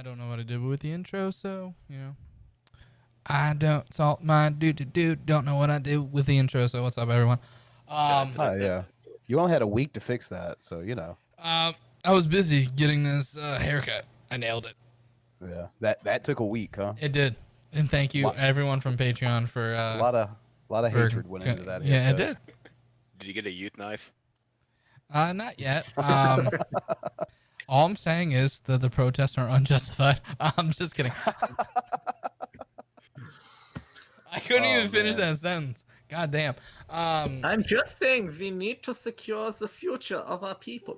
I don't know what I did with the intro, so, you know. I don't salt my do. Don't know what I did with the intro, so what's up, everyone? Yeah. You only had a week to fix that, so, you know. I was busy getting this haircut. I nailed it. Yeah, that took a week, huh? It did. And thank you, everyone from Patreon, for... a lot of hatred went into that haircut. Yeah, it did. Did you get a youth knife? Not yet. All I'm saying is that the protests are unjustified. I'm just kidding. I couldn't even finish that sentence. God damn. I'm just saying we need to secure the future of our people.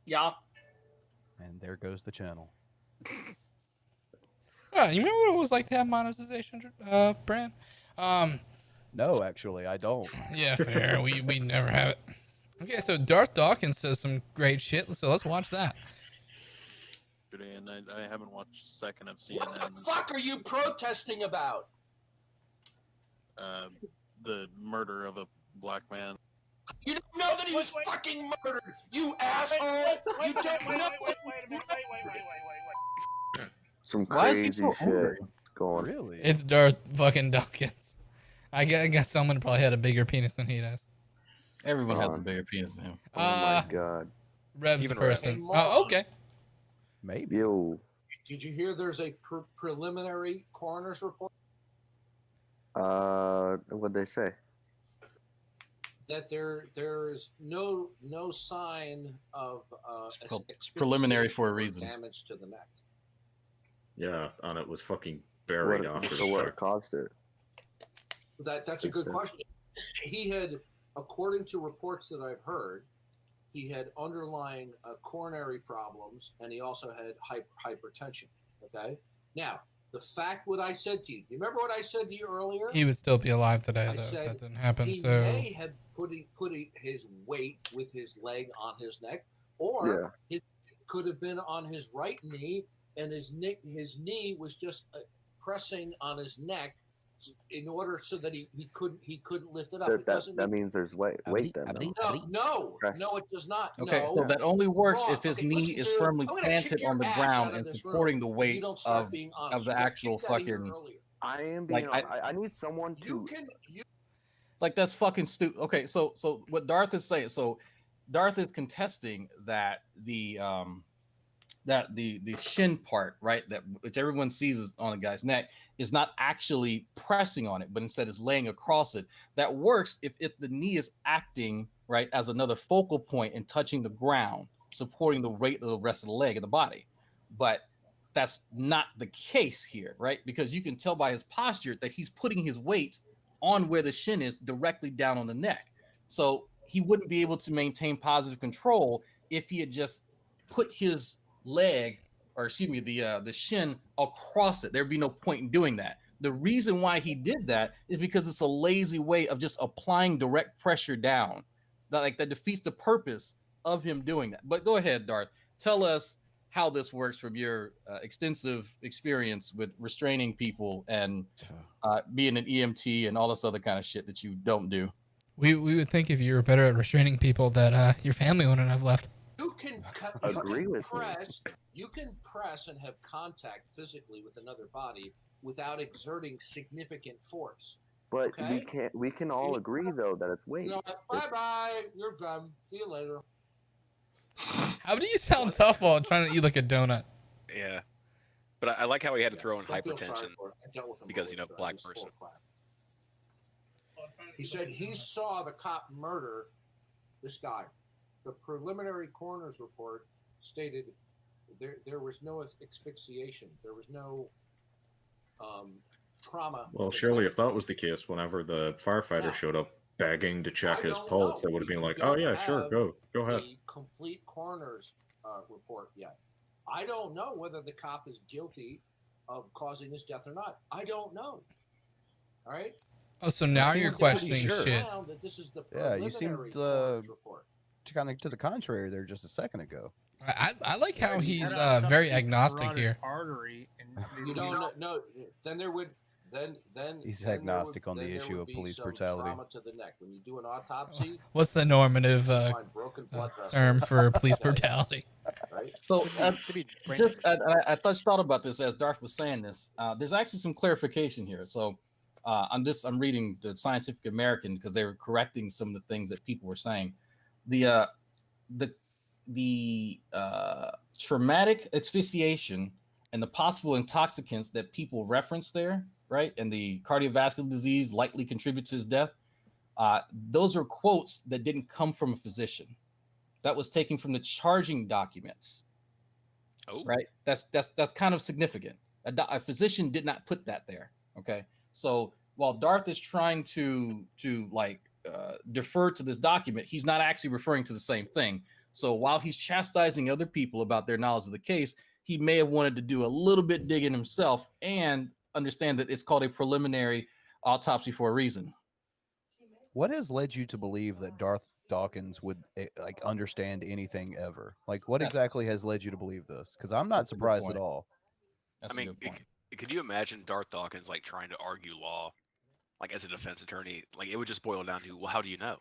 Yeah. And there goes the channel. You remember what it was like to have monetization, Bran? No, actually, I don't. Yeah, fair. we never have it. Okay, so Darth Dawkins says some great shit, so let's watch that. And I haven't watched a second of CNN. What the fuck are you protesting about? The murder of a black man. You don't know that he was fucking murdered, you asshole! You don't know. Wait. Some Why is he crazy so shit angry? going. Really? It's Darth fucking Dawkins. I guess someone probably had a bigger penis than he does. Everyone has a bigger penis than him. Oh my god. Rev's Even the person. Rev. Oh, okay. Maybe. Yo. Did you hear there's a preliminary coroner's report? What'd they say? That there's no sign of It's preliminary for a reason. Damage to the neck. Yeah, and it was fucking buried after So the what fact. caused it? That's a good question. He had, according to reports that I've heard, he had underlying coronary problems, and he also had hypertension. Okay. Now, the fact what I said to you. You remember what I said to you earlier? He would still be alive today, I though. said That didn't happen. he So may have put his weight with his leg on his neck, or his could have been on his right knee, and his knee was just pressing on his neck in order so that he couldn't lift it up. It doesn't That means there's weight then. No, it does not. Okay, no. so that only works if his Okay, knee listen, is dude, firmly I'm gonna planted kick your on the ass ground out of and this supporting room the if you weight don't stop being honest. of the You got actual kicked out of here fucking. earlier. I am being. Like, I need someone to. Like, that's fucking stupid. Okay, so what Darth is saying, so Darth is contesting that the shin part, right, that which everyone sees is on a guy's neck, is not actually pressing on it, but instead is laying across it. That works if the knee is acting right as another focal point and touching the ground, supporting the weight of the rest of the leg and the body. But that's not the case here, right? Because you can tell by his posture that he's putting his weight on where the shin is, directly down on the neck. So he wouldn't be able to maintain positive control if he had just put his leg, or excuse me, the shin across it. There'd be no point in doing that. The reason why he did that is because it's a lazy way of just applying direct pressure down. That defeats the purpose of him doing that. But go ahead, Darth. Tell us how this works from your extensive experience with restraining people and being an EMT and all this other kind of shit that you don't do. we would think if you were better at restraining people that your family wouldn't have left. You can press and have contact physically with another body without exerting significant force. But we can all agree though that it's weight. Bye, you're done. See you later. How do you sound tough while trying to eat like a donut? Yeah. But I like how he had to throw in hypertension because, black person. He said he saw the cop murder this guy. The preliminary coroner's report stated there was no asphyxiation. There was no trauma. Well, surely if that was the case, whenever the firefighter showed up begging to check his pulse, they would have been like, "Oh yeah, sure, go ahead." The complete coroner's report yet. I don't know whether the cop is guilty of causing this death or not. I don't know. All right. Oh, so now you're questioning shit. That this is the You seemed kind of to the contrary there just a second ago. I like how he's very agnostic here. Artery, and you don't know. Then there would then He's then there agnostic would- on the then there issue would of be police some brutality. Trauma to the neck. When you do an autopsy, What's the normative you find broken blood term vessels, for police okay, brutality? right? So Could be brain just I thought about this as Darth was saying this. There's actually some clarification here. So I'm reading the Scientific American because they were correcting some of the things that people were saying. The traumatic asphyxiation and the possible intoxicants that people reference there, right, and the cardiovascular disease likely contribute to his death. Those are quotes that didn't come from a physician. That was taken from the charging documents. Oh, Right. That's kind of significant. A physician did not put that there. Okay. So while Darth is trying to defer to this document, he's not actually referring to the same thing. So while he's chastising other people about their knowledge of the case, he may have wanted to do a little bit digging himself and understand that it's called a preliminary autopsy for a reason. What has led you to believe that Darth Dawkins would understand anything ever? Like, what exactly has led you to believe this? Because I'm not That's a good surprised at point. all. That's I mean, a good point. could you imagine Darth Dawkins like trying to argue law, like as a defense attorney? Like it would just boil down to, well, how do you know?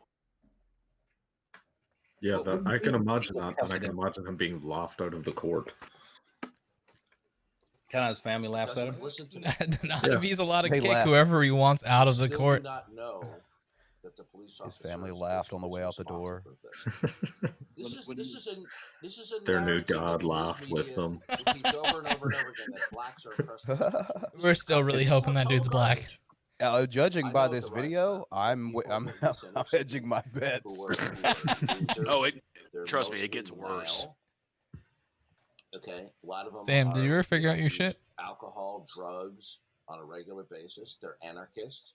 Yeah, Well, I can imagine legal that, and I can precedent. imagine him being laughed out of the court. Kind of his family laughs at him. Listen to me. Not Yeah. if he's allowed to They kick laugh. whoever he wants out of the Still court. do not know that the police His officer family is- laughed on the is way out the responsible door. for this. This is a Their new narrative that god the news laughed with media them. repeats over and over and over again that blacks are oppressed. This We're is still really total hoping that dude's black. garbage. Judging I by know this the right video, side. I'm People I'm who are I'm hedging my who bets. were losers. Oh, They're trust me, it mostly gets worse. male. Okay, a lot of them. Sam, did you ever figure know, out your use shit? Alcohol, drugs on a regular basis. They're anarchists.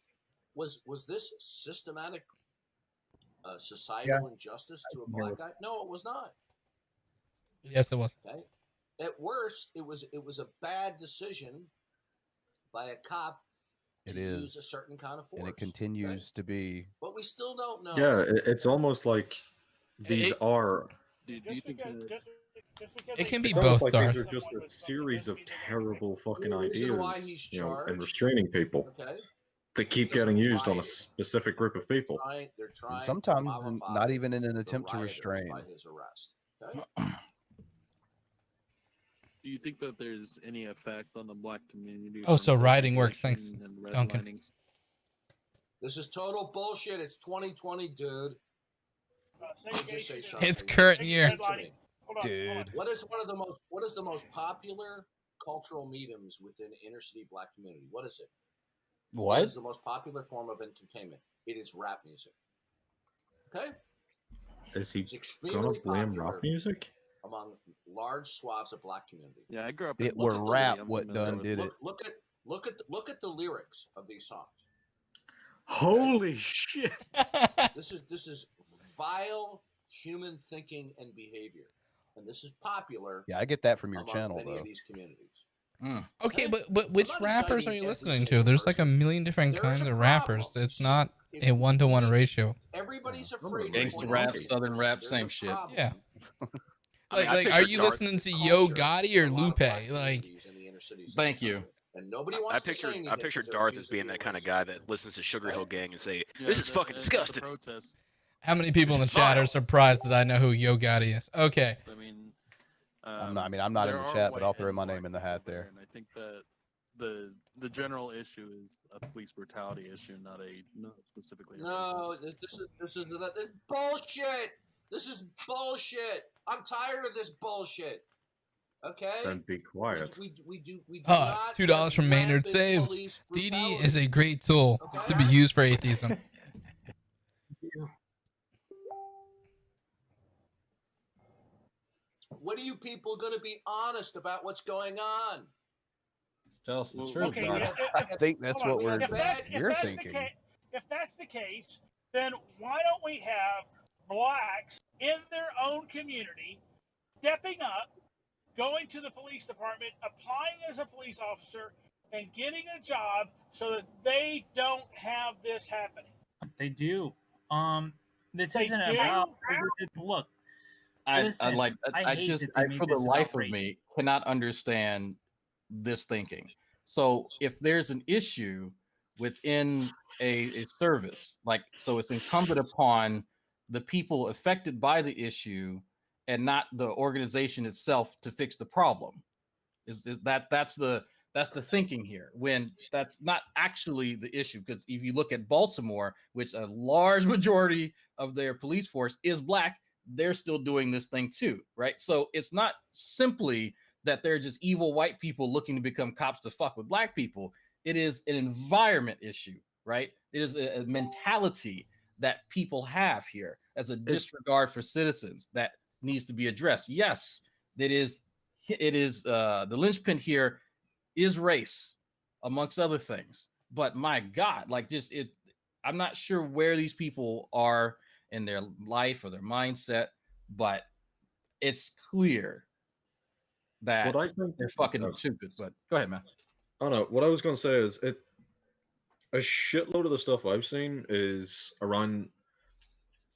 Was this systematic societal injustice to a black guy? No, it was not. Yes, it was. Okay, at worst, it was a bad decision by a cop It to use a is, certain kind of force, and it continues to be. but we still don't know. Yeah, it's almost like these It- are. Do you think that It can be It's almost both, like Darth. these are just a series of terrible fucking The reason why ideas, he's you know, and charged- restraining people Okay, that keep because of getting the used on a riot. specific group of people. They're trying And to sometimes mollify not even in an the attempt to rioters restrain. by his arrest. Okay? do you think that there's any effect on the black community? Oh, from so writing works, thanks, segregation and Duncan. redlining? This is total bullshit. It's 2020, dude. Just say something. It's current year. To me. Dude, What is the most popular cultural mediums within inner city black community? What is it? What What? is the most popular form of entertainment? It is rap music. Okay? Is he It's gonna extremely blame popular rock music? among large swaths of black community. Yeah, I grew up. it in were at the rap I'm what familiar done with- did it. Look at the lyrics of these songs. Holy shit! This is vile human thinking and behavior, and this is popular Yeah, I get that from your among channel many though. of these communities. Okay, but which not rappers are indicting you every listening to? single There's like a person. million different There's kinds a of rappers. problem. It's not If a 1-to-1 we- ratio. Everybody's Yeah, afraid. to Gangsta point rap, out southern rap, there's same a shit. problem Yeah. I mean, I Like, are picture you Darth- listening to with Yo culture Gotti or in a lot of black Lupe? Like, communities in the inner cities of Thank this you. country. And nobody wants I to say picture anything I picture 'cause they're Darth accused as being of that being kind of racist. guy that listens to Sugar Hill Right? Gang and say, Yeah, "This is the- fucking the disgusting." protest. how many people in the This is chat are vile. surprised that I know who Yo Gotti is? Okay. I mean, I'm not in the there are chat, but white I'll throw and my black name in the people hat there. And I think that the general issue is a police brutality issue, not specifically. A No, racist. this is bullshit. This is bullshit. I'm tired of this bullshit. Okay. Then be quiet. We do not $2 have from Maynard rampant Saves. police DD brutality. is a great tool Okay. to be used for atheism. When are you people going to be honest about what's going on? Tell us the Well, truth, Okay, brother. I think that's hold on, what we're you're that's thinking. if that's the case, then why don't we have blacks in their own community stepping up, going to the police department, applying as a police officer, and getting a job so that they don't have this happening? They do. This They isn't do? about. Look, Listen, I hate that they made for the this life about of me, race. cannot understand this thinking. So if there's an issue within a service, like, so it's incumbent upon the people affected by the issue and not the organization itself to fix the problem. Is that's the thinking here, when that's not actually the issue? Because if you look at Baltimore, which a large majority of their police force is black, they're still doing this thing too, right? So it's not simply that they're just evil white people looking to become cops to fuck with black people. It is an environment issue, right? It is a mentality that people have here as a disregard for citizens that needs to be addressed. Yes, it is the linchpin here is race, amongst other things. But my God, like, I'm not sure where these people are in their life or their mindset, but it's clear that What I think they're fucking stupid. But go ahead, man. I don't know. What I was going to say is a shitload of the stuff I've seen is around.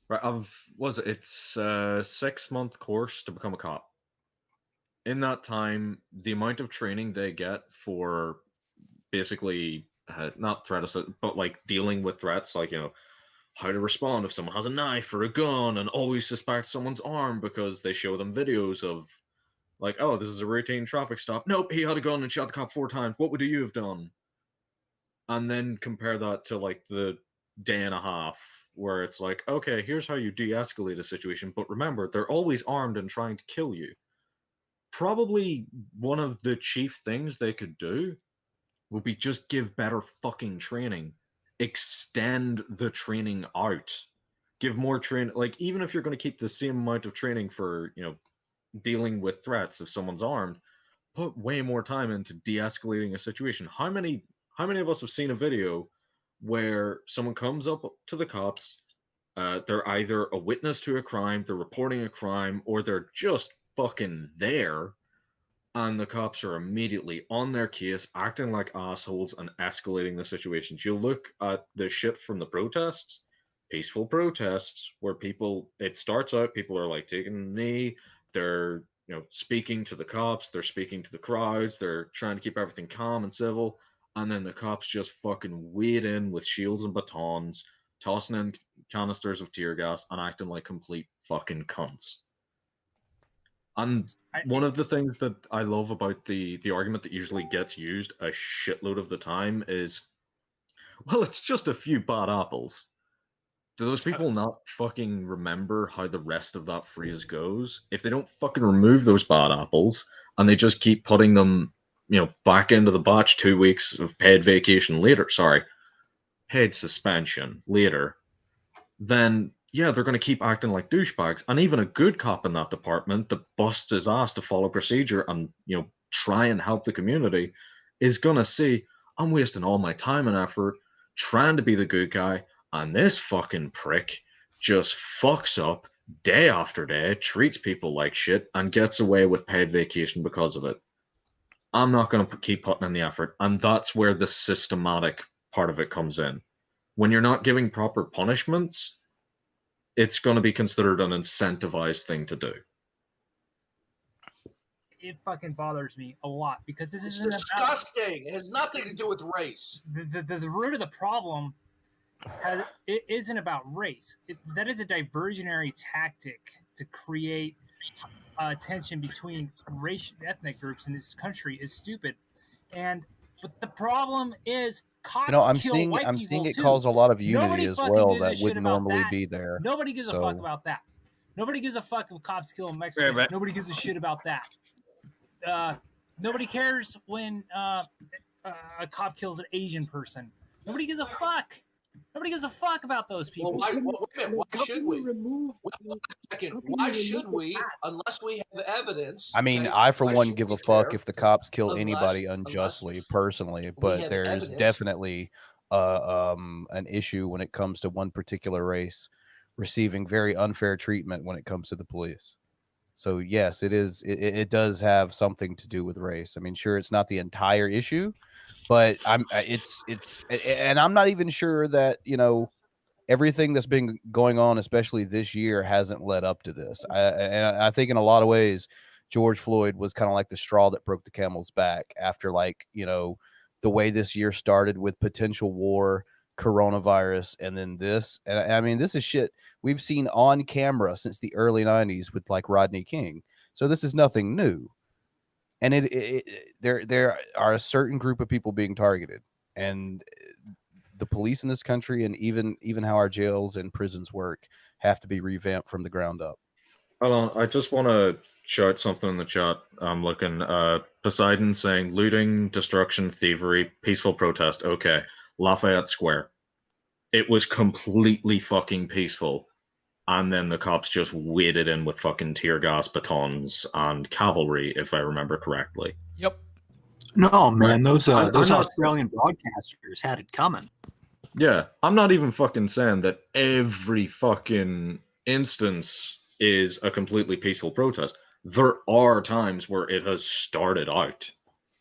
Right, it's a 6-month course to become a cop. In that time, the amount of training they get for basically not threat, but like dealing with threats, like, you know, how to respond if someone has a knife or a gun, and always suspect someone's armed because they show them videos of, like, oh, this is a routine traffic stop. Nope, he had a gun and shot the cop 4 times. What would you have done? And then compare that to like the day and a half where it's like, okay, here's how you de-escalate a situation, but remember, they're always armed and trying to kill you. Probably one of the chief things they could do would be just give better fucking training. Extend the training out. Give more training. Like, even if you're going to keep the same amount of training for, you know, dealing with threats if someone's armed, put way more time into de-escalating a situation. How many of us have seen a video where someone comes up to the cops, they're either a witness to a crime, they're reporting a crime, or they're just fucking there, and the cops are immediately on their case, acting like assholes and escalating the situations. You look at the shit from the protests, peaceful protests, where it starts out, people are like taking a knee, they're, you know, speaking to the cops, they're speaking to the crowds, they're trying to keep everything calm and civil, and then the cops just fucking wade in with shields and batons, tossing in canisters of tear gas, and acting like complete fucking cunts. And one of the things that I love about the argument that usually gets used a shitload of the time is, well, it's just a few bad apples. Do those people not fucking remember how the rest of that phrase goes? If they don't fucking remove those bad apples and they just keep putting them, you know, back into the batch 2 weeks of paid vacation later, paid suspension later, then yeah, they're going to keep acting like douchebags. And even a good cop in that department that busts his ass to follow procedure and, you know, try and help the community is going to see, I'm wasting all my time and effort trying to be the good guy, and this fucking prick just fucks up day after day, treats people like shit, and gets away with paid vacation because of it. I'm not going to keep putting in the effort. And that's where the systematic part of it comes in. When you're not giving proper punishments, it's going to be considered an incentivized thing to do. It fucking bothers me a lot because this is disgusting. It has nothing to do with race. The root of the problem it isn't about race. That is a diversionary tactic to create tension between racial ethnic groups in this country is stupid. But the problem is cops I'm kill seeing white I'm people seeing it too. cause a lot of unity Nobody as fucking well gives a that shit wouldn't about normally that. be there. Nobody gives a fuck about that. Nobody gives a fuck if cops kill Mexicans. Right. Nobody gives a shit about that. Nobody cares when a cop kills an Asian person. Nobody gives a fuck. Nobody gives a fuck about those people. Well, why should we? Why should we unless we have evidence? I mean, okay? I for Why one should give we a fuck care if the cops kill unless- anybody unjustly, personally, but have there's evidence? definitely an issue when it comes to one particular race receiving very unfair treatment when it comes to the police. So yes, it does have something to do with race. I mean, sure, it's not the entire issue, but it's and I'm not even sure that, you know, everything that's been going on, especially this year, hasn't led up to this. I think in a lot of ways, George Floyd was kind of like the straw that broke the camel's back after, like, you know, the way this year started with potential war, coronavirus, and then this. And I mean, this is shit we've seen on camera since the early 90s with like Rodney King. So this is nothing new. And there are a certain group of people being targeted, and the police in this country and even how our jails and prisons work have to be revamped from the ground up. Hold on, I just want to shout something in the chat. I'm looking. Poseidon saying looting, destruction, thievery, peaceful protest. Okay, Lafayette Square. It was completely fucking peaceful, and then the cops just waded in with fucking tear gas, batons, and cavalry, if I remember correctly. Yep. No, man, those I'm not- Australian broadcasters had it coming. Yeah, I'm not even fucking saying that every fucking instance is a completely peaceful protest. There are times where it has started out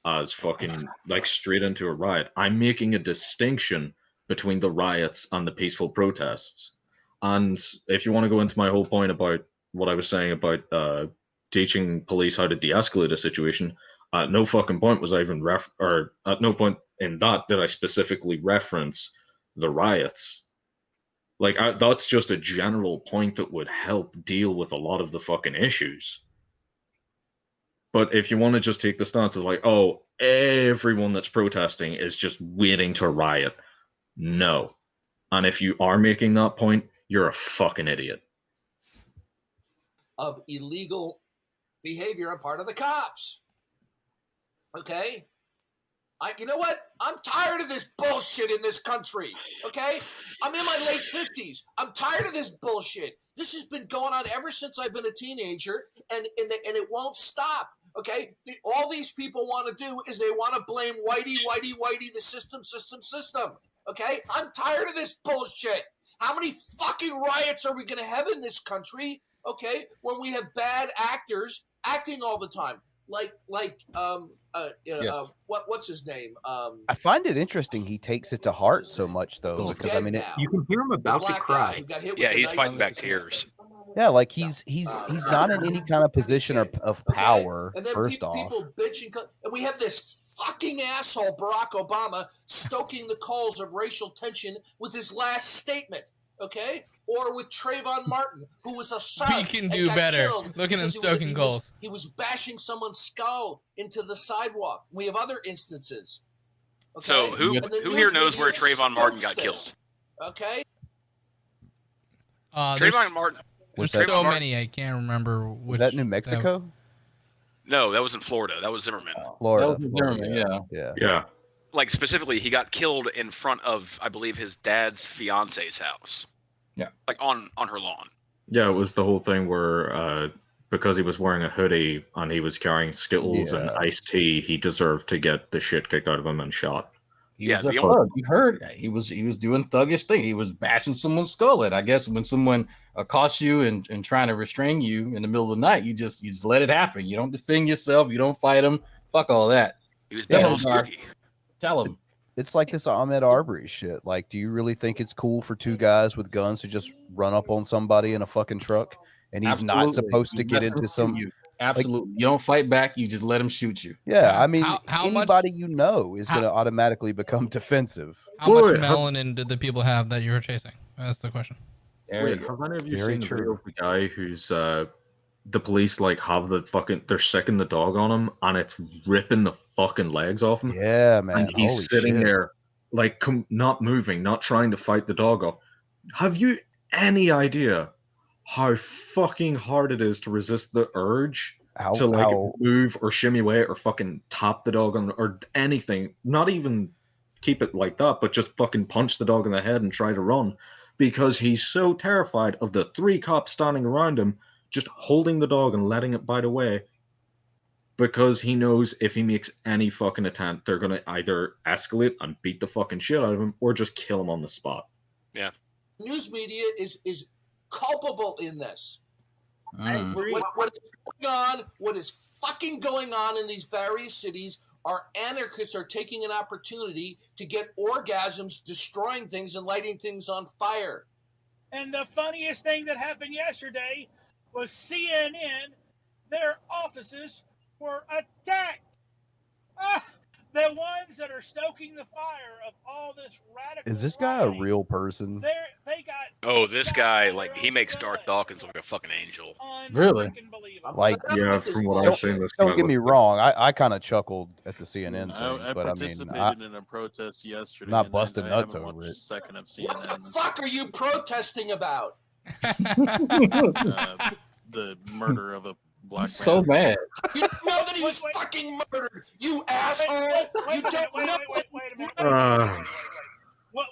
as fucking like straight into a riot. I'm making a distinction between the riots and the peaceful protests. And if you want to go into my whole point about what I was saying about teaching police how to de-escalate a situation, at no fucking point was I even at no point in that did I specifically reference the riots. Like, that's just a general point that would help deal with a lot of the fucking issues. But if you want to just take the stance of like, oh, everyone that's protesting is just waiting to riot, no. And if you are making that point, you're a fucking idiot. Of illegal behavior on part of the cops. Okay? You know what? I'm tired of this bullshit in this country. Okay? I'm in my late 50s. I'm tired of this bullshit. This has been going on ever since I've been a teenager, and it won't stop. Okay? All these people want to do is they want to blame Whitey, the system. Okay? I'm tired of this bullshit. How many fucking riots are we going to have in this country? Okay? When we have bad actors acting all the time. Yes. What's his name? I find it interesting he takes it to heart so much, though, because I mean, you can hear him about to cry. Yeah, he's fighting back tears. yeah, like he's not in any kind of position of power. And then First off, people bitch and we have this fucking asshole Barack Obama stoking the coals of racial tension with his last statement. Okay, or with Trayvon Martin, who was a son. We can do better. Look at him stoking coals. He was bashing someone's skull into the sidewalk. We have other instances. Okay? So who here knows where Trayvon Martin got killed? Okay. Trayvon Martin. Was There's that so many I can't remember which. Was that New Mexico? No, that was in Florida. That was Zimmerman. Florida. That was Zimmerman, yeah. Like specifically, he got killed in front of, I believe, his dad's fiance's house. Yeah. Like on her lawn. Yeah, it was the whole thing where because he was wearing a hoodie and he was carrying Skittles and iced tea, he deserved to get the shit kicked out of him and shot. He was a thug. You heard he was doing thuggish thing. He was bashing someone's skull. And I guess when someone accosts you and trying to restrain you in the middle of the night, you just let it happen. You don't defend yourself. You don't fight him. Fuck all that. He was being a little spooky. Tell him. It's like this Ahmed Arbery shit. Like, do you really think it's cool for two guys with guns to just run up on somebody in a fucking truck? And he's not supposed to get into some. Absolutely. You don't fight back. You just let him shoot you. Yeah. I mean, how anybody you know is going to automatically become defensive. How much melanin did the people have that you were chasing? That's the question. Wait, have any of you seen the video of the guy who's the police like have they're sicking the dog on him and it's ripping the fucking legs off him? Yeah, man. And he's sitting there like not moving, not trying to fight the dog off. Have you any idea how fucking hard it is to resist the urge to move or shimmy away or fucking tap the dog on or anything? Not even keep it like that, but just fucking punch the dog in the head and try to run because he's so terrified of the 3 cops standing around him just holding the dog and letting it bite away because he knows if he makes any fucking attempt, they're going to either escalate and beat the fucking shit out of him or just kill him on the spot. Yeah. News media is culpable in this. What is going on, what is fucking going on in these various cities, our anarchists are taking an opportunity to get orgasms, destroying things and lighting things on fire. And the funniest thing that happened yesterday was CNN, their offices were attacked. the ones that are stoking the fire of all this radical. Is this guy a rioting, real person? They got. Oh, this shot guy, by like, their he own makes Darth villain. Dawkins look like a fucking angel. Really? Like, Yeah, from what I've don't, seen, this guy don't get me looks wrong. I kind of chuckled at the CNN thing, I but I mean, participated in a protest yesterday. not and busting I nuts haven't over watched it. a second of What the CNN. fuck are you protesting about? The murder of a black So man. mad. You didn't know that he was fucking murdered, you asshole! You don't know. Wait a minute.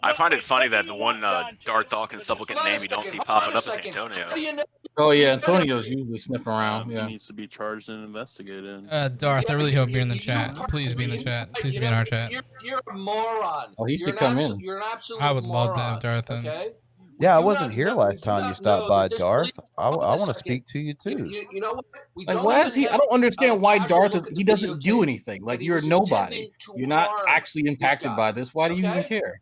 I find it funny that the one Darth Dawkins supplicant name you don't see popping up is Antonio. How do you know? Oh yeah, Antonio's usually sniffing around. He Yeah. needs to be charged and investigated. Darth, I really hope you're in the chat. Please be in the chat. Please be in our chat. You're a moron. Oh, he You're should come in. You're an absolute I would moron. love to have Darth in. Okay. Yeah, I do wasn't not here know- last do time not you stopped know by, that this Darth. police- I hold on a want to second. speak to you too. You know what? We Like, don't why even is he? have I don't understand a why casual Darth. look at He the doesn't do videotape anything. Like, that he you're was nobody. intending to You're not harm actually impacted guy, by this. Why do you even okay? care?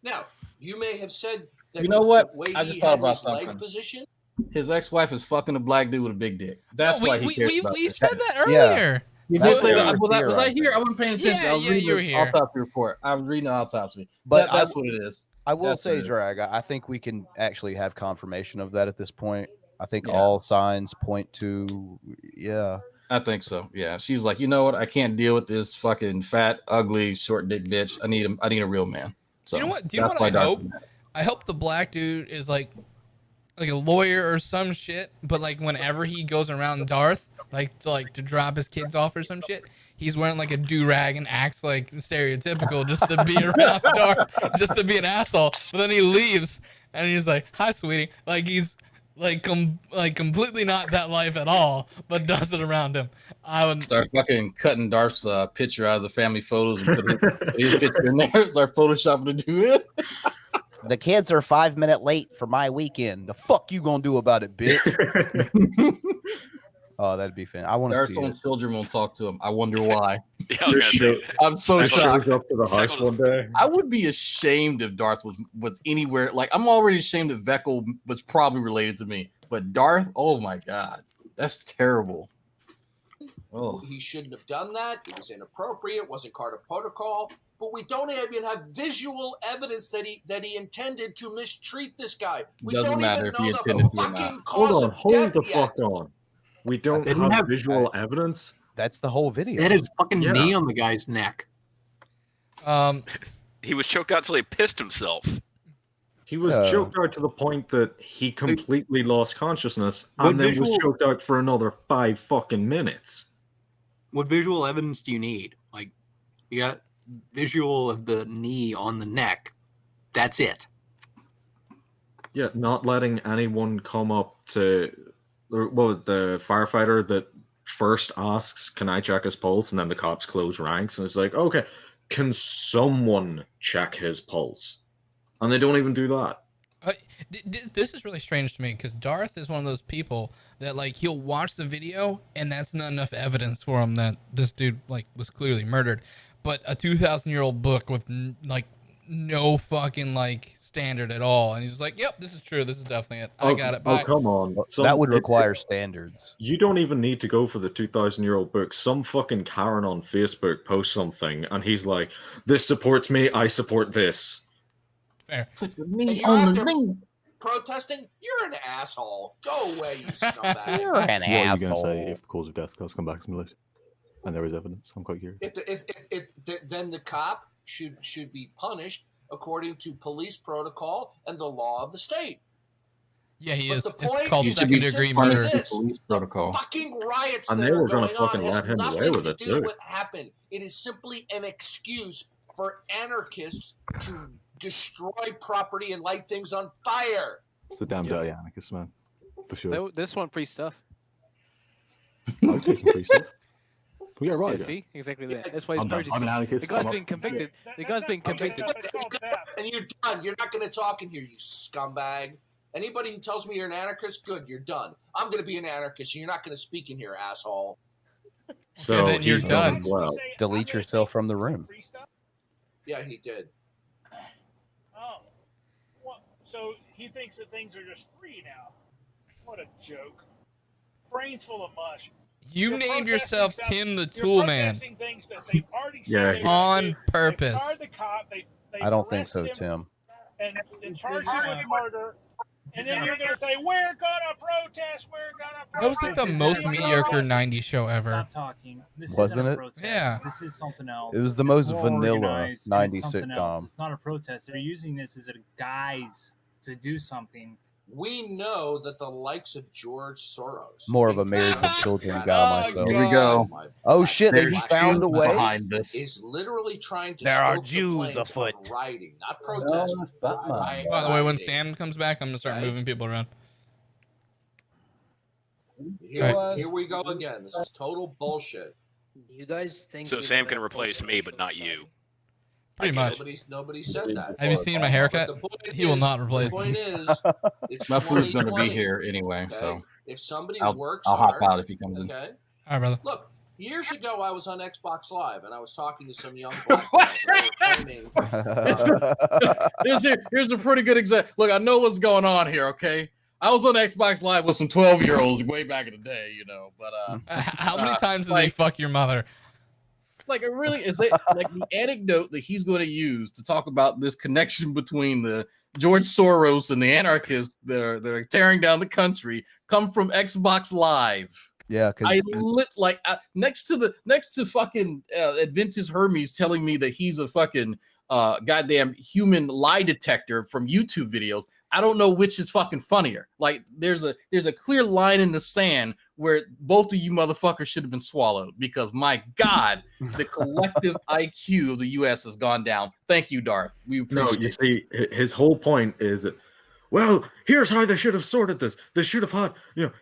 Now, you may have said that You know what? the way I he just thought had about his leg something. position. His ex-wife is fucking a black dude with a big dick. That's No, why he cares about we this. said that Yeah. earlier. You That's did say what that. we were Was I here? theorizing. I wasn't paying attention. Yeah, I was yeah, reading you were the here. autopsy report. I was reading the autopsy. But That's what it is. I will That's what say, it is. Drag, I think we can actually have confirmation of that at this point. I think Yeah. all signs point to, yeah. I think so. Yeah. She's like, you know what? I can't deal with this fucking fat, ugly, short dick bitch. I need a real man. So You know what? Do you know that's what why I Darth hope? is mad. I hope the black dude is like a lawyer or some shit. But like whenever he goes around Darth, to drop his kids off or some shit, he's wearing like a do-rag and acts like stereotypical just to be around Darth, just to be an asshole. But then he leaves and he's like, "Hi, sweetie." Like he's completely not that life at all, but does it around him. I would Start fucking cutting Darth's picture out of the family photos and put his picture in there. Start photoshopping to do it. The kids are 5 minutes late for my weekend. The fuck you gonna do about it, bitch? Oh, that'd be fun. I want to Darth's see own it. children won't talk to him. I wonder why. Yeah, I was Just gonna say, I'm so Just shocked. shows up to the house one day. I would be ashamed if Darth was anywhere. Like, I'm already ashamed that Veckel was probably related to me. But Darth, oh my God, that's terrible. Oh, He shouldn't have done that. It was inappropriate. Wasn't part of protocol. But we don't even have visual evidence that he intended to mistreat this guy. We Doesn't don't matter even if he know intended the to or not. fucking cause Hold on, of hold death the yet. fuck on. We don't They didn't have have- visual evidence. That's the whole video. That is fucking Yeah. knee on the guy's neck. he was choked out till he pissed himself. He was Yeah. choked out to the point that he completely lost consciousness What and then was visual- choked out for another 5 fucking minutes. What visual evidence do you need? Like, you got visual of the knee on the neck. That's it. Yeah, not letting anyone come up to the firefighter that first asks, "Can I check his pulse?" and then the cops close ranks and it's like, "Okay, can someone check his pulse?" And they don't even do that. This is really strange to me because Darth is one of those people that he'll watch the video and that's not enough evidence for him that this dude was clearly murdered, but a 2,000-year-old book with no fucking standard at all, and he's just like, "Yep, this is true. This is definitely it. I got it." Oh, Bye. come on. That would require standards. You don't even need to go for the 2,000-year-old book. Some fucking Karen on Facebook posts something, and he's like, "This supports me. I support this." Fair. And you're out there protesting? You're an asshole. Go away, you scumbag. You're an What are you going to asshole. say if the cause of death does come back to militia? And there is evidence. I'm quite curious. Then the cop should be punished according to police protocol and the law of the state. Yeah, he But is. the It's point called is second-degree simply murder. this. Police protocol. Fucking riots And that they are were gonna going on fucking has let him away nothing with to it, do too. with what happened. It is simply an excuse for anarchists to destroy property and light things on fire. It's the damn dirty anarchist, man. For sure. This one free stuff. I would take some free stuff. Can we get it right? Yeah, again? see, exactly that. That's why he's I'm done. protesting. I'm an anarchist. The guy's I'm being up. convicted. The guy's being convicted. And you're done. You're not going to talk in here, you scumbag. Anybody who tells me you're an anarchist, good, you're done. I'm going to be an anarchist, and you're not going to speak in here, asshole. So then you're he's done. Well. Delete yourself from the room. Yeah, he did. Oh. Well, so he thinks that things are just free now. What a joke. Brains full of mush. You You're named protesting yourself stuff- Tim the you're Tool Man protesting things that they've already said Yeah, they were on gonna do. purpose. They fired the cop. They I don't think so, arrested him Tim. and charged him with murder. And then you're going to say, we're going to protest, we're going to protest. That was like the most mediocre 90s show ever. Stop talking. This Wasn't isn't a it? protest. Yeah. This is something else. It was the It's most more vanilla organized, and 90s it's something else. sitcom. It's not a protest. They're using this as a guise to do something. We know that the likes of George Soros. More of a married with children guy Oh, myself. Here we go. Oh shit, they There's found a Jews way. behind this. Is literally trying to There are stoke the Jews flames afoot. of rioting, not No, protest. it's Batman. By the way, when rioting. Sam comes back, I'm gonna start moving people around. Here we go again. This is total bullshit. You guys think So Sam can replace me, but not you. Pretty much. Nobody said that. Have you seen my haircut? But the point He will is- not replace The point me. is, it's My food's going to be 2020, here anyway, okay? so If somebody I'll works hop hard, out if he comes in. okay? All right, brother. Look, years ago I was on Xbox Live and I was talking to some young black guys and they were claiming Here's a pretty good example. Look, I know what's going on here, okay? I was on Xbox Live with some 12-year-olds way back in the day, you know, but How many times did they fuck your mother? like it really is it like the anecdote that he's going to use to talk about this connection between the George Soros and the anarchists that are tearing down the country come from Xbox Live. Yeah, I because next to fucking Adventus Hermes telling me that he's a fucking goddamn human lie detector from YouTube videos. I don't know which is fucking funnier. Like there's a clear line in the sand where both of you motherfuckers should have been swallowed because my God, the collective IQ of the US has gone down. Thank you, Darth. We No, appreciate you it. see, his whole point is that, well, here's how they should have sorted this. They should have had,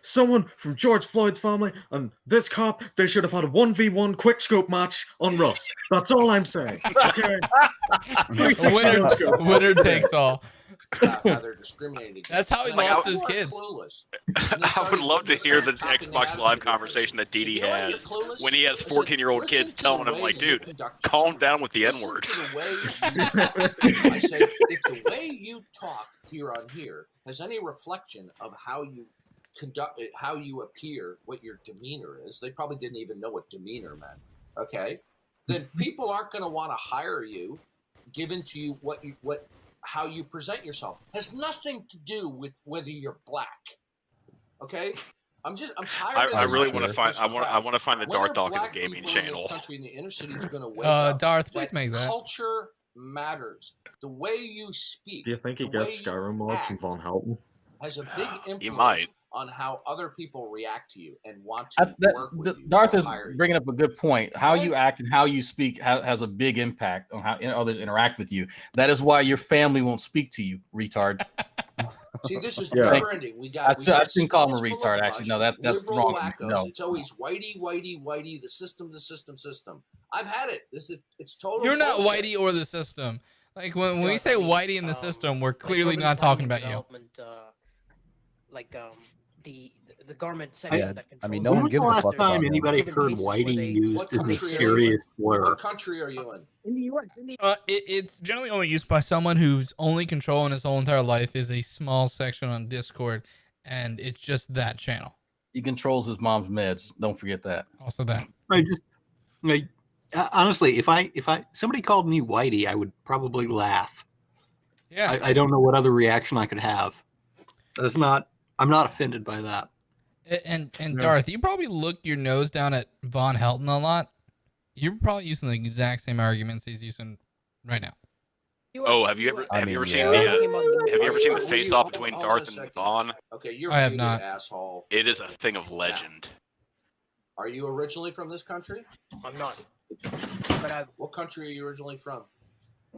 someone from George Floyd's family and this cop. They should have had a 1v1 quick scope match on Russ. That's all I'm saying. Okay. 360 no scope. Winner takes all. how they're discriminating. That's how he Like, lost people his are kids. clueless. I would love to hear the Xbox Live conversation that DD has when he has 14-year-old kids telling him, like, dude, calm down with the N-word. I said, if the way you talk here on here has any reflection of how you conduct it, how you appear, what your demeanor is, they probably didn't even know what demeanor meant. Okay, then people aren't going to want to hire you, given to you how you present yourself. Has nothing to do with whether you're black. Okay, I'm tired. I of really this want to shit. find. I want to find the When Darth are Dawkins black gaming people in this channel. country in the inner city is going to wake up Darth, please that make that. culture matters. The way you speak. Do you think he the way gets you Skyrim mods from act Von Helton? has a big influence might. on how other people react to you and want to work with you. Darth or is hire you. bringing up a good point. How you act and how you speak has a big impact on how others interact with you. That is why your family won't speak to you, retard. See, this is Yeah. never ending. I shouldn't call him a retard. Actually, no, that's liberal wrong. wackos. No. It's always whitey, the system. I've had it. It's total. You're not bullshit. Whitey or the system. Like when we say Whitey in the system, we're clearly not talking about you. The government section Yeah, that I mean, controls no When one was the gives a last fuck about time him. anybody Even heard cases where whitey they- used What in a country are you serious slur? What country are you in? in the U.S. It's generally only used by someone whose only control in his whole entire life is a small section on Discord, and it's just that channel. He controls his mom's meds. Don't forget that. Also that. Honestly, if somebody called me whitey, I would probably laugh. Yeah. I don't know what other reaction I could have. I'm not offended by that. And Darth, you probably look your nose down at Von Helton a lot. You're probably using the exact same arguments he's using right now. Oh, have you ever seen the face off between Darth and Vaughn? Okay, you're I have muted, not. asshole. It is a thing of legend. Are you originally from this country? I'm not. But What country are you originally from?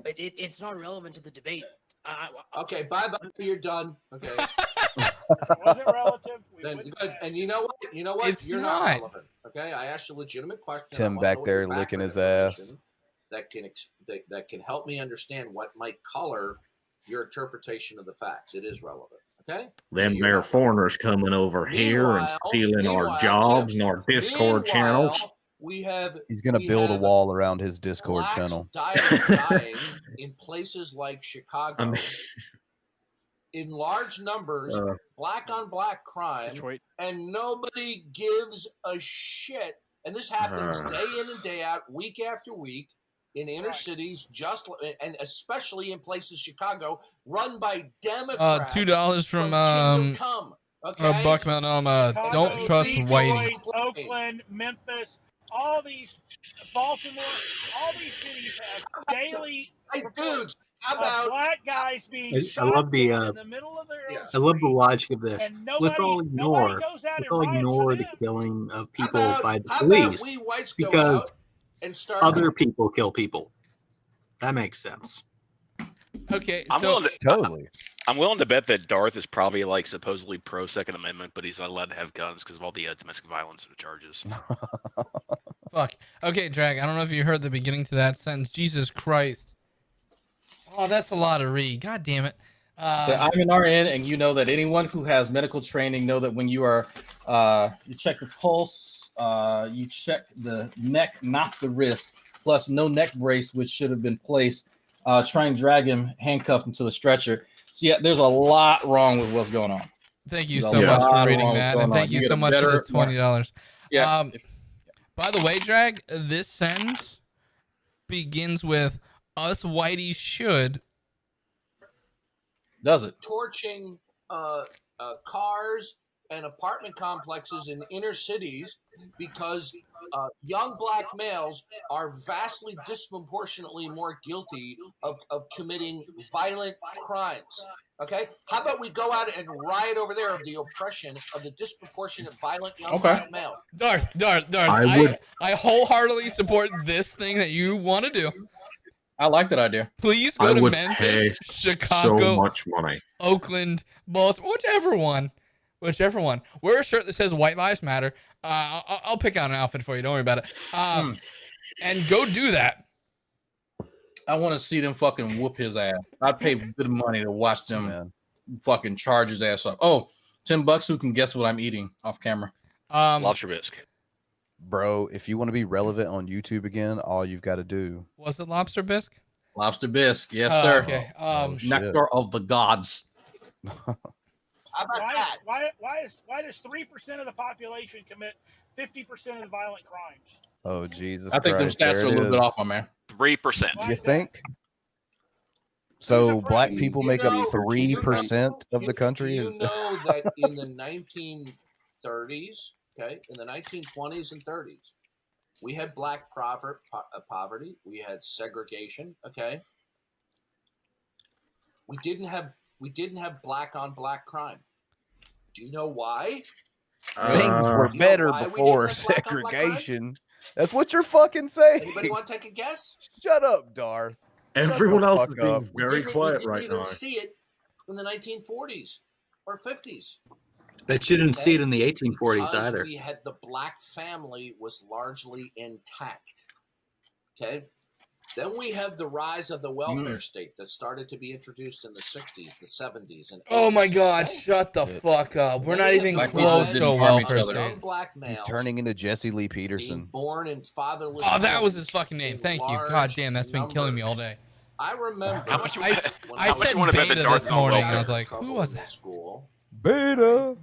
it's not relevant to the debate. Okay, bye. You're done. Okay. Was it relative? Then good. And you know what? It's You're not. not relevant. Okay, I asked you a legitimate question. Tim I wanna back know there your licking background his ass. information That can help me understand what might color your interpretation of the facts. It is relevant. Okay. Them there foreigners coming over here and stealing our jobs and our Discord channels. We have. He's gonna build a wall around his Discord channel. Dying in places like Chicago. in large numbers, black on black crime, Detroit. and nobody gives a shit. And this happens day in and day out, week after week, in inner cities, and especially in places, Chicago, run by Democrats. $2 from Kingdom Come. Okay? Buckman. Chicago, Don't trust Detroit, Whitey. Oakland, Memphis, all these, Baltimore, all these cities have daily reports how about of black guys being I shot love the in the middle of their own I love the street, logic of this. and Let's all ignore the killing of people by the police we whites go because out and start other people kill people. That makes sense. Okay, I'm so willing to bet that Darth is probably like supposedly pro Second Amendment, but he's not allowed to have guns because of all the domestic violence charges. fuck. Okay, Drag. I don't know if you heard the beginning to that sentence. Jesus Christ. Oh, that's a lot of read. God damn it. So I'm an RN, and you know that anyone who has medical training know that when you are, you check the pulse, you check the neck, not the wrist, plus no neck brace, which should have been placed. Try and drag him, handcuff him to the stretcher. So yeah, there's a lot wrong with what's going on. Thank you so much for reading that, and thank you so much for the $20. Yeah. By the way, Drag, this sentence begins with "us whiteys should." Does it? Torching cars and apartment complexes in inner cities because young black males are vastly disproportionately more guilty of committing violent crimes. Okay? How about we go out and riot over there of the oppression of the disproportionate violent young black males? Darth. I wholeheartedly support this thing that you want to do. I like that idea. Please go I to would Memphis, pay Chicago, so much money. Oakland, Baltimore, whichever one. Wear a shirt that says "White Lives Matter." I'll pick out an outfit for you. Don't worry about it. And go do that. I want to see them fucking whoop his ass. I'd pay good money to watch them fucking charge his ass up. Oh, $10. Who can guess what I'm eating off camera? Lobster bisque. Bro, if you want to be relevant on YouTube again, all you've got to do. Was it lobster bisque? Lobster bisque, yes, sir. Okay. Nectar of the gods. How about that? Why does 3% of the population commit 50% of the violent crimes? Oh, Jesus I think them Christ, stats there are a it little bit is. off, my man. 3%. You think? So black people make up 3% of the country? Do you know that in the 1930s, okay, in the 1920s and 30s, we had black poverty, we had segregation, okay? We didn't have black on black crime. Do you know why? Things were better before segregation. That's what you're fucking saying. Anybody want to take a guess? Shut up, Darth. Everyone Shut the else is fuck up. being very quiet right You didn't now. see it in the 1940s or 50s. Bet you didn't see it in the 1840s Because either. we had the black family was largely intact. Okay. Then we have the rise of the welfare state that started to be introduced in the 60s, the 70s, and 80s. Oh my God! Shut the fuck up. We're not even close to a welfare state. Black He's males turning into Jesse Lee Peterson. born in fatherless. Oh, that was his homes fucking name. in Thank you. large God damn, that's been killing me all day. I remember. How much you- I how much said you wanna bet that beta Darth's this on morning, and I welfare? was like, who was that? School. Beta.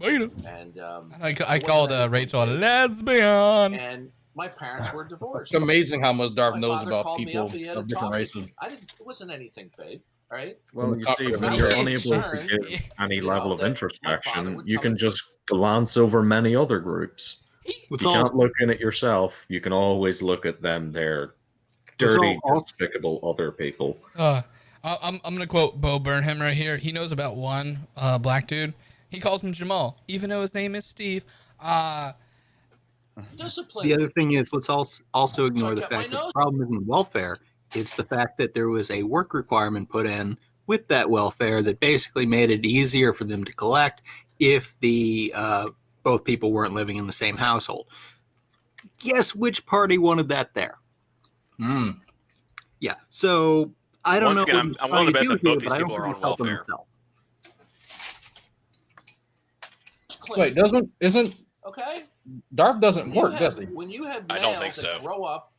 And I called Rachel a lesbian. And my parents were divorced. It's amazing how much Darth My knows father about called me people up, he had a of different talk. races. It wasn't anything big, right? Well, you see, when I you're was unable to concerned, give any level of introspection, would you tell can me- just glance over many other groups. You can't look in at yourself. You can always look at them. They're dirty, despicable other people. I'm gonna quote Bo Burnham right here. He knows about one black dude. He calls him Jamal, even though his name is Steve. Discipline. The other thing is, let's also ignore the fact that the problem isn't welfare. It's the fact that there was a work requirement put in with that welfare that basically made it easier for them to collect if the both people weren't living in the same household. Guess which party wanted that there? Yeah. So I don't Once know. again, I'm willing to bet that both these people are on welfare. Wait, isn't okay? Darth doesn't work, does he? When you have I don't males think that so. grow up,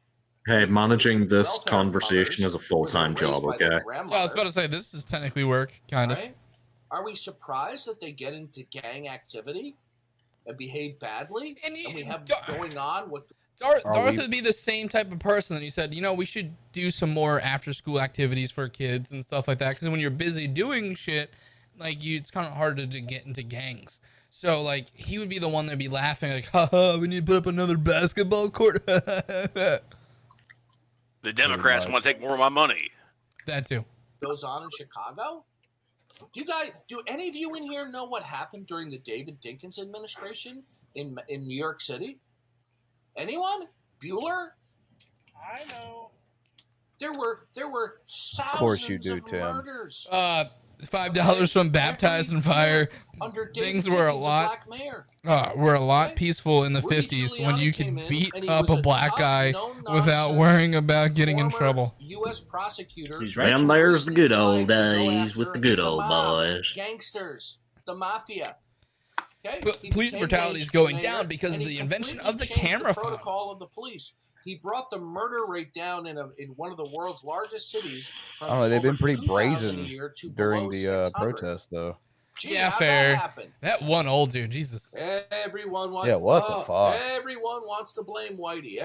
Hey, managing this conversation is a full-time job, okay? Yeah, I was about to say this is technically work, kind of. Are we surprised that they get into gang activity and behave badly? And we have going on what Darth would be the same type of person that you said, we should do some more after school activities for kids and stuff like that. Because when you're busy doing shit, it's kind of harder to get into gangs. So he would be the one that'd be laughing like, haha, we need to put up another basketball court. The Democrats want to take more of my money. That too. Goes on in Chicago? Do any of you in here know what happened during the David Dinkins administration in New York City? Anyone? Bueller? I know. There were thousands Of course you do, of Tim. murders. $5 from Baptized in Fire. Things were a lot peaceful in the 50s when you could beat up a black guy without worrying about getting in trouble. U.S. prosecutor. And there's the good old days with the good old boys. Gangsters, the mafia. Okay? But police brutality is going down because of the invention of the camera phone. Protocol of the police. He brought the murder rate down in one of the world's largest cities. I don't know. They've been pretty brazen during the protest, though. Yeah, fair. That one old dude, Jesus. Everyone wants. Yeah, what the fuck? Everyone wants to blame Whitey.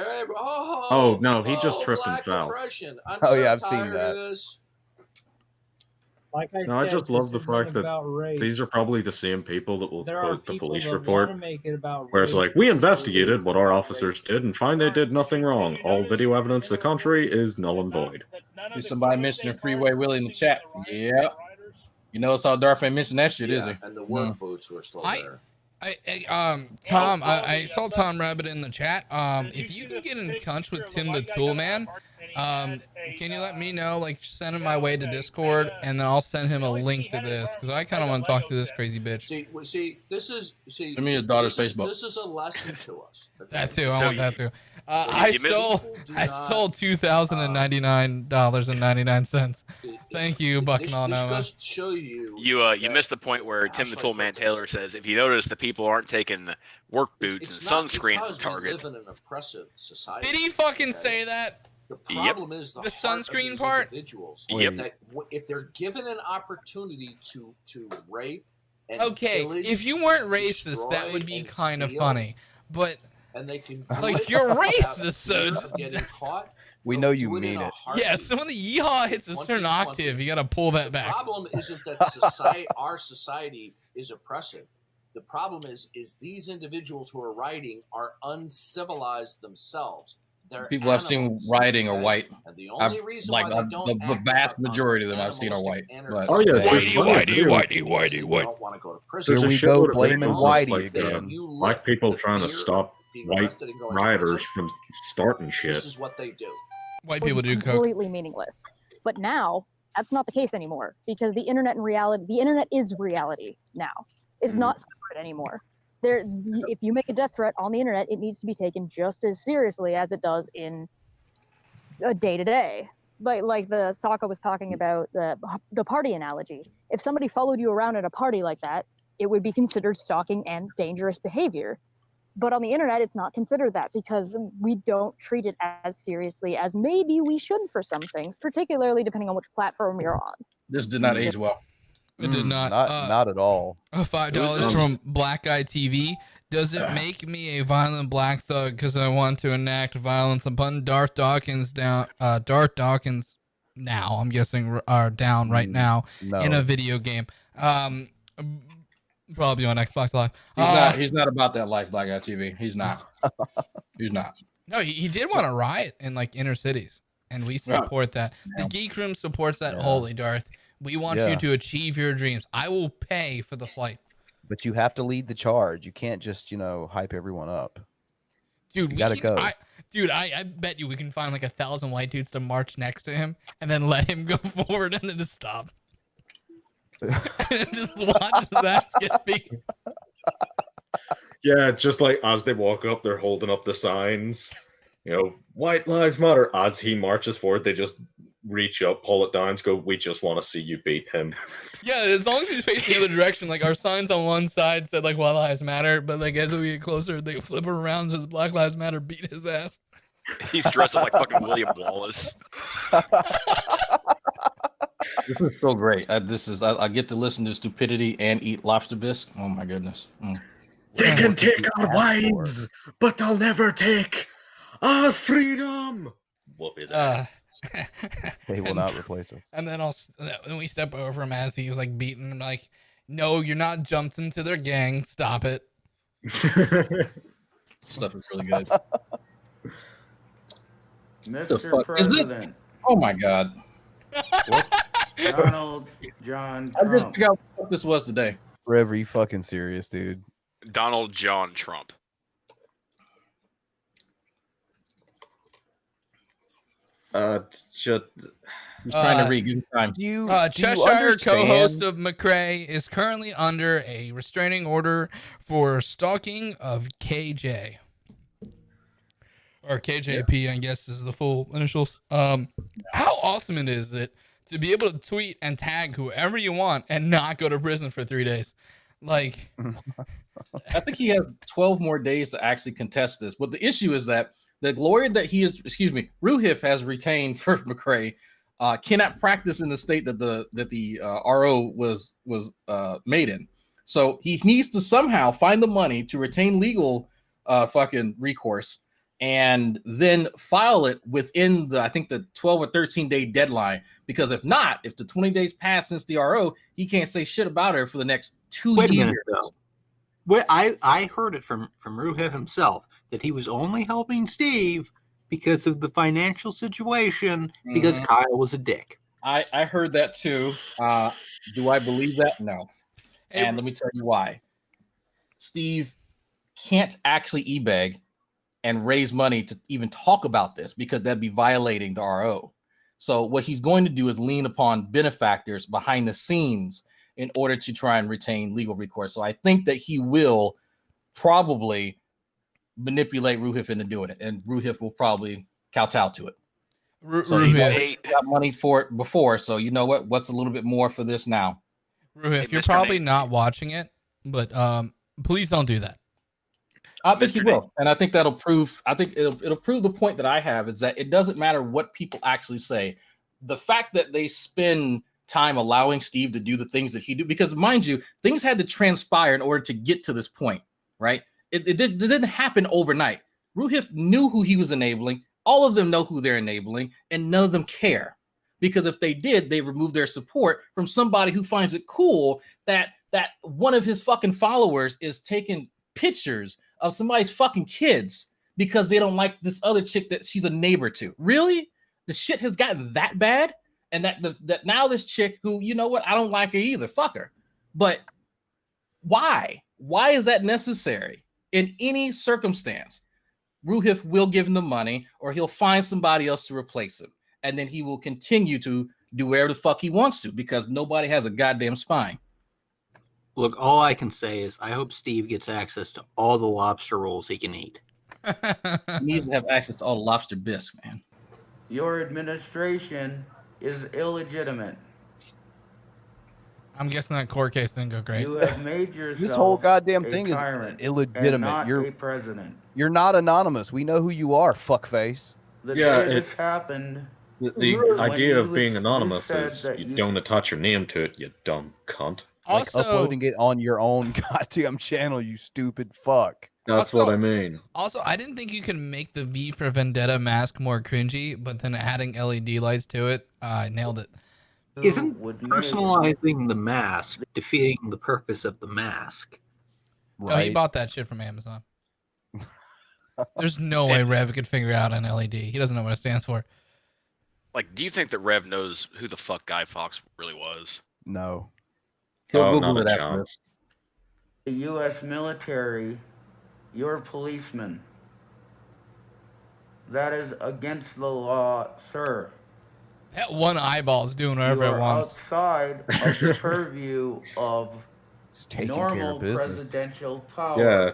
No, he just tripped and fell. I've seen that. Like I just love the fact that these are probably the same people that will put the police report where it's like, we investigated what our officers did and find they did nothing wrong. All video evidence to the contrary is null and void. There's somebody mentioning Freeway Willie in the chat. Yep. You notice how Darth ain't mention that shit, is he? And the work boots were still there. Tom, I saw Tom Rabbit in the chat. If you can get in touch with Tim the Toolman, can you let me know? Send him my way to Discord, and then I'll send him a link to this because I kind of want to talk to this crazy bitch. See, Send me your daughter's Facebook. This is a lesson to us. That too. I want that too. I stole $2,099.99. Thank you, Bucknell. This just show you. You missed the point where Tim the Toolman Taylor says, if you notice the people aren't taking work boots and sunscreen from Target. We live in an oppressive society. Did he fucking say that? The problem is the sunscreen part. Individuals. Yep. If they're given an opportunity to rape and pillage, if you weren't racist, that would be kind of funny. But and they can you're racist, so getting caught. We know you mean it. Yeah, so when the yeehaw hits a certain octave, you gotta pull that back. The problem isn't that our society is oppressive. The problem is these individuals who are writing are uncivilized themselves. They're people I've seen writing are white. And the only reason why they don't the vast majority of them I've seen are white. But. Oh yeah, Whitey. Don't want to go to prison. Here we go blaming Whitey again. Black people trying to stop white rioters from starting shit. This is what they do. White people do coke. Completely meaningless. But now that's not the case anymore because the internet is reality now. It's not separate anymore. If you make a death threat on the internet, it needs to be taken just as seriously as it does in a day-to-day. Like the Sokka was talking about the party analogy. If somebody followed you around at a party like that, it would be considered stalking and dangerous behavior. But on the internet, it's not considered that because we don't treat it as seriously as maybe we should for some things, particularly depending on which platform you're on. This did not age well. It did not. Not at all. $5 from Black Eye TV. Does it make me a violent black thug because I want to enact violence upon Darth Dawkins now, I'm guessing, are down right now in a video game. Probably on Xbox Live. He's not about that life, Black Eye TV. He's not. He's not. No, he did want to riot in inner cities, and we support that. The Geek Room supports that wholly, Darth. We want you to achieve your dreams. I will pay for the flight. But you have to lead the charge. You can't just, hype everyone up. Dude, you gotta go. I bet you we can find 1,000 white dudes to march next to him and then let him go forward and then just stop. And just watch his ass get beat. Yeah, just as they walk up, they're holding up the signs. White Lives Matter. As he marches forward, they just reach up, pull it down, go, we just want to see you beat him. Yeah, as long as he's facing the other direction, our signs on one side said White Lives Matter, but as we get closer, they flip it around and says Black Lives Matter, beat his ass. He's dressed up like fucking William Wallace. This is so great. I get to listen to stupidity and eat lobster bisque. Oh my goodness. They can take our wives, but they'll never take our freedom. Whoop his ass. They will not replace us. And then then we step over him as he's like beating him, like, no, you're not jumped into their gang. Stop it. Stuff is really good. Mr. President. Oh my God. Donald John I just Trump. forgot what this was today. Forever, you fucking serious, dude? Donald John Trump. Just He's trying to read good time. Cheshire co-host of McCrae is currently under a restraining order for stalking of KJ. Or KJP, I guess is the full initials. How awesome it is to be able to tweet and tag whoever you want and not go to prison for 3 days. Like, I think he has 12 more days to actually contest this. But the issue is that the lawyer that Ruhif has retained for McCrae cannot practice in the state that the RO was made in. So he needs to somehow find the money to retain legal fucking recourse and then file it within the 12 or 13 day deadline. Because if not, if the 20 days pass since the RO, he can't say shit about her for the next 2 years. Wait a minute, though. Well, I heard it from Ruhev himself that he was only helping Steve because of the financial situation, because Kyle was a dick. I heard that too. Do I believe that? No. And let me tell you why. Steve can't actually e-beg and raise money to even talk about this because that'd be violating the RO. So what he's going to do is lean upon benefactors behind the scenes in order to try and retain legal recourse. So I think that he will probably manipulate Ruhif into doing it, and Ruhif will probably kowtow to it. So he got money for it before, so you know what? What's a little bit more for this now? Ruhif, you're probably not watching it, but please don't do that. I think he will, and I think that'll prove. I think it'll prove the point that I have is that it doesn't matter what people actually say. The fact that they spend time allowing Steve to do the things that he do, because mind you, things had to transpire in order to get to this point, right? It didn't happen overnight. Ruhif knew who he was enabling. All of them know who they're enabling, and none of them care. Because if they did, they remove their support from somebody who finds it cool that one of his fucking followers is taking pictures of somebody's fucking kids because they don't like this other chick that she's a neighbor to. Really? The shit has gotten that bad? And that now this chick who, you know what, I don't like her either. Fuck her. But why? Why is that necessary? In any circumstance, Ruhif will give him the money or he'll find somebody else to replace him. And then he will continue to do whatever the fuck he wants to because nobody has a goddamn spine. Look, all I can say is I hope Steve gets access to all the lobster rolls he can eat. He needs to have access to all the lobster bisque, man. Your administration is illegitimate. I'm guessing that court case didn't go great. You have made yourself This whole goddamn a thing is tyrant illegitimate. and not You're a president. You're not anonymous. We know who you are, fuckface. The day this happened. The idea of being you anonymous said is that you don't attach your name to it, you dumb cunt. Like Also- uploading it on your own goddamn channel, you stupid fuck. That's Also- what I mean. Also, I didn't think you can make the V for Vendetta mask more cringy, but then adding LED lights to it, I nailed it. Isn't personalizing the mask defeating the purpose of the mask? No, he bought that shit from Amazon. There's no way Rev could figure out an LED. He doesn't know what it stands for. Like, do you think that Rev knows who the fuck Guy Fawkes really was? No. He'll Oh, Google not it a after chance. The U.S. military, you're a policeman. That is against the law, sir. That one eyeball's doing whatever You it are wants. outside of the purview of taking care of normal business. presidential power. Yeah.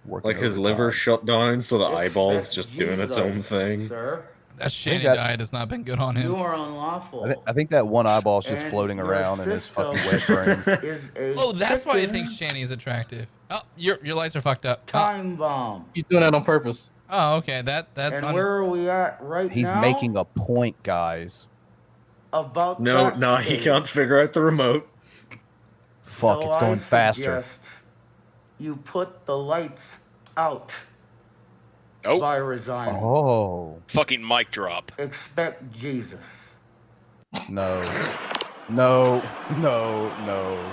Working Like his overtime. liver shut down, so the eyeball's Expect just doing its own Jesus, thing. Sir. That Shanny that- diet has not been good on him. You are unlawful. I think that one eyeball's just And floating your around in his fucking system wet brain. is a Oh, that's why he chicken thinks Shanny's attractive. Oh, your lights are fucked up. Oh, time bomb. He's doing that on purpose. oh, okay. That's And where are we at right He's now? making a point, guys. about No, that no, he stage. can't figure out the remote. Fuck, So it's going I faster. suggest you put the lights out Oh. by resigning. Oh. Fucking mic drop. Expect Jesus. No. No. No. No.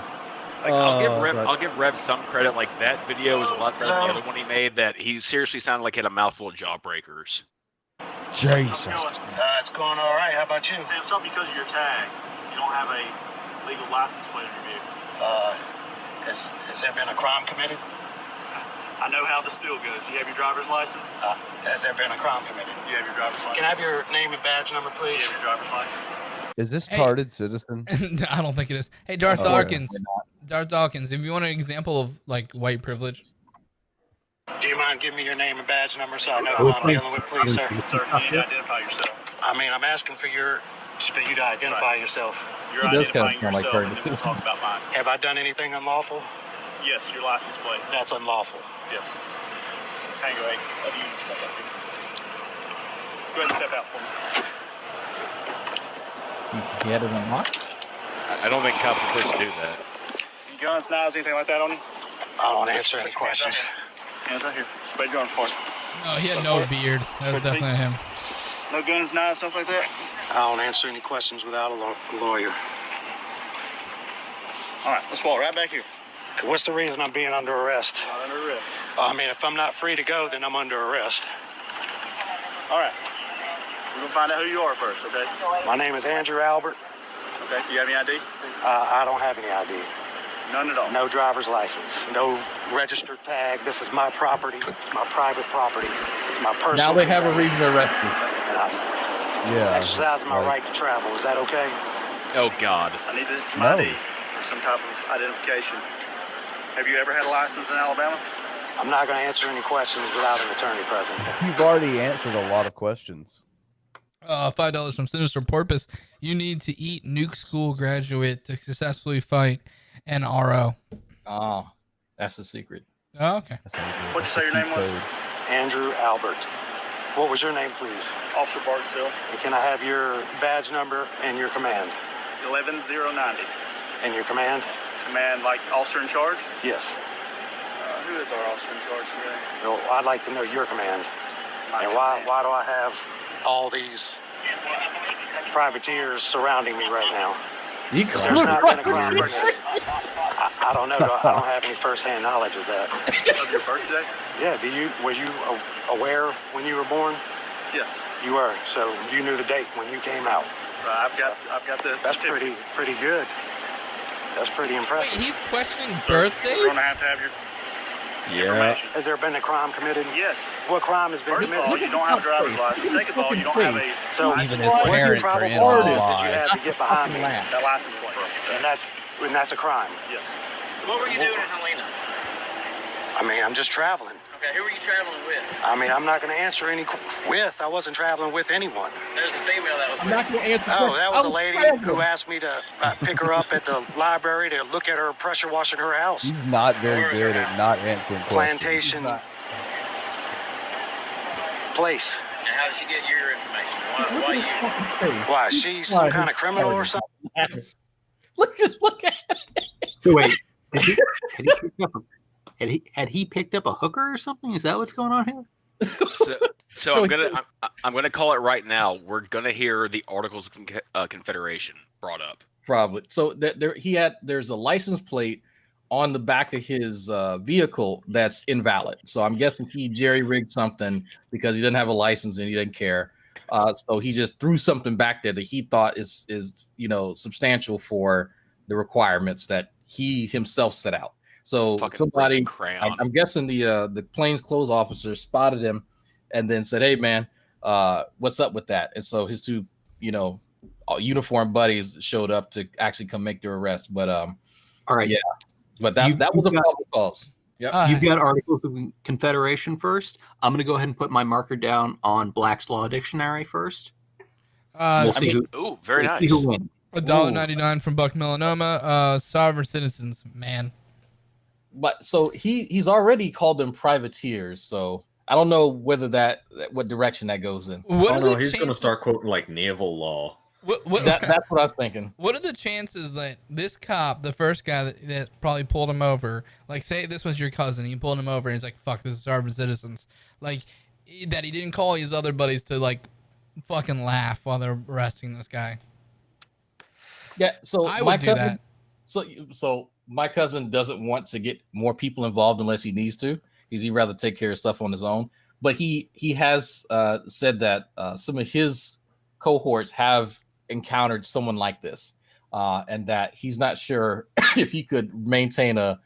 Like, I'll give Rev some credit. Like that video was a lot better than the other one he made. That he seriously sounded like he had a mouthful of jawbreakers. Jesus. It's going all right. How about you? Hey, it's not because of your tag. You don't have a legal license plate on your vehicle. Has there been a crime committed? I know how the spill goes. Do you have your driver's license? Has there been a crime committed? Do you have your driver's license? Can I have your name and badge number, please? Do you have your driver's license? Is this Tarded Citizen? I don't think it is. Hey, Darth Oh, Dawkins. Darth Dawkins, if you want an example of like white privilege. Do you mind giving me your name and badge number so I know who I'm dealing with, please, sir? Sir, you need to identify yourself. I mean, I'm asking for you to identify yourself. You're He does kind of identifying sound like yourself, Tarded and then we'll Citizen. talk about mine. Have I done anything unlawful? Yes, your license plate. That's unlawful. Yes. Hang on, hey. You step out. Go ahead and step out for me. He had it unlocked? I don't think cops are supposed to do that. Any guns, knives, anything like that on you? I don't answer any questions. Hands right here. Spade gun for me. No, he had no beard. That was definitely him. No guns, knives, stuff like that? I don't answer any questions without a lawyer. All right, let's walk right back here. What's the reason I'm being under arrest? Not under arrest. I mean, if I'm not free to go, then I'm under arrest. All right. We're going to find out who you are first, okay? My name is Andrew Albert. Okay, you have any ID? I don't have any ID. None at all? No driver's license, no registered tag. This is my property. It's my private property. It's my personal. Now they have a reason to arrest you. Yeah. Exercising my right to travel. Is that okay? Oh God. I need some ID or some type of identification. Have you ever had a license in Alabama? I'm not going to answer any questions without an attorney present. You've already answered a lot of questions. $5 from Sinister Porpoise. You need to eat nuke school graduate to successfully fight an RO. Oh, that's the secret. Oh, okay. What'd you say your name was? Andrew Albert. What was your name, please? Officer Barksdale. And can I have your badge number and your command? 11090. And your command? Command, like officer in charge? Yes. Who is our officer in charge today? So I'd like to know your command. And why do I have all these privateers surrounding me right now? There's not been a crime. I don't know. I don't have any first-hand knowledge of that. Of your birthday? Yeah. Were you aware when you were born? Yes. You were. So you knew the date when you came out. I've got the. That's pretty good. That's pretty impressive. Wait, he's questioning birthdays? You're gonna have your. Yeah. Has there been a crime committed? Yes. What crime has been committed? First of all, you don't have a driver's license. Second of all, you don't have a. So even his what parents are probable in cause on a did you lie. have to get behind me? That license plate. And that's a crime. Yes. What were you doing in Helena? I mean, I'm just traveling. Okay, who were you traveling with? I mean, I'm not going to answer any with. I wasn't traveling with anyone. There's a female that was. I'm not going to answer. Oh, that was a lady who asked me to pick her up at the library to look at her pressure washing her house. He's not very good at not answering questions. Plantation place. And how did she get your information? Why you? Why, she's some kind of criminal or something? Look at it. So wait, had he picked up a hooker or something? Is that what's going on here? So I'm gonna call it right now. We're gonna hear the Articles of Confederation brought up. Probably. So there's a license plate on the back of his vehicle that's invalid. So I'm guessing he jerry-rigged something because he didn't have a license and he didn't care. So he just threw something back there that he thought is substantial for the requirements that he himself set out. So somebody, I'm guessing the plainclothes officer spotted him and then said, "Hey man, what's up with that?" And so his two, uniform buddies showed up to actually come make their arrest. But all right, yeah, but that was a probable cause. Yep. You've got Articles of Confederation first. I'm going to go ahead and put my marker down on Black's Law Dictionary first. We'll see Ooh, very nice. See who wins. $1.99 from Buck Melanoma. Sovereign citizens, man. But so he's already called them privateers. So I don't know whether what direction that goes in. He's going to start quoting like naval law. That's what I'm thinking. What are the chances that this cop, the first guy that probably pulled him over, like say this was your cousin, he pulled him over and he's like, fuck, this is Harvard citizens. Like that he didn't call his other buddies to like fucking laugh while they're arresting this guy. Yeah, so I would do that. So my cousin doesn't want to get more people involved unless he needs to. He'd rather take care of stuff on his own. But he has said that some of his cohorts have encountered someone like this, and that he's not sure if he could maintain the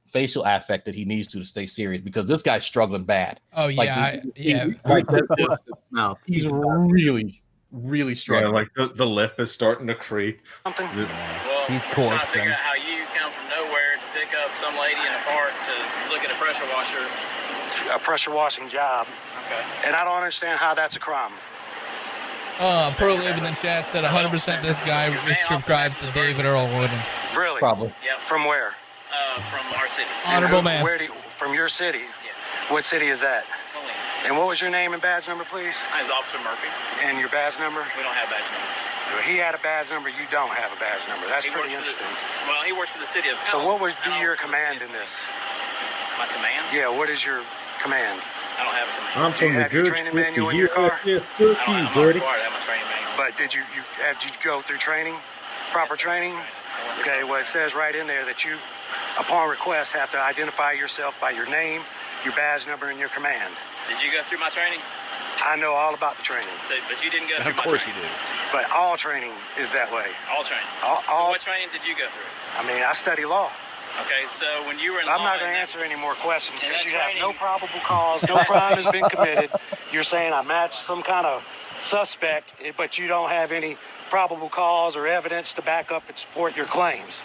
facial affect that he needs to stay serious, because this guy's struggling bad. Oh yeah, he's really struggling. Yeah, like the lip is starting to creep. Something. Well, He's we're trying to torturing. figure out how you come from nowhere to pick up some lady in a park to look at a pressure washer. A pressure washing job. Okay. And I don't understand how that's a crime. Pearl Live in the chat said 100% this guy subscribes to David Earl Wooden. Really? Probably. Yep. From where? From our city. Honorable man. From your city? Yes. What city is that? Helena. And what was your name and badge number, please? My name's Officer Murphy. And your badge number? We don't have badge numbers. He had a badge number, you don't have a badge number. That's He pretty works for interesting. Well, he works for the city of So what would I be don't your work for the command city in of this? My command? Yeah, what is your command? I don't have a command. I'm Do you from the have your good training shit, manual the in your car? USS I'm Turkey, not buddy. required to have my training manual. But did you go through training? Proper training? Okay, well, it says right in there that you, upon request, have to identify yourself by your name, your badge number, and your command. Did you go through my training? I know all about the training. But you didn't go through Of my course you training. do. But all training is that way. All training. All, What training did you go through? I mean, I study law. Okay, so when you were in I'm law not going to and answer any more questions and because that you have no training- probable cause, no crime has been committed. You're saying I matched some kind of suspect, but you don't have any probable cause or evidence to back up and support your claims.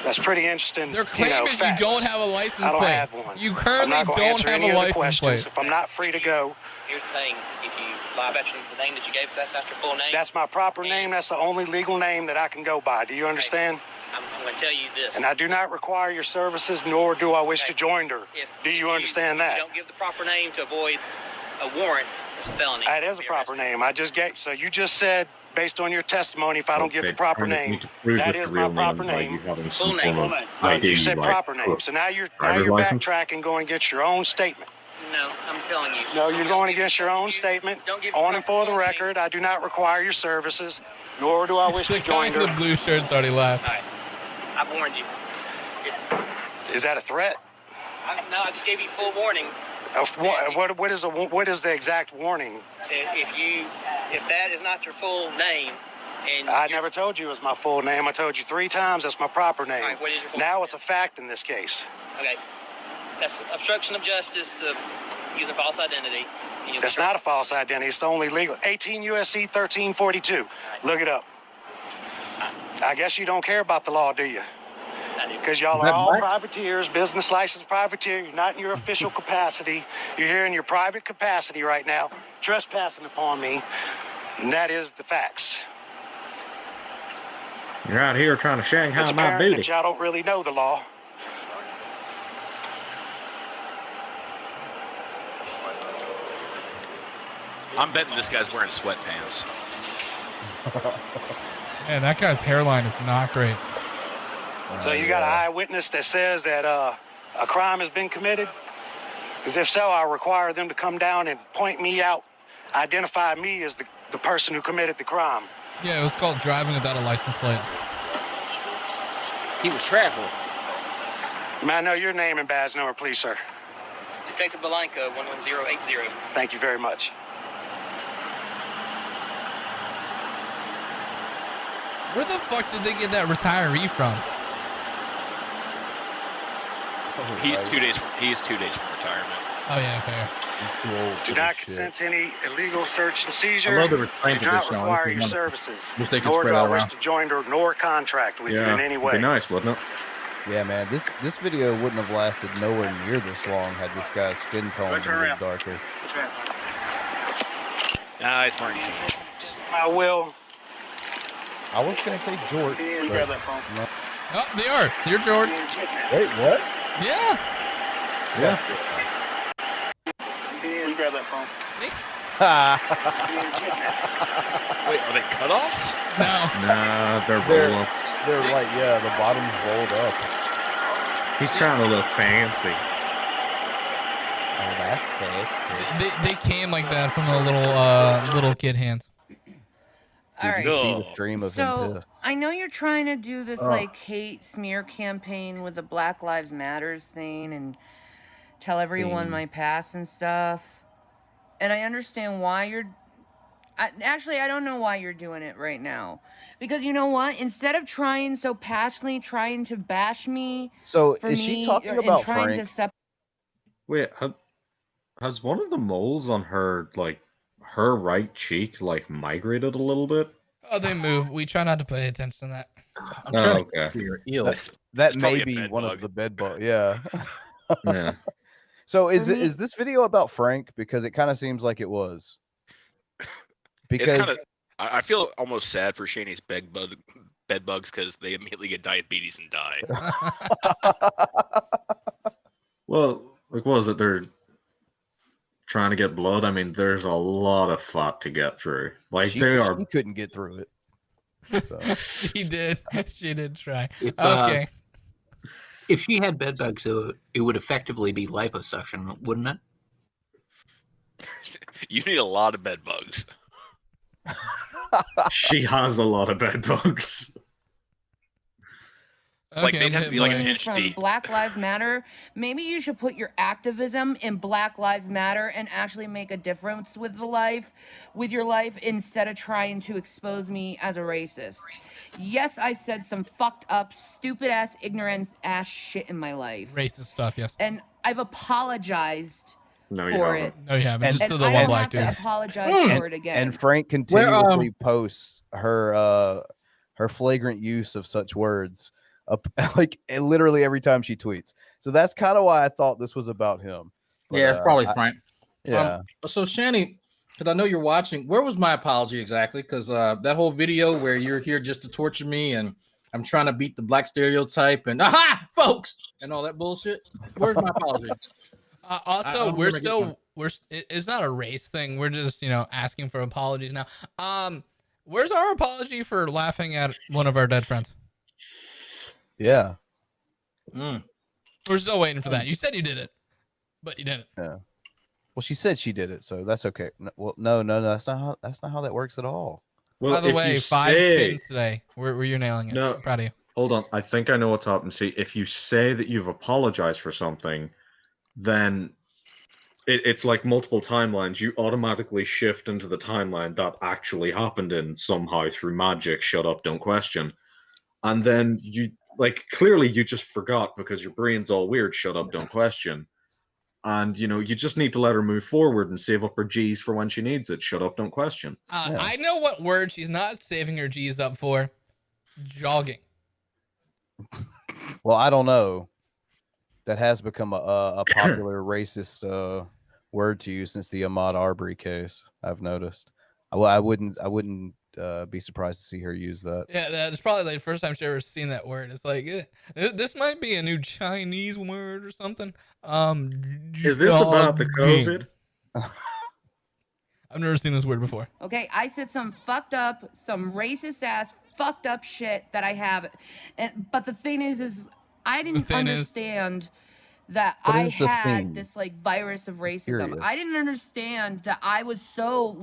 That's pretty interesting. Their claim is facts. you don't have a license I don't plate. have one. You I'm currently not gonna don't answer have any a other license questions. plate. If I'm not free to go, Here's the thing, if you lie about the name that you gave us, that's not your full name. that's my proper name. That's the only legal name that I can go by. Do you understand? I'm going to tell you this. And I do not require your services, nor do I wish to join her. Do you understand If that? you don't give the proper name to avoid a warrant, it's a felony. That is a proper name. I just gave. So you just said, based on your testimony, if I don't give the proper name, that is my proper name. Full name. You said proper name. So now you're backtracking, going against your own statement. No, I'm telling you. No, you're going against your own statement. On and for the record, I do not require your services, nor do I wish The to guy join in the her. blue shirt's already left. All right. I've warned you. Is that a threat? No, I just gave you full warning. What is the exact warning? If that is not your full name, and I never told you it was my full name. I told you 3 times that's my proper name. All right, what is your full Now name? it's a fact in this case. Okay, that's obstruction of justice to use a false identity. And you'll That's be not a false identity. It's the only legal. 18 U.S.C. 1342. Look it up. I guess you don't care about the law, do you? I do. Because y'all are all privateers, business license privateer. You're not in your official capacity. You're here in your private capacity right now, trespassing upon me. And that is the facts. You're out here trying to Shanghai It's my apparent booty. that y'all don't really know the law. I'm betting this guy's wearing sweatpants. Man, that guy's hairline is not great. So you got an eyewitness that says that a crime has been committed? Because if so, I'll require them to come down and point me out, identify me as the person who committed the crime. Yeah, it was called driving without a license plate. He was traveling. May I know your name and badge number, please, sir? Detective Belanca, 11080. Thank you very much. Where the fuck did they get that retiree from? He's 2 days. He's 2 days from retirement. Oh yeah, fair. He's too old. Do not consent to any illegal search and seizure. I love the restraint Do not position on it. require If you your want- services. wish they could Nor spread do I out wish around. to join her nor contract with you Yeah, in any it'd way. be nice, wouldn't it? Yeah, man. This video wouldn't have lasted nowhere near this long had this guy's skin tone been a little darker. Ah, he's wearing jeans. I will. I was gonna say George. grab that phone. No. Oh, they are. You're George. Wait, what? Yeah. Yeah. You grab that phone. Wait, are they cutoffs? No. Nah, they're They're- roll-ups. They're like, yeah, the bottom's rolled up. He's trying to look fancy. Oh, that's sexy. They came like that from the little kid hands. All Did you right. see the stream of him So pissed? I know you're trying to do this Ugh. like hate smear campaign with the Black Lives Matters thing and tell everyone Thing. my past and stuff. And I understand why you're. Actually, I don't know why you're doing it right now, because you know what? Instead of trying so passionately, trying to bash me. So for is she me, talking and about trying Frank? to Wait, has one of the moles on her right cheek migrated a little bit? Oh, they move. We try not to pay attention to that. I'm Oh, trying okay. to hear ill. That It's may probably a be bed one bug. of the bed bugs. Yeah. Yeah. So For me- is this video about Frank? Because it kind of seems like it was. It's Because kind of. I feel almost sad for Shanny's bed bugs because they immediately get diabetes and die. Well, what was it? They're trying to get blood. I mean, there's a lot of fat to get through. she couldn't get through it. So. She did. She did try. If, Okay. If she had bed bugs, it would effectively be liposuction, wouldn't it? You need a lot of bed bugs. She has a lot of bed bugs. Like they'd have to be like an Coming inch from deep. Black Lives Matter, maybe you should put your activism in Black Lives Matter and actually make a difference with your life instead of trying to expose me as a racist. Yes, I've said some fucked up, stupid ass, ignorant ass shit in my life. Racist stuff, yes. And I've apologized No, you for haven't. it. No, you haven't. Just And to the I one don't black have dude. to apologize for it again. And Frank continually posts her flagrant use of such words literally every time she tweets. So that's kind of why I thought this was about him. But, Yeah, it's probably Frank. Yeah. So Shanny, because I know you're watching, where was my apology exactly? Because that whole video where you're here just to torture me and I'm trying to beat the black stereotype and aha, folks, and all that bullshit. Where's my apology? Also, I'm we're gonna get still it's not a race thing. We're just asking for apologies now. Where's our apology for laughing at one of our dead friends? Yeah. We're still waiting for that. You said you did it, but you didn't. Yeah. Well, she said she did it, so that's okay. No, that's not how that works at all. Well, By the if way, you 5 say- shins today. Where you're nailing it. No, I'm proud of you. Hold on. I think I know what's happened. See, if you say that you've apologized for something, then it's like multiple timelines. You automatically shift into the timeline that actually happened in somehow through magic. Shut up, don't question. And then you clearly you just forgot because your brain's all weird. Shut up, don't question. And you just need to let her move forward and save up her G's for when she needs it. Shut up, don't question. I know what word she's not saving her G's up for. Jogging. Well, I don't know. That has become a popular racist word to use since the Ahmaud Arbery case. I've noticed. I wouldn't be surprised to see her use that. Yeah, that's probably like the first time she ever seen that word. It's like this might be a new Chinese word or something. Is this about the jogging. COVID? I've never seen this word before. Okay, I said some fucked up, some racist ass fucked up shit that I have, but the thing is I didn't understand that But I here's the had thing. this virus of racism. Curious. I didn't understand that I was so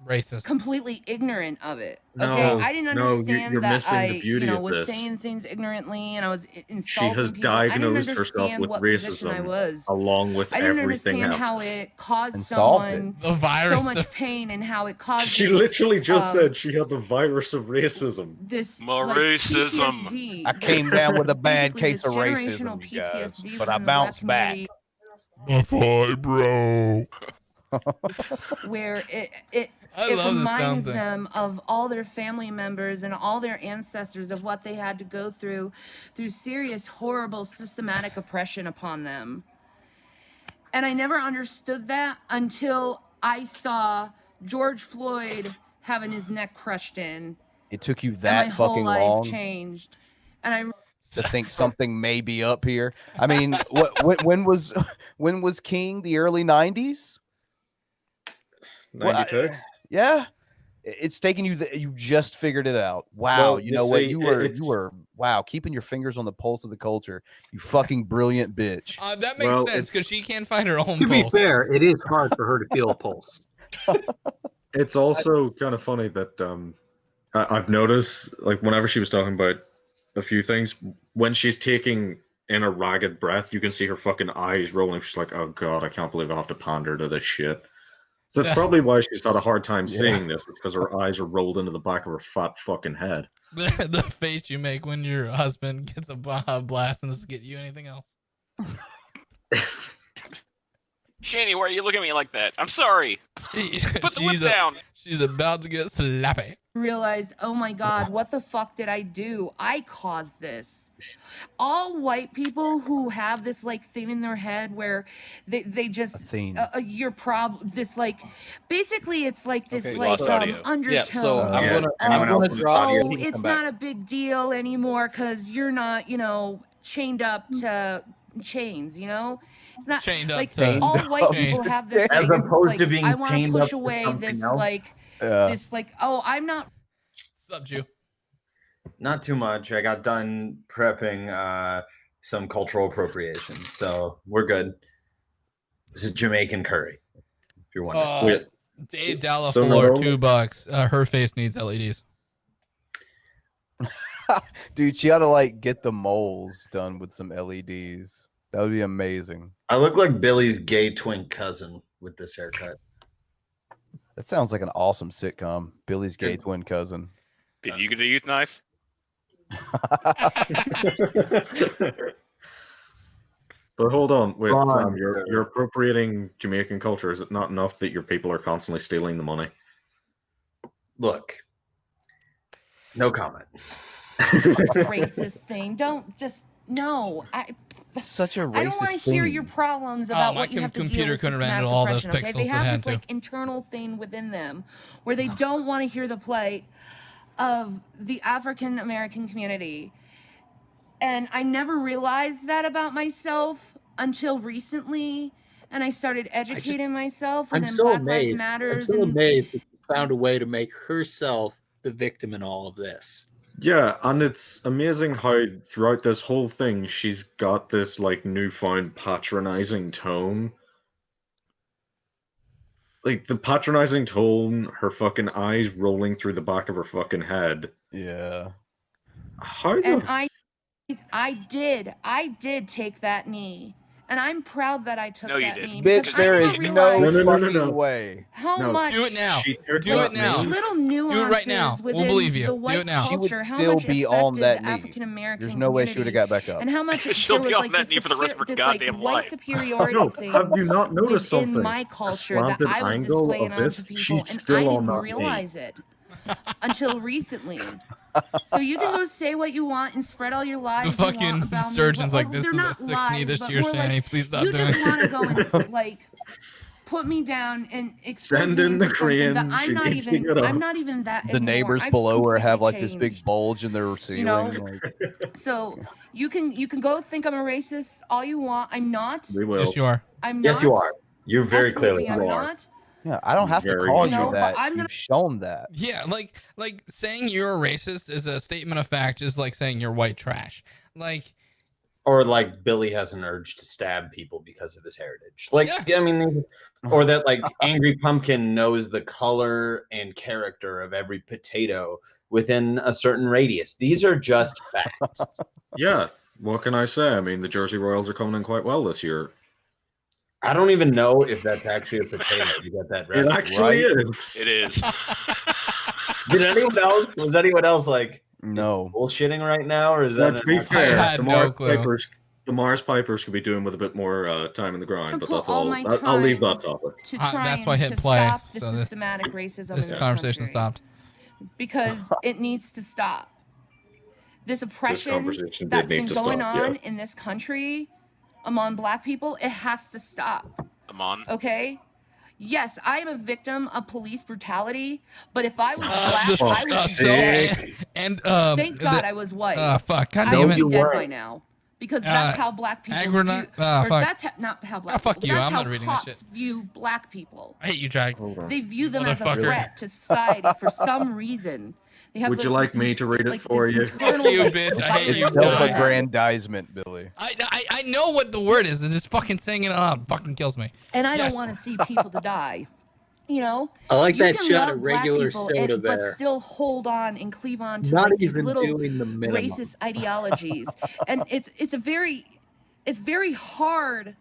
racist, completely ignorant of it. No, Okay, I didn't no, understand you're that missing I, the beauty of was this. saying things ignorantly and I was She insulting has people. I didn't diagnosed herself understand with what position I racism was. along with I didn't everything understand else. how it caused And solved it. someone The virus so much of- pain and how it caused She this, literally just said she had the virus of racism. this More like, racism. PTSD. I came down with a bad Basically, case this of generational racism, you guys, PTSD but I from the black bounced back. community Bye, bro. where it I love this sound reminds thing. them of all their family members and all their ancestors of what they had to go through serious, horrible, systematic oppression upon them. And I never understood that until I saw George Floyd having his neck crushed in. It took you And that my whole fucking life long changed. And I to think something may be up here. I mean, when was King? The early 90s? 92. Yeah. It's taking you you just figured it out. Wow. Well, you you know what? see, You were wow, keeping your fingers on the pulse of the culture. You fucking brilliant bitch. That makes sense because she can't find her own To be pulse. fair, it is hard for her to feel a pulse. It's also kind of funny that I've noticed, like, whenever she was talking about a few things, when she's taking in a ragged breath, you can see her fucking eyes rolling. She's like, "Oh god, I can't believe I have to pander to this shit." So that's probably why she's had a hard time seeing this. It's because her eyes are rolled into the back of her fat fucking head. The face you make when your husband gets a blast and doesn't get you anything else. Shanny, why are you looking at me like that? I'm sorry. Put the whip down. She's about to get slappy. Realized, oh my god, what the fuck did I do? I caused this. All white people who have this like thing in their head where they just your problem, this like basically it's like this like undertone. Yeah, so I'm gonna drop. Oh, it's not a big deal anymore because you're not, you know, chained up to chains, you know. It's not chained up like to all white people have this as like, opposed like, to being I want to chained up push to away something this else. like Yeah. this like, oh, I'm not Sup, Jew? Not too much. I got done prepping some cultural appropriation, so we're good. This is Jamaican curry, if you're wondering. Dave Dalla So for not $2. Her face needs LEDs. Dude, she ought to like get the moles done with some LEDs. That would be amazing. I look like Billy's gay twin cousin with this haircut. That sounds like an awesome sitcom. Billy's gay twin cousin. Did you get a youth knife? But hold on, wait, Ron, Sam, you're appropriating Jamaican culture. Is it not enough that your people are constantly stealing the money? Look, no comment. racist thing. Don't just no. Such a racist I don't want to hear your problems about what you have to deal with systematic oppression. Okay, they have this like internal thing within them where they don't want to hear the plight of the African American community, and I never realized that about myself until recently, and I started educating myself. I'm within so Black amazed. Lives Matters I'm so and amazed that she found a way to make herself the victim in all of this. Yeah, and it's amazing how throughout this whole thing she's got this like newfound patronizing tone. Like the patronizing tone, her fucking eyes rolling through the back of her fucking head. Yeah. How and the I did take that knee, and I'm proud that I took No, you that didn't. knee. Bitch, because there I is didn't no realize fucking way. how No. much Do it now. She Do it now. little Do nuances it right now. We'll within believe you. the Do white it now. She would culture, how still much be on affected that the knee. African American There's no way she would have got back up. and how much She'll there be was on like that this, knee for the rest of her this goddamn like white life. superiority No, thing have you not noticed within something? my A culture that slanted I was angle displaying of this, onto people, she's and still I on didn't that knee. realize it until recently. So you can go say what you want and spread all your lies. The fucking surgeon's like, this they're is a not 6th knee lies, this but year, more Shanny. like, Please stop you doing just it. want to go and like put me down and expose Send me in the into something that Korean. She I'm not needs to even. get up. I'm not even that. The anymore. neighbors I've below her have completely like this changed. big bulge in their ceiling. know? Like, So you can go think I'm a racist all you want. I'm not. We will. Yes, you are. I'm not. Yes, you are. You're very Absolutely, clearly I'm you are. not. yeah, I don't have to Very call much you so. that. But I'm gonna- You've shown that. Yeah, like saying you're a racist is a statement of fact, just like saying you're white trash. Like, Or like Billy has an urge to stab people because of his heritage. Like, Yeah. I mean, or that like Angry Pumpkin knows the color and character of every potato within a certain radius. These are just facts. Yeah, what can I say? I mean, the Jersey Royals are coming in quite well this year. I don't even know if that's actually a potato. You got that It right? actually is. It is. Did anyone else? Was anyone else like No. bullshitting right now, or is Now, that to be an fair, had the no Mars clue. Pipers, the Mars Pipers could be doing with a bit more time in the grind, but Put that's all all. my I'll leave time that topic. To Uh, try that's why I and hit to play, stop the so this- systematic racism this in this conversation country. stopped. Because it needs to stop. This oppression conversation did that's need been to going stop, on yes. in this country among Black people, it has to stop. Amon. Okay? Yes, I am a victim of police brutality, but if I was The Black, I would be so- dead. and Thank God I was white. fuck, God I damn would it. be dead by now. because that's how black people view, Agronaut? or Fuck. that's not how black fuck people, you, that's I'm how not reading this cops shit. view black people. I hate you, Drag. They view them as a Motherfucker. threat to society for some reason. They have Would you this like me to read it like for this you? internal, You like, bitch, I hate you. It's self-aggrandizement, Billy. I know what the word is, and just fucking saying it out fucking kills me. and I Yes. don't want to see people to die. You know, I like you that can shot love of black regular people soda but there. still hold on and cleave on to Not like these even little doing the minimum. racist ideologies, and it's very hard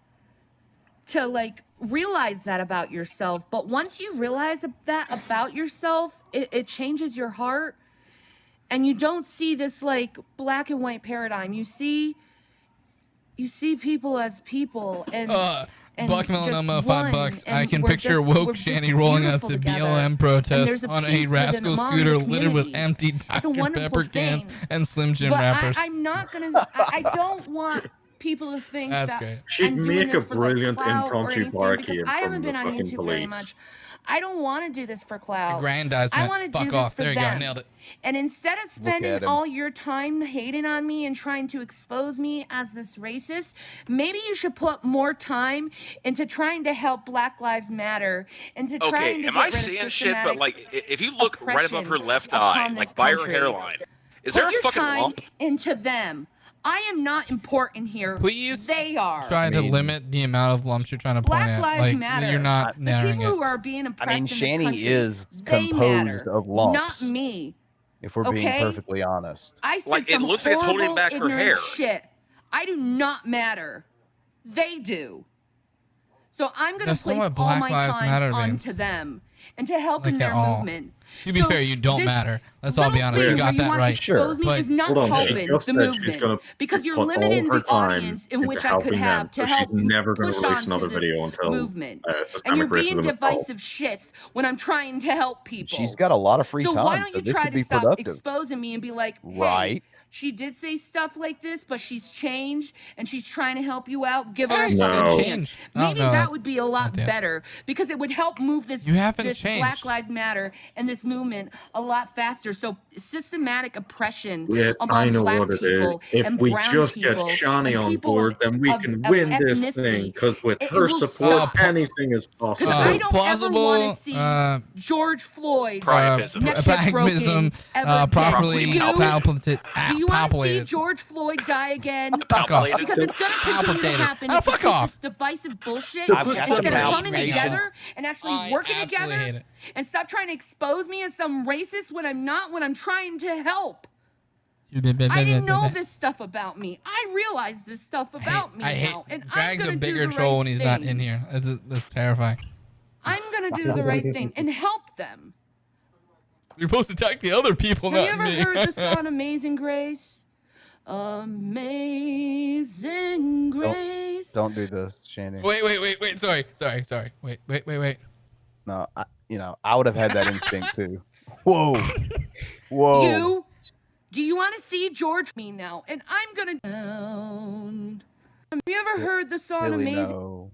to like realize that about yourself. But once you realize that about yourself, it changes your heart, and you don't see this like black and white paradigm. You see people as people, and Buck just Melanoma, one, $5. and I can we're picture just- woke we're just Shanny rolling up beautiful to together. BLM And protests there's on a peace within rascal among scooter the littered with community. empty It's a Dr. wonderful Pepper cans thing. and Slim Jim But wrappers. I'm not gonna. I don't want people to think That's that great. She'd I'm doing make a this for brilliant like clout or impromptu anything, barkeep because I haven't from been the on fucking YouTube very police. much. I don't want to do this for clout. Aggrandizement. I want to Fuck do this off. for There you them. go. Nailed it. And instead of at spending him. all your time hating on me and trying to expose me as this racist, maybe you should put more time into trying to help Black Lives Matter and to trying Okay, to am get I rid of seeing shit? But systematic like, if you look right above her left oppression eye, upon like this by her country. hairline, is Put there a your fucking time lump? into them. I am not important here. Please They are. Try to limit the amount of lumps you're trying to Black point at. Lives Like, Matter. you're not The narrowing people it. who are being oppressed I mean, in this Shanny country, is they composed matter, of lumps. not me. If we're being Okay? perfectly honest. I said Like, it some looks like it's holding horrible, back her ignorant hair. shit. I do not matter. They do. So I'm going to That's not place what all Black my Lives time Matter onto means. them and to helping Like, at their all. movement. To be So fair, you don't this matter. Let's all be little honest. You thing got where you that want to right. expose me But is not Hold on, she helping just the said she's movement gonna because you're put all limiting her the time audience in into which I could helping have them, to so help she's never going to push release onto another this video until movement. And systemic you're being racism is solved. divisive shits when I'm trying to help people. She's got a lot of free So time, why don't so you this try could to be stop productive. exposing me and be like, hey, Right. she did say stuff like this, but she's changed and she's trying to help you out. Give her a No. fucking chance. Oh, Maybe no. that would be a lot Not yet. better because it would help move this, You haven't this changed. Black Lives Matter and this movement a lot faster. So systematic oppression Yeah, among I know black what it is. people If and we brown just people get Shanny and on people board, of- then we of- can of win this ethnicity, thing. Because with it her will support, stop. anything is possible. Because I don't ever plausible, want to see George Floyd Priapism. neck shit broken pragmatism, ever again. properly Do you? palpated. Do you want to see palpated. George Floyd die again? Palpitated. Because it's going to continue to Palpitated. happen. Oh, if you fuck keep off. This divisive bullshit I've got instead some of coming palpitations. together and actually I working absolutely hate together it. and stop trying to expose me as some racist when I'm not, when I'm trying to help. I didn't know this stuff about me. I realize this stuff about me I hate. now, and I'm Drag's gonna a do bigger the troll right when he's not thing. in here. That's terrifying. I'm gonna do the right thing and help them. You're supposed to attack the other people, Have you not ever me. heard the song Amazing Grace? Amazing Grace. Don't do this, Shanny. Wait. Sorry. Wait. No, I would have had that instinct too. Whoa. Whoa. Do you want to see George me now? And I'm gonna down. Have you ever heard the song Billy, Amazing? no.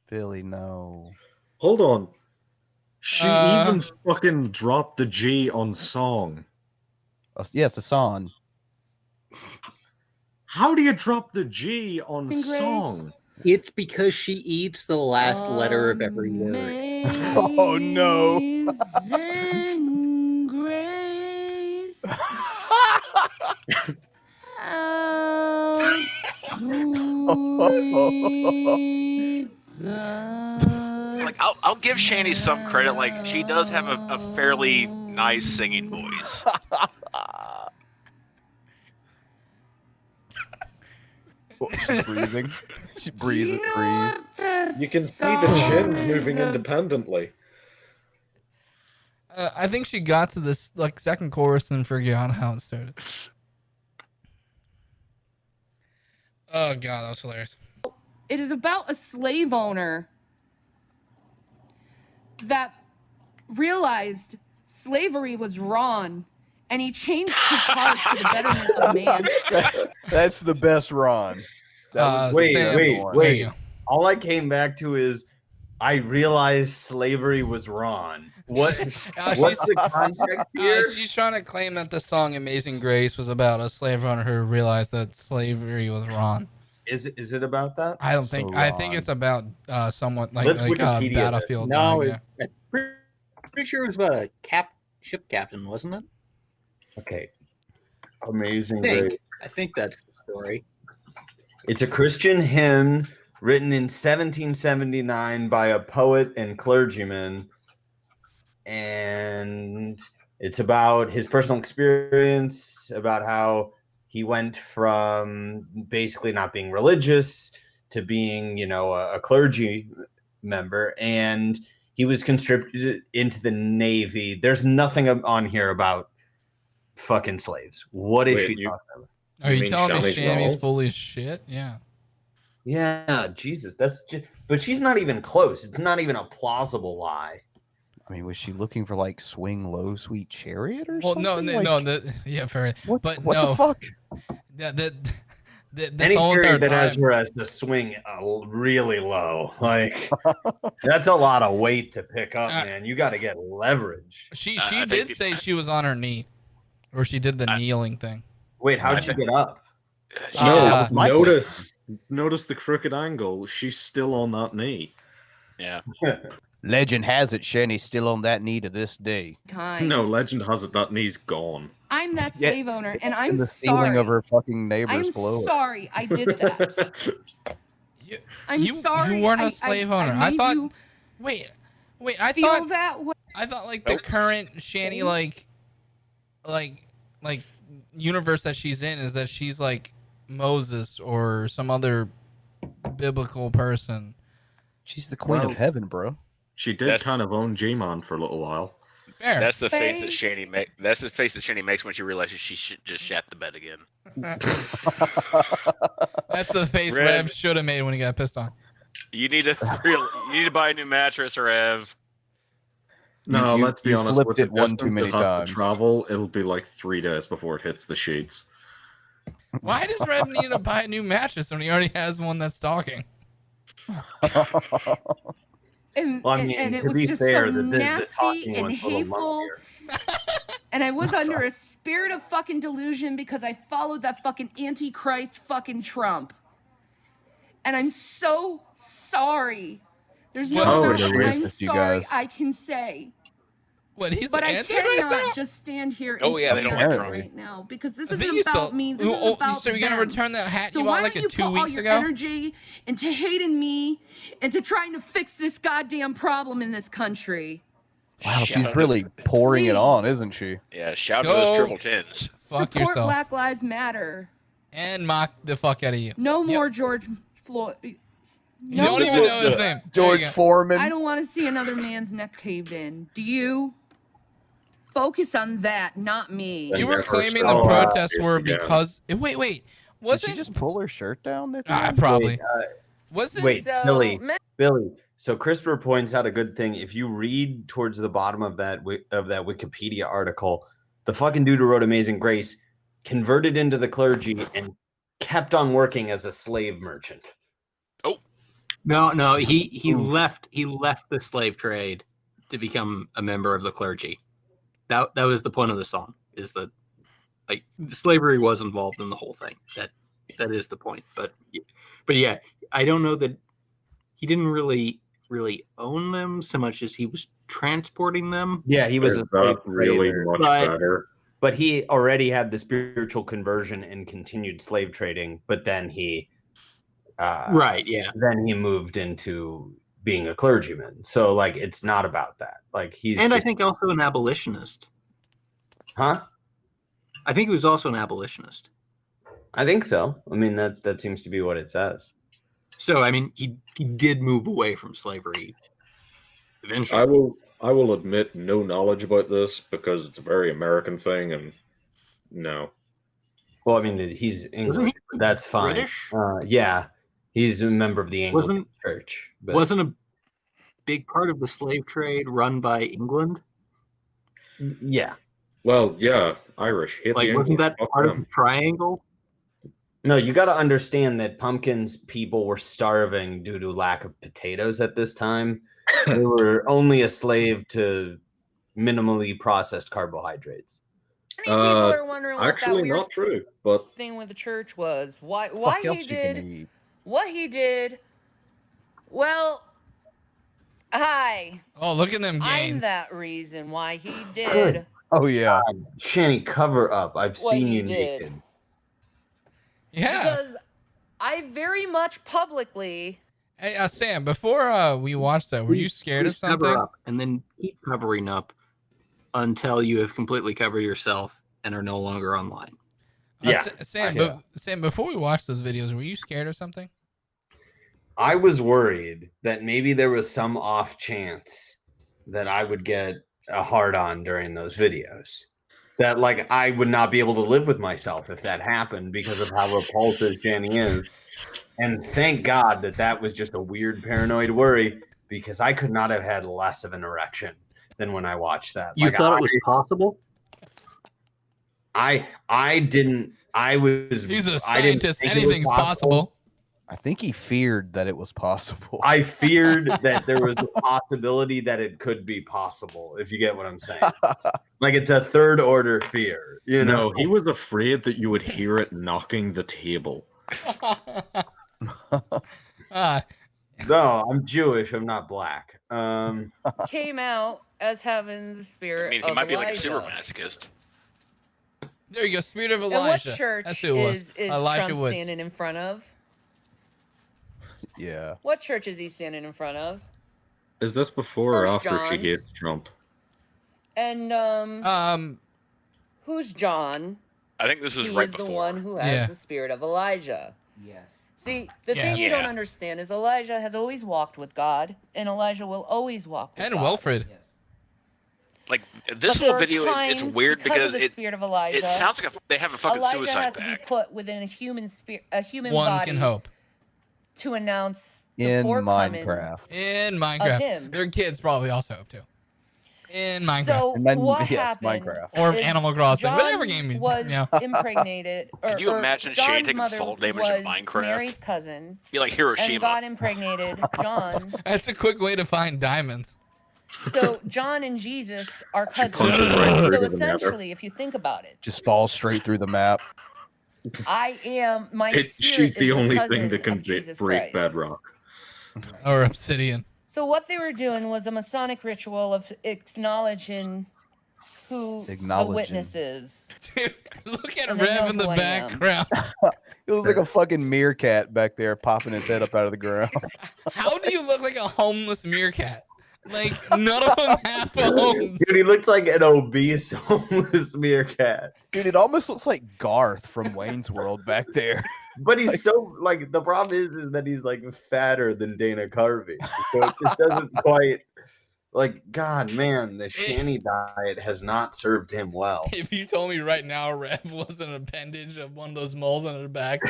Billy, no. Hold on. She even fucking dropped the G on song. Yes, a song. How do you drop the G on Grace? song? It's because she eats the last letter of every word. Oh no. Amazing Grace. How sweet the Like, I'll give Shanny some credit. Like, she does have a fairly nice singing voice. She's breathing. She breathes. Breathe. You can see the chins moving independently. I think she got to this like second chorus and forgot how it started. Oh god, that was hilarious. It is about a slave owner that realized slavery was wrong and he changed his heart to the betterment of man. That's the best Ron. That was Wait. Sam Thorne. All I came back to is I realized slavery was wrong. What? What's the context here? She's trying to claim that the song "Amazing Grace" was about a slave owner who realized that slavery was wrong. Is it about that? I don't think. I think it's about someone Let's Wikipedia this. battlefield. No, dying, I'm pretty sure it was about a ship captain, wasn't it? Okay. Amazing I Grace. think that's the story. It's a Christian hymn written in 1779 by a poet and clergyman, and it's about his personal experience, about how he went from basically not being religious to being, a clergy member, and he was conscripted into the Navy. There's nothing on here about fucking slaves. What is she talking about? Are you telling me Shanny's full of shit? Yeah. Yeah, Jesus, but she's not even close. It's not even a plausible lie. I mean, was she looking for like "Swing Low, Sweet Chariot" or Well, something? yeah, fair. But what no. the fuck? Any chariot that has her as the swing really low, like that's a lot of weight to pick up, man. You got to get leverage. She did say she was on her knee, or she did the kneeling thing. Wait, how'd she get up? No, notice the crooked angle. She's still on that knee. Yeah. Legend has it Shanny's still on that knee to this day. Kind. No, legend has it that knee's gone. I'm that slave owner, and I'm in the sorry. ceiling of her fucking neighbors I'm below it. sorry I did that. I'm sorry. You weren't a slave owner. I thought. Wait. I feel thought that way. I thought like the current Shanny like universe that she's in is that she's like Moses or some other biblical person. She's the queen of heaven, bro. She did kind of own G-Man for a little while. Fair. That's the face that Shanny makes. That's the face that Shanny makes when she realizes she just shat the bed again. That's the face Rev should have made when he got pissed on. You need to buy a new mattress, Rev. No, let's be honest. flipped With the it one too distance many it has times. to travel, it'll be like 3 days before it hits the sheets. Why does Rev need to buy a new mattress when he already has one that's talking? And, Well, I mean, and it to was be just fair, so the nasty talking and was a little hateful. And I was under a spirit of fucking delusion because I followed that fucking antichrist fucking Trump. And I'm so sorry. There's no amount of I'm sorry I can say. What, he's But the I Antichrist now? cannot just stand here and Oh, yeah, they don't like Trump. right now because this I think isn't you about still- me. This Oh, is about so you're gonna them. return that hat So you why bought like don't a you 2 put all weeks your ago? energy into hating me, into trying to fix this goddamn problem in this country? Wow, she's really pouring it on, isn't she? Yeah, shout Go. to those triple tens. Fuck Support yourself. Black Lives Matter. And mock the fuck out of you. No more George Floyd. You don't even know his name. George Foreman. I don't want to see another man's neck caved in. Do you? Focus on that, not me. You were claiming the protests were because... Wait. Did Wasn't... she just pull her shirt down? Probably. Wait, Wait, Billy. So CRISPR points out a good thing. If you read towards the bottom of that Wikipedia article, the fucking dude who wrote Amazing Grace converted into the clergy and kept on working as a slave merchant. No, he left the slave trade to become a member of the clergy. That was the point of the song, is that like slavery was involved in the whole thing. That is the point. But yeah, I don't know that he didn't really own them so much as he was transporting them. Yeah, he was a slave really trader, much better. But he already had the spiritual conversion and continued slave trading. But then he, right, yeah. Then he moved into being a clergyman. So like, it's not about that. Like he's, I think also an abolitionist. Huh? I think he was also an abolitionist. I think so. I mean, that seems to be what it says. So I mean, he did move away from slavery eventually. I will admit no knowledge about this because it's a very American thing, and no. Well, I mean, he's English, but that's fine. British? Yeah, he's a member of the Anglican Church. But... Wasn't a big part of the slave trade run by England? Yeah. Well, yeah, Irish. Hit Like, the wasn't English, that fuck part of them. the triangle? No, you got to understand that Pumpkin's people were starving due to lack of potatoes at this time. They were only a slave to minimally processed carbohydrates. Many people are wondering what that Actually, weird not true, but thing with the church was. Why Fuck he else you can did eat. what he did. Well, hi. Oh, look at them I'm gains. that reason why he did Good. Oh yeah, Shanny, cover up. I've what seen he you did. naked. Yeah. Because I very much publicly. Hey, Sam, before we watched that, were you scared of Please cover something? up and then keep covering up until you have completely covered yourself and are no longer online. Sam, before we watched those videos, were you scared of something? I was worried that maybe there was some off chance that I would get a hard on during those videos. That like I would not be able to live with myself if that happened because of how repulsive Shanny is. And thank God that was just a weird paranoid worry because I could not have had less of an erection than when I watched that. You thought it was possible? I didn't. I was. He's a I didn't scientist. think it was Anything's possible. I think he feared that it was possible. I feared that there was a possibility that it could be possible, if you get what I'm saying. Like it's a third order fear, you know. No, he was afraid that you would hear it knocking the table. No, I'm Jewish. I'm not black. Came out as having the spirit I mean, of he might be like a Elijah. super masochist. There you go, spirit of And what Elijah. church That's who it was. is Elijah Trump Woods. standing in front of? Yeah. What church is he standing in front of? Is this before or First after she John's. hates Trump? And who's John? I think this is He right is before. the one who has the spirit of Elijah. Yeah. See, the thing you don't understand is Elijah has always walked with God, and Elijah will always walk with And God. Wilfred. Like this But there whole are video, it's times, weird because of the spirit of Elijah, it sounds like they have a fucking Elijah suicide has to be pact. put within a human spirit, a human One body can hope. to announce the In forthcoming Minecraft. In of Minecraft. him. Their kids probably also hope to. In Minecraft. So And then, what yes, happened Minecraft. Or is Animal Crossing. John Whatever game you was know. impregnated. Could you or imagine Shanny John's taking mother fall damage was in Minecraft? Mary's cousin, Be like and Hiroshima. God impregnated John. That's a quick way to find diamonds. So John and Jesus are cousins. punches right through So to the nether. essentially, if you think about it, Just falls straight through the map. I am my spirit She's the is only cousin thing that can of Jesus break Christ. bedrock. Or obsidian. So what they were doing was a Masonic ritual of acknowledging who the Acknowledging. witness is. Dude, look at And they know Rev in the who I am. background. It was like a fucking meerkat back there popping his head up out of the ground. How do you look like a homeless meerkat? Like, none of them have homes. Dude, he looks like an obese homeless meerkat. Dude, it almost looks like Garth from Wayne's World back there. But he's so like the problem is that he's like fatter than Dana Carvey. So it just doesn't quite like God, man, the Shanny diet has not served him well. If you told me right now Rev was an appendage of one of those moles on her back, I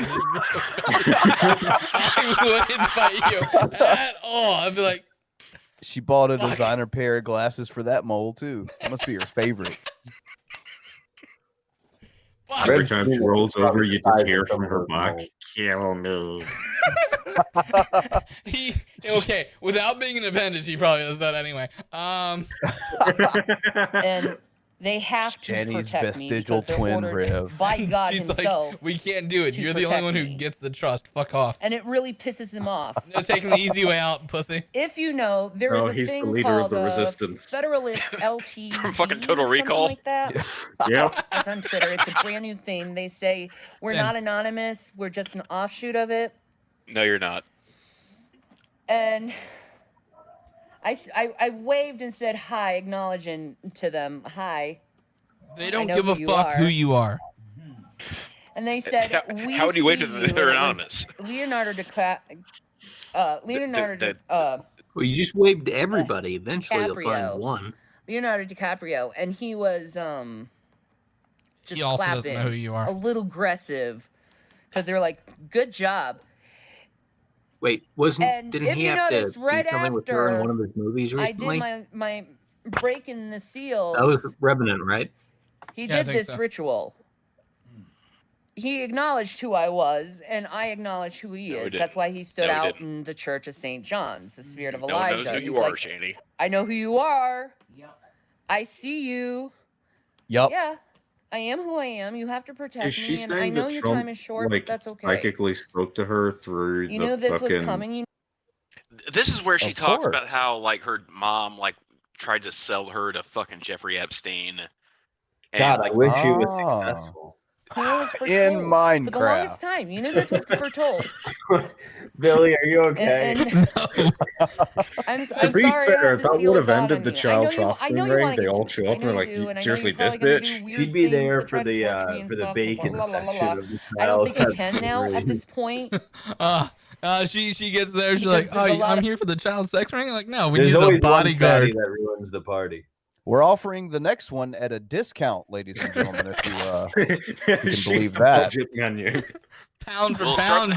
wouldn't fight you at all. I'd be like, She bought a designer pair of glasses for that mole too. That must be her favorite. Every time she rolls over, you just hear from her back, "Kill me." Okay, without being an appendage, he probably does that anyway. And they have to Jenny's protect me vestigial because they're twin ordered Rev. by God She's himself. like, we can't do it. to You're the only one protect who me. gets the trust. Fuck off. And it really pisses him off. They're taking the easy way out, pussy. If you know, there is Oh, a he's the thing leader of called the resistance. Federalist LT From fucking Total Recall. like that. Yep. It's on Twitter. It's a brand new thing. They say we're Then- not anonymous. We're just an offshoot of it. No, you're not. And I waved and said hi, acknowledging to them, hi. They I don't know give a who you fuck are. who you are. And they said, How would you wave to see them? you," They're and it was anonymous. Leonardo Well, you just waved to everybody. Eventually, you'll DiCaprio. find one. Leonardo DiCaprio, and he was just He also clapping, doesn't know who you are. a little aggressive, because they were like, "Good job." Wait, And didn't if he you have to noticed, do right something with her in after one of his movies I recently? did my breaking the seals. That was Revenant, right? He Yeah, I did think this so. ritual. he acknowledged who I was, and I acknowledged who he is. That's why he stood out in the Church of St. John's, the Spirit of No one Elijah. knows who He's you are, like, Shanny. I know who you are. Yep. I see you. Yep. Yeah, I am who I am. You have to protect Is she me, and I saying know that your Trump time is short, like but that's okay. psychically spoke to her through You the knew this fucking... was coming. You This is where she Of talks about course. how like her mom like tried to sell her to fucking Jeffrey Epstein. And, God, I like, wish he was Ah. successful. knew it was foretold In for the longest Minecraft. time. You knew this was foretold. Billy, are you okay? And I'm To be sorry. I fair, had to that seal would a have God ended on the you. I child know you trafficking want ring. to They get all to show me. up I and know they're you like, do, and I know seriously, you're this probably gonna do bitch? weird She'd be there things to for try to the torture me and for the stuff. bacon Blah, blah, blah, section blah. of the I don't think you That's can now great. at this point. She gets there. She's Because like, there's a lot I'm of- here for the child sex ring. Like, no, we There's need a always one bodyguard. fatty that ruins the party. We're offering the next one at a discount, ladies and gentlemen, if you can She's believe the that. budget menu. Pound for We'll pound,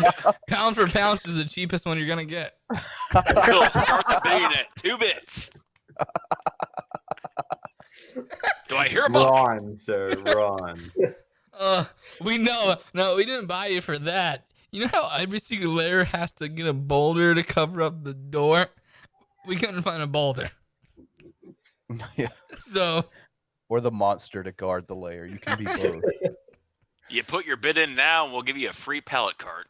pound for pound is the cheapest one you're gonna get. We'll start the bidding at 2 bits. Do I hear a buck? Ron, sir, Ron. We know. No, we didn't buy you for that. You know how every single layer has to get a boulder to cover up the door? We couldn't find a boulder. Yeah. So. Or the monster to guard the layer. You can be both. You put your bid in now, and we'll give you a free pallet cart.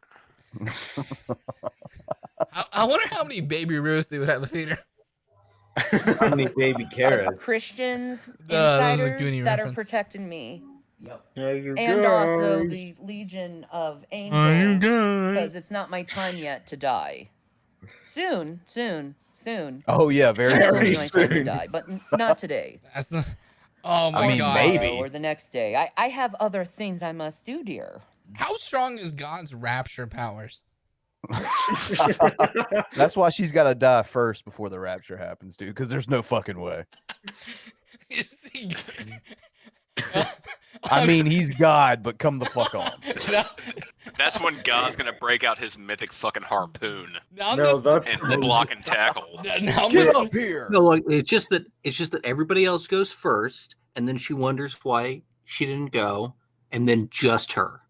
I wonder how many Baby Ruths they would have at the theater. How many baby carrots? Christians, that was a insiders Goonie that are reference. protecting me. Yep. And also the legion of angels, because it's not my time yet to die. Soon. Oh yeah, very It's gonna be soon. my time to die, but not today. That's the. Oh my I mean, god. maybe. Or the next day. I have other things I must do, dear. How strong is God's rapture powers? That's why she's got to die first before the rapture happens, dude. Because there's no fucking way. I mean, he's God, but come the fuck on. That's when God's gonna break out his mythic fucking harpoon Now and block and tackle. Get up here. No, like, it's just that everybody else goes first, and then she wonders why she didn't go, and then just her.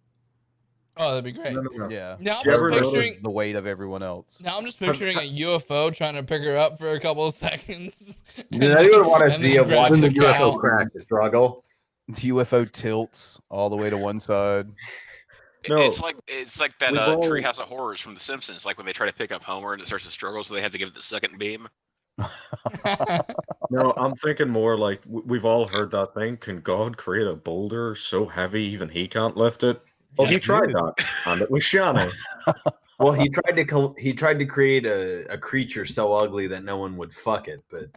Oh, that'd be great. Yeah. Now I'm She just notice picturing. the weight of everyone else. Now I'm just picturing a UFO trying to pick her up for a couple of seconds. Does anyone want to and see then him watching the grab UFO cow. crash struggle? The UFO tilts all the way to one side. It's like that We've all- Treehouse of Horrors from The Simpsons. Like when they try to pick up Homer and it starts to struggle, so they have to give it the second beam. No, I'm thinking more like we've all heard that thing. Can God create a boulder so heavy even he can't lift it? Well, he Yes, tried he that, and it was Shanny. Well, he tried to create a creature so ugly that no one would fuck it, but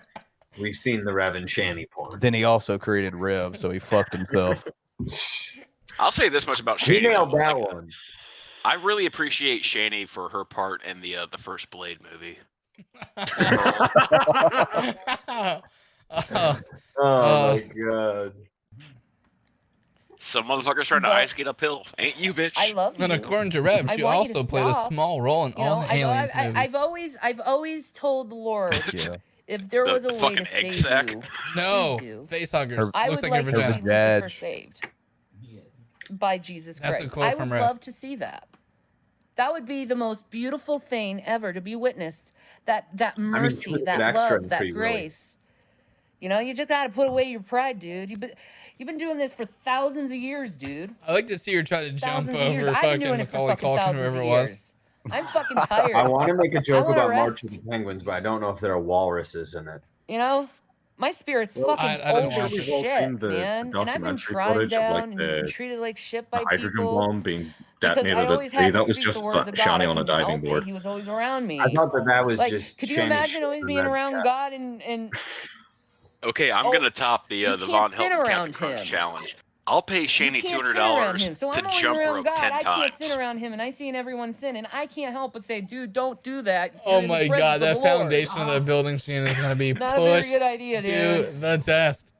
we've seen the Rev and Shanny porn. Then he also created Rev, so he fucked himself. I'll say this much about He Shanny. nailed though, that like, one. I really appreciate Shanny for her part in the first Blade movie. Oh my god. Some motherfuckers trying to But- ice skate uphill. Ain't you, bitch? I love you. And according to Rev, I she want you to also played a stop. small role in You all know, the Aliens I've always told the Lord, Yeah. if there The- was a the way fucking to egg save sack? you, No, please do. face huggers. I Looks would like like your to see vagina. Lucifer saved by Jesus That's a Christ. quote I from would Rev. love to see that. That would be the most beautiful thing ever to be witnessed. That mercy, put that an extra love, in that Free Willy. grace. You know, you just gotta put away your pride, dude. You've been doing this for thousands of years, dude. I like to see her try to jump Thousands of years. over I've been fucking doing it for Macaulay fucking Culkin, thousands whoever of it was. years. I'm fucking tired. I want to make a joke wanna about rest. March of the Penguins, but I don't know if there are walruses in it. You know, my spirit's Well, fucking I don't old know. as We've all shit, seen the man. And I've been documentary trodden footage of, like, down the and treated like shit by The hydrogen people. bomb being Because detonated I at always sea. had That to was speak just the words of God. Shanny I on a couldn't help diving it. board. He was always around me. I thought that was Like, just. could you Shanny imagine shit always in being that around chat. God and Okay, I'm Oh, gonna top the you the can't Von sit Helton Captain around Crunch him. challenge. I'll pay you Shanny can't sit around him? $200 So to I'm always jump around rope God. 10 I can't times. sit around him, and I see everyone sin, and I can't help but say, dude, don't do that. You're Oh in the my presence god, of that the Lord. foundation of the building scene is gonna be Not a very pushed good idea, dude. to the test.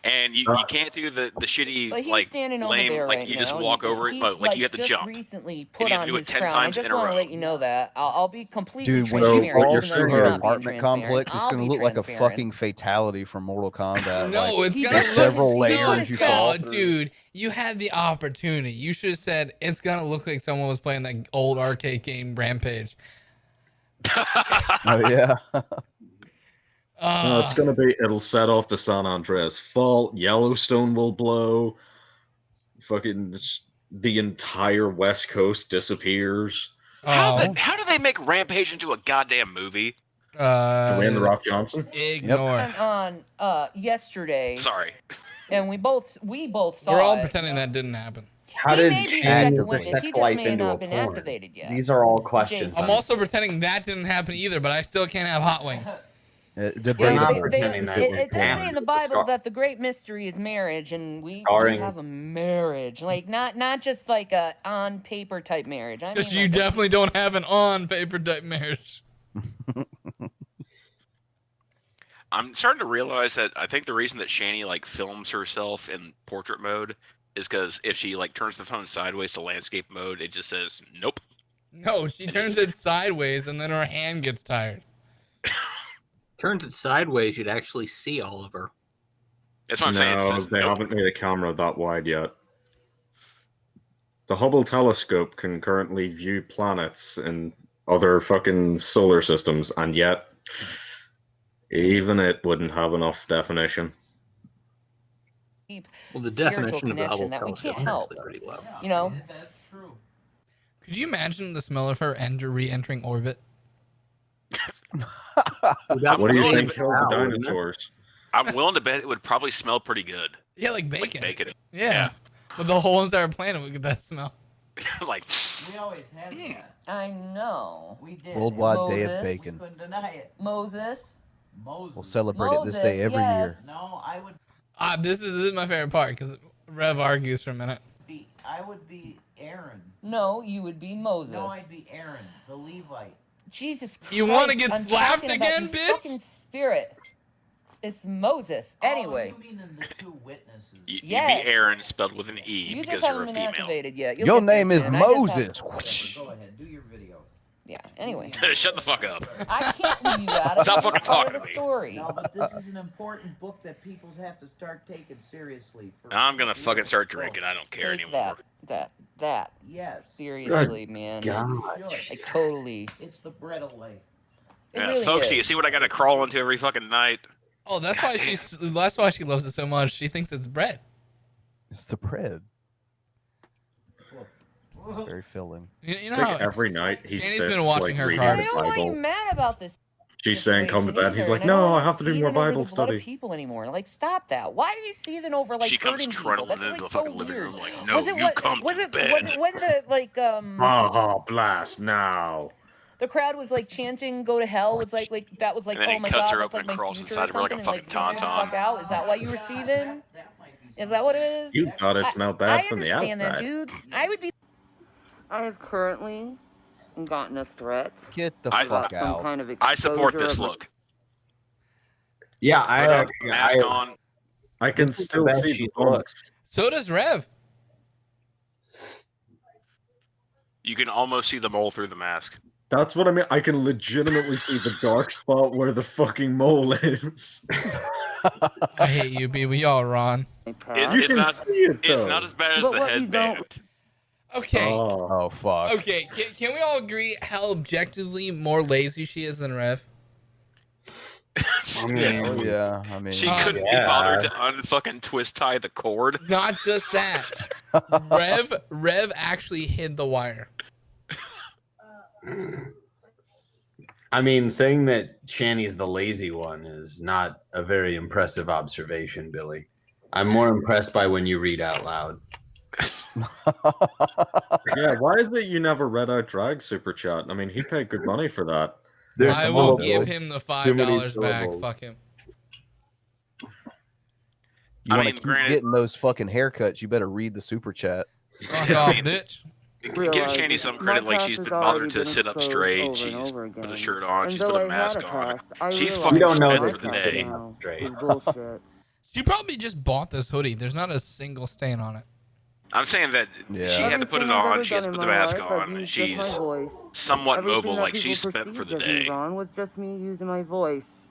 And you can't do the shitty But he's like standing over lame there like right you now. just walk over it, but like you have to just jump. recently And put you have on to do it his 10 crown. I times just in a want to row. let you know that. I'll be completely Dude, when she transparent. falls even though through you're her not being apartment transparent. complex, it's I'll gonna be look like a transparent. fucking fatality from Mortal Kombat. No, like, it's He gonna just look. put his- several he put layers his you crown- fall Oh, through. dude, you had the opportunity. You should have said it's gonna look like someone was playing that old arcade game Rampage. Oh yeah. No, it's gonna be. It'll set off the San Andreas Fault. Yellowstone will blow. Fucking the entire West Coast disappears. How do they make Rampage into a goddamn movie? Dwayne the Rock Johnson. Ignore. On yesterday. Sorry. And we both saw We're all it. pretending that didn't happen. How He did may be the Shanny second put witness. sex He just life may into not a have been porn? activated yet. These are all questions. Jason. I'm also pretending that didn't happen either, but I still can't have hot wings. Debatable. It does say in the Bible that the great mystery is marriage, and we have a marriage, like not just like a on paper type marriage. I mean, Because you like definitely don't have an on paper type marriage. I'm starting to realize that I think the reason that Shanny like films herself in portrait mode is because if she like turns the phone sideways to landscape mode, it just says nope. No, she turns it sideways and then her hand gets tired. Turns it sideways, you'd actually see all of her. That's what I'm saying. It says they nope. haven't made a camera that wide yet. The Hubble telescope can currently view planets in other fucking solar systems, and yet even it wouldn't have enough definition. Well, the spiritual definition of the Hubble connection that we telescope can't is help. actually pretty low. You know. Could you imagine the smell of her re-entering orbit? What do you think killed the dinosaurs? I'm willing to bet it would probably smell pretty good. Yeah, like bacon. Like bacon. Yeah. But the whole entire planet would get that smell. Like. We always had that. I know. We did. Worldwide Day of Moses. Bacon. Couldn't deny it. Moses. We'll celebrate it this day every year. No, I would This is my favorite part because Rev argues for a minute. I would be Aaron. No, you would be Moses. No, I'd be Aaron, the Levite. Jesus Christ. You wanna get I'm slapped talking about again, you bitch? Fucking spirit. It's Moses. Anyway. You mean in the two witnesses? You'd Yes. be Aaron spelled with an E You because just you're haven't a been female. activated yet. You'll Your get name this, is man. I just Moses. Go ahead, do your video. Yeah. Anyway. Shut the fuck up. I can't leave you out of Stop it. fucking It's part of talking the to me. story. No, but this is an important book that people have to start taking seriously. I'm gonna fucking start drinking. I don't care Take anymore. that. Yes. Seriously, man. God. Like totally. It's the bread of life. It Yeah, really folks, is. you see what I gotta crawl into every fucking night? Oh, that's why that's why she loves it so much. She thinks it's bread. It's the bread. It's very filling. You know I think how every night he Shanny's sits been watching like her reading cards. I the don't know why you're Bible. mad about this. She's saying come to bed. He's either, like, and I don't no, I wanna have to do seethe more over the Bible blood of study. people anymore. Like, stop that. Why are you seething over like She comes hurting people? trundling That's into like the so fucking living weird. room like, no, was it you what, come was to it bed. was it when the like Ha ha, blast now. the crowd was like chanting "Go to hell"? Was like that was like And then oh he my cuts god, her that's open like and my crawls future or inside of her like a something. And, like, fucking freak the fuck tauntaun. out. Is that why you were seething? Is that what it is? You thought it smelled bad I from the understand that, outside. dude. I would be. I have currently gotten a threat. Get the I- fuck Some out. kind of I support exposure this of- look. Yeah, Mask on. I can This is still the best see he the books. So does Rev. You can almost see the mole through the mask. That's what I mean. I can legitimately see the dark spot where the fucking mole is. I hate you, B. We all Ron. You It's can not. see it, It's though. not as bad as But the what you don't- headband. Okay. Oh fuck. Okay. Can we all agree how objectively more lazy she is than Rev? I mean, Oh yeah. I mean, She couldn't be bothered to unfucking twist tie the cord. Not just that. Rev actually hid the wire. I mean, saying that Shanny's the lazy one is not a very impressive observation, Billy. I'm more impressed by when you read out loud. Yeah, why is it you never read out Drag Super Chat? I mean, he paid good money for that. I will give him the $5 back. Fuck him. You I want to mean, keep granted- getting those fucking haircuts? You better read the super chat. Fuck off, bitch. Give Shanny some credit, like she's been bothered to sit up straight. She's put a shirt on. She's put a mask on. She's fucking You don't know spent that for the she's day. sitting up straight. She probably just bought this hoodie. There's not a single stain on it. I'm saying that she had to put it on. She has to put the mask on. And she's somewhat mobile, like she's spent for the day. Ron was just me using my voice.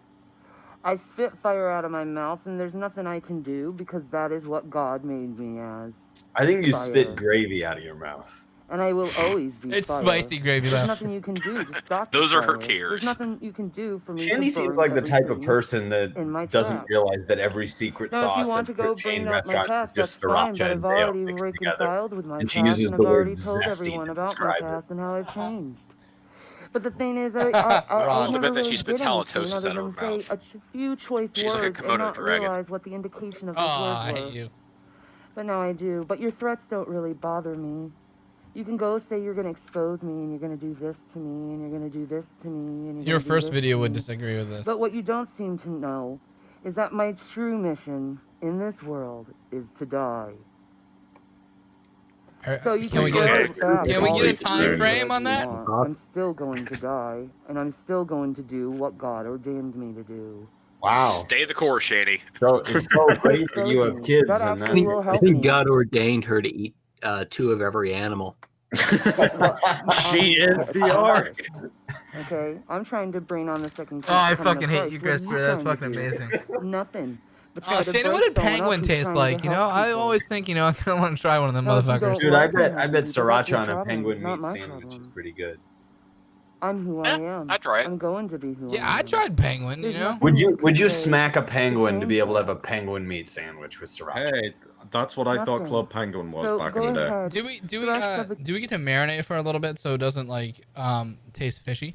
I spit fire out of my mouth, and there's nothing I can do because that is what God made me as. I think you Fire. spit gravy out of your mouth. And I will always be It's fire. spicy gravy, There's though. nothing you can do to stop Those the are her fire. tears. There's nothing you can do for me Shanny to seems burn like the type of everything person in my that doesn't trap. realize that every secret Now, if sauce you want at to go chain bring up my restaurants past, is just that's fine, sriracha but and I've mayo already mixed together. reconciled with my And she past, uses and the I've already word told zesty everyone to about my describe it. past and how I've changed. But the thing is, I Ron, never I bet that really she did spits anything halitosis other out than of her say mouth. a few choice She's like a words and Komodo not dragon. realize what the indication of those Oh, words I were. hate you. But now I do. But your threats don't really bother me. You can go say you're going to expose me and you're going to do this to me and you're going to do this to me and you're Your gonna do first this video to would me. disagree with this. But what you don't seem to know is that my true mission in this world is to die. So you Can we get throw back can we all get a the time tears frame that on you that? want. I'm still going to die, and I'm still going to do what God ordained me to do. Wow. Stay the course, Shanny. So it's so great that you have kids That and actually then will I help think me. God ordained her to eat 2 of every animal. She is the ark. Okay, I'm trying to bring on the second. Oh, I coming of fucking hate Christ. you, What are Crispy. That's trying to fucking do? amazing. Nothing. But Oh, try to Shannon, break what did someone up penguin who's taste trying like? to You know, help I people. always think, you know, I kind of want to try one of them Now, if you motherfuckers. don't dude, I like bet them, I bet that's your sriracha on a problem, penguin not meat my sandwich is problem. pretty good. I'm who I am. I'd try it. I'm going to be who Yeah, I I am. tried penguin, you There's know? nothing Would you can say smack a to penguin to be change able to have that. a penguin meat sandwich with sriracha? Hey, that's what I thought Nothing. Club Penguin was So back in go the day. ahead. Do we Threats of do we get to marinate for a little bit so it doesn't like taste fishy?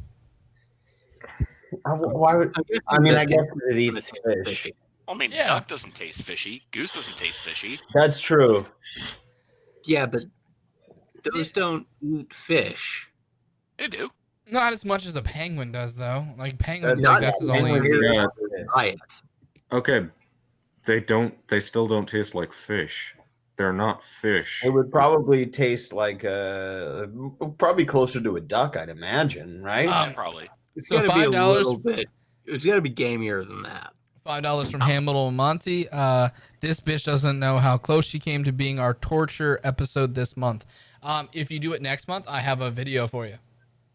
Why would I mean? I guess 'cause it eats fish. I mean, Yeah. duck doesn't taste fishy. Goose doesn't taste fishy. That's true. Yeah, but those don't eat fish. They do. Not as much as a penguin does, though. Like penguins, Not like that's his only. penguins Yeah. Diet. Okay, they still don't taste like fish. They're not fish. It would probably taste like probably closer to a duck, I'd imagine, right? Yeah, probably. It's So got to be a $5 little bit. It's got to be gamier than that. $5 from Hamilton and Monty. This bitch doesn't know how close she came to being our torture episode this month. If you do it next month, I have a video for you.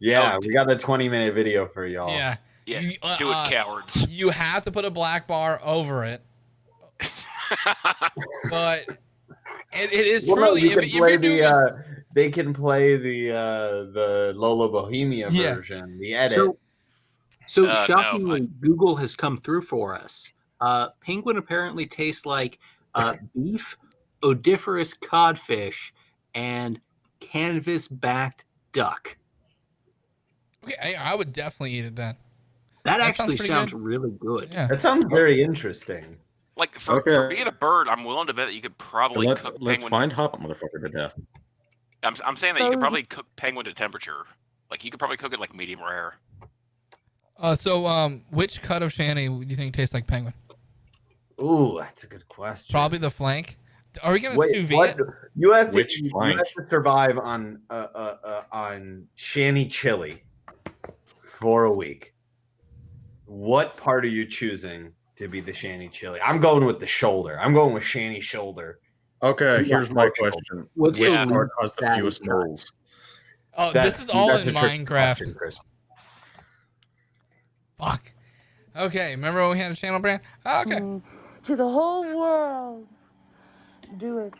Yeah, we got a 20-minute video for y'all. Yeah. Yeah, You, do it, cowards. You have to put a black bar over it. But it is Well, no, truly. you If, can if play you're doing they can play the Lola Bohemia Yeah. version, the edit. So No, shockingly, Google has come through for us. Penguin apparently tastes like beef, odiferous codfish, and canvas-backed duck. Okay, I would definitely eat it then. That That actually sounds pretty sounds good. really good. Yeah. That sounds very interesting. Like for being a bird, I'm willing to bet that you could probably cook Let's penguin. find hot motherfucker to death. I'm saying that you could probably cook penguin to temperature. Like you could probably cook it like medium rare. So which cut of Shanny do you think tastes like penguin? Ooh, that's a good question. Probably the flank. Are we gonna Wait, sous vide what? it? You have to Which you flank? have to survive on Shanny chili for a week. What part are you choosing to be the Shanny chili? I'm going with the shoulder. I'm going with Shanny shoulder. Okay, Yeah, here's my pork shoulder. question. What's Which the part least has the fatty fewest cut? moles? Oh, this is all in a trick Minecraft. question, Chris. Fuck. Okay, remember when we had a channel, Bran? Oh, okay. To the whole world. Do it.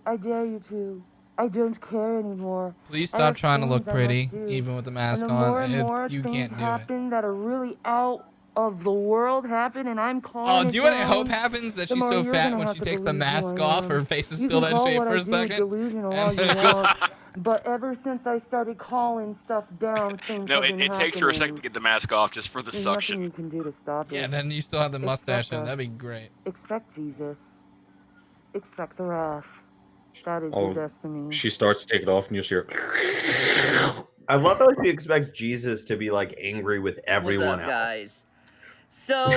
I dare you to. I don't care anymore. Please I stop have trying to look things I must pretty, do. even with the mask and the more on. and more You things can't do it. happen that are really out of the world happen, and I'm calling Oh, it do you know what I down, hope happens? That the she's more so you're fat gonna when have she to takes the believe who mask I off, am. her face is You still can that call shape what for I a do second. delusional all and you then it goes- want, but ever since I started calling stuff down, things No, have it been takes her a second happening. to get the mask off just for the There's suction. nothing you can do to stop it. Yeah, then you still have the mustache Expect in. That'd be us. great. Expect Jesus. Expect the wrath. That is Oh, your destiny. She starts to take it off, and you just hear. I love how she expects Jesus to be like angry with everyone else. guys? So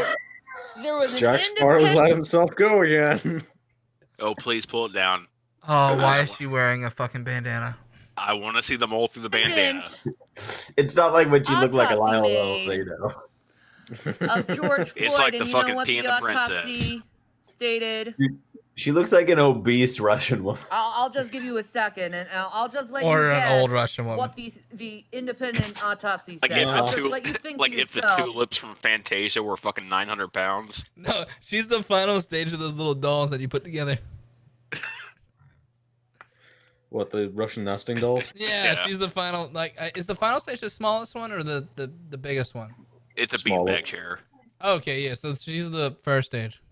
there was an Jack Sparrow's let himself go again. Oh, please pull it down. Oh, why is she wearing a fucking bandana? I want to see them all through the bandana. It's not like when she looked like a Autopsy Lionel made. Zeno. Of George Floyd, It's like the and you know fucking what Pea the and the Princess. autopsy stated. She looks like an obese Russian woman. I'll just give you a second, and I'll just let Or you an guess old Russian woman. what the independent autopsy Like said. if I'll the just two, let you think like for if the yourself. tulips from Fantasia were fucking 900 pounds. No, she's the final stage of those little dolls that you put together. What, the Russian nesting dolls? Yeah, she's the final. Like, is the final stage the smallest one or the biggest one? It's a Smaller. beanbag chair. Okay, yeah. So she's the first stage.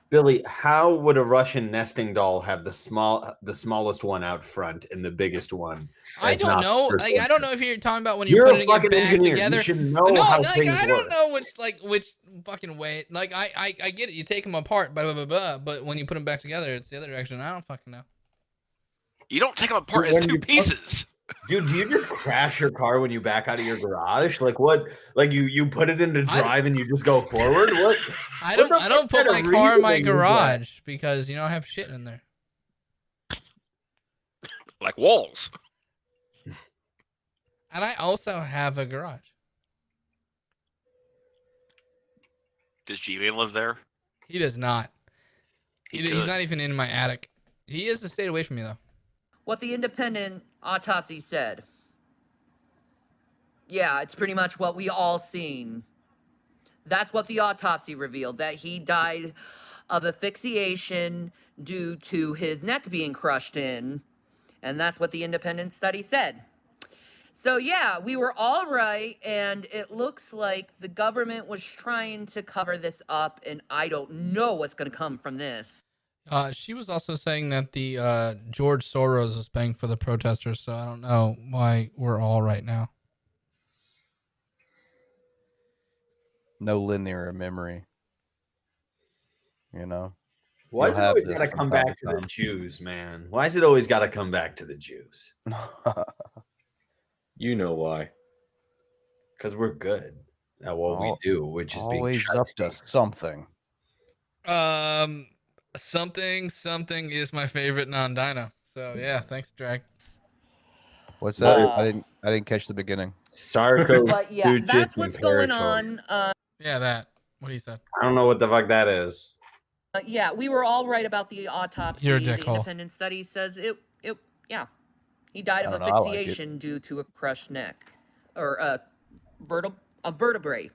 Billy, how would a Russian nesting doll have the smallest one out front and the biggest one? I as don't not know. first Like, I one? don't know if you're talking about when you're You're a putting it fucking back engineer. together. You should know no, how like, things I work. don't know which fucking way. Like, I get it. You take them apart, blah blah blah blah. But when you put them back together, it's the other direction. I don't fucking know. You don't take them apart as two pieces. Dude, do you just crash your car when you back out of your garage? Like what? Like you put it into drive and you just go forward? What? I what don't. the I don't fuck put kind my of car in my reasoning is that? garage because I have shit in there. Like walls. And I also have a garage. Does G-Man live there? He does not. He's could. not even in my attic. He is to stay away from me though. What the independent autopsy said. Yeah, it's pretty much what we all seen. That's what the autopsy revealed, that he died of asphyxiation due to his neck being crushed in. And that's what the independent study said. So yeah, we were all right, and it looks like the government was trying to cover this up, and I don't know what's going to come from this. She was also saying that the George Soros is paying for the protesters, so I don't know why we're all right now. No linear memory. You know? Why You'll is it have always this got to from come time back to to the time. Jews, man? Why is it always got to come back to the Jews? You know why. Because we're good at what we do, which is being always up to something. Something is my favorite non-dino. So yeah, thanks, Drag. What's that? I didn't catch the beginning. But yeah, that's what's going on. Yeah, that. What he said. I don't know what the fuck that is. Yeah, we were all right about the autopsy. You're a The dickhole. independent study says yeah, he died of I don't know, I like it. asphyxiation due to a crushed neck or a vertebrae,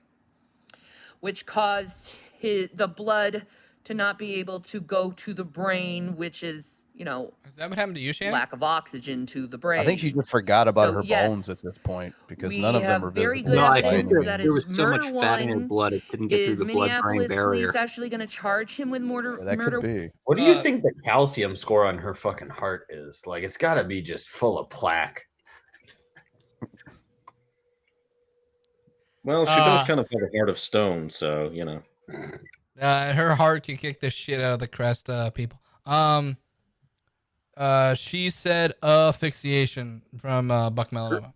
which caused the blood to not be able to go to the brain, which is, Is that what happened to you, Shanny? lack of oxygen to the brain. I think she just forgot about So, her yes, bones at this point because we none of them have are very visible. good No, I evidence think that there was is so much murder fat in her one. blood it couldn't get through Is the blood-brain Minneapolis barrier. police actually going to charge him with murder? That murder? could be. What do you think the calcium score on her fucking heart is? Like, it's got to be just full of plaque. Well, she does kind of have a heart of stone, so, Her heart can kick the shit out of the crest people. She said asphyxiation from Buck Melanoma.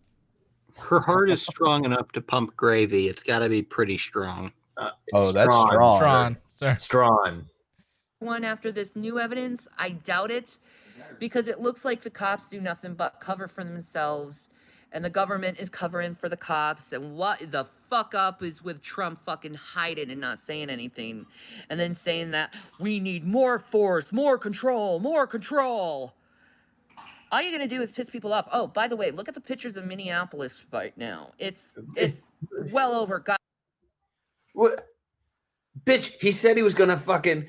Her heart is strong enough to pump gravy. It's got to be pretty strong. Oh, that's strong. Strawn, sir. Strawn. One after this new evidence? I doubt it, because it looks like the cops do nothing but cover for themselves, and the government is covering for the cops. And what the fuck up is with Trump fucking hiding and not saying anything, and then saying that we need more force, more control, more control. All you're gonna do is piss people off. Oh, by the way, look at the pictures of Minneapolis right now. It's well over. God. What? Bitch, he said he was gonna fucking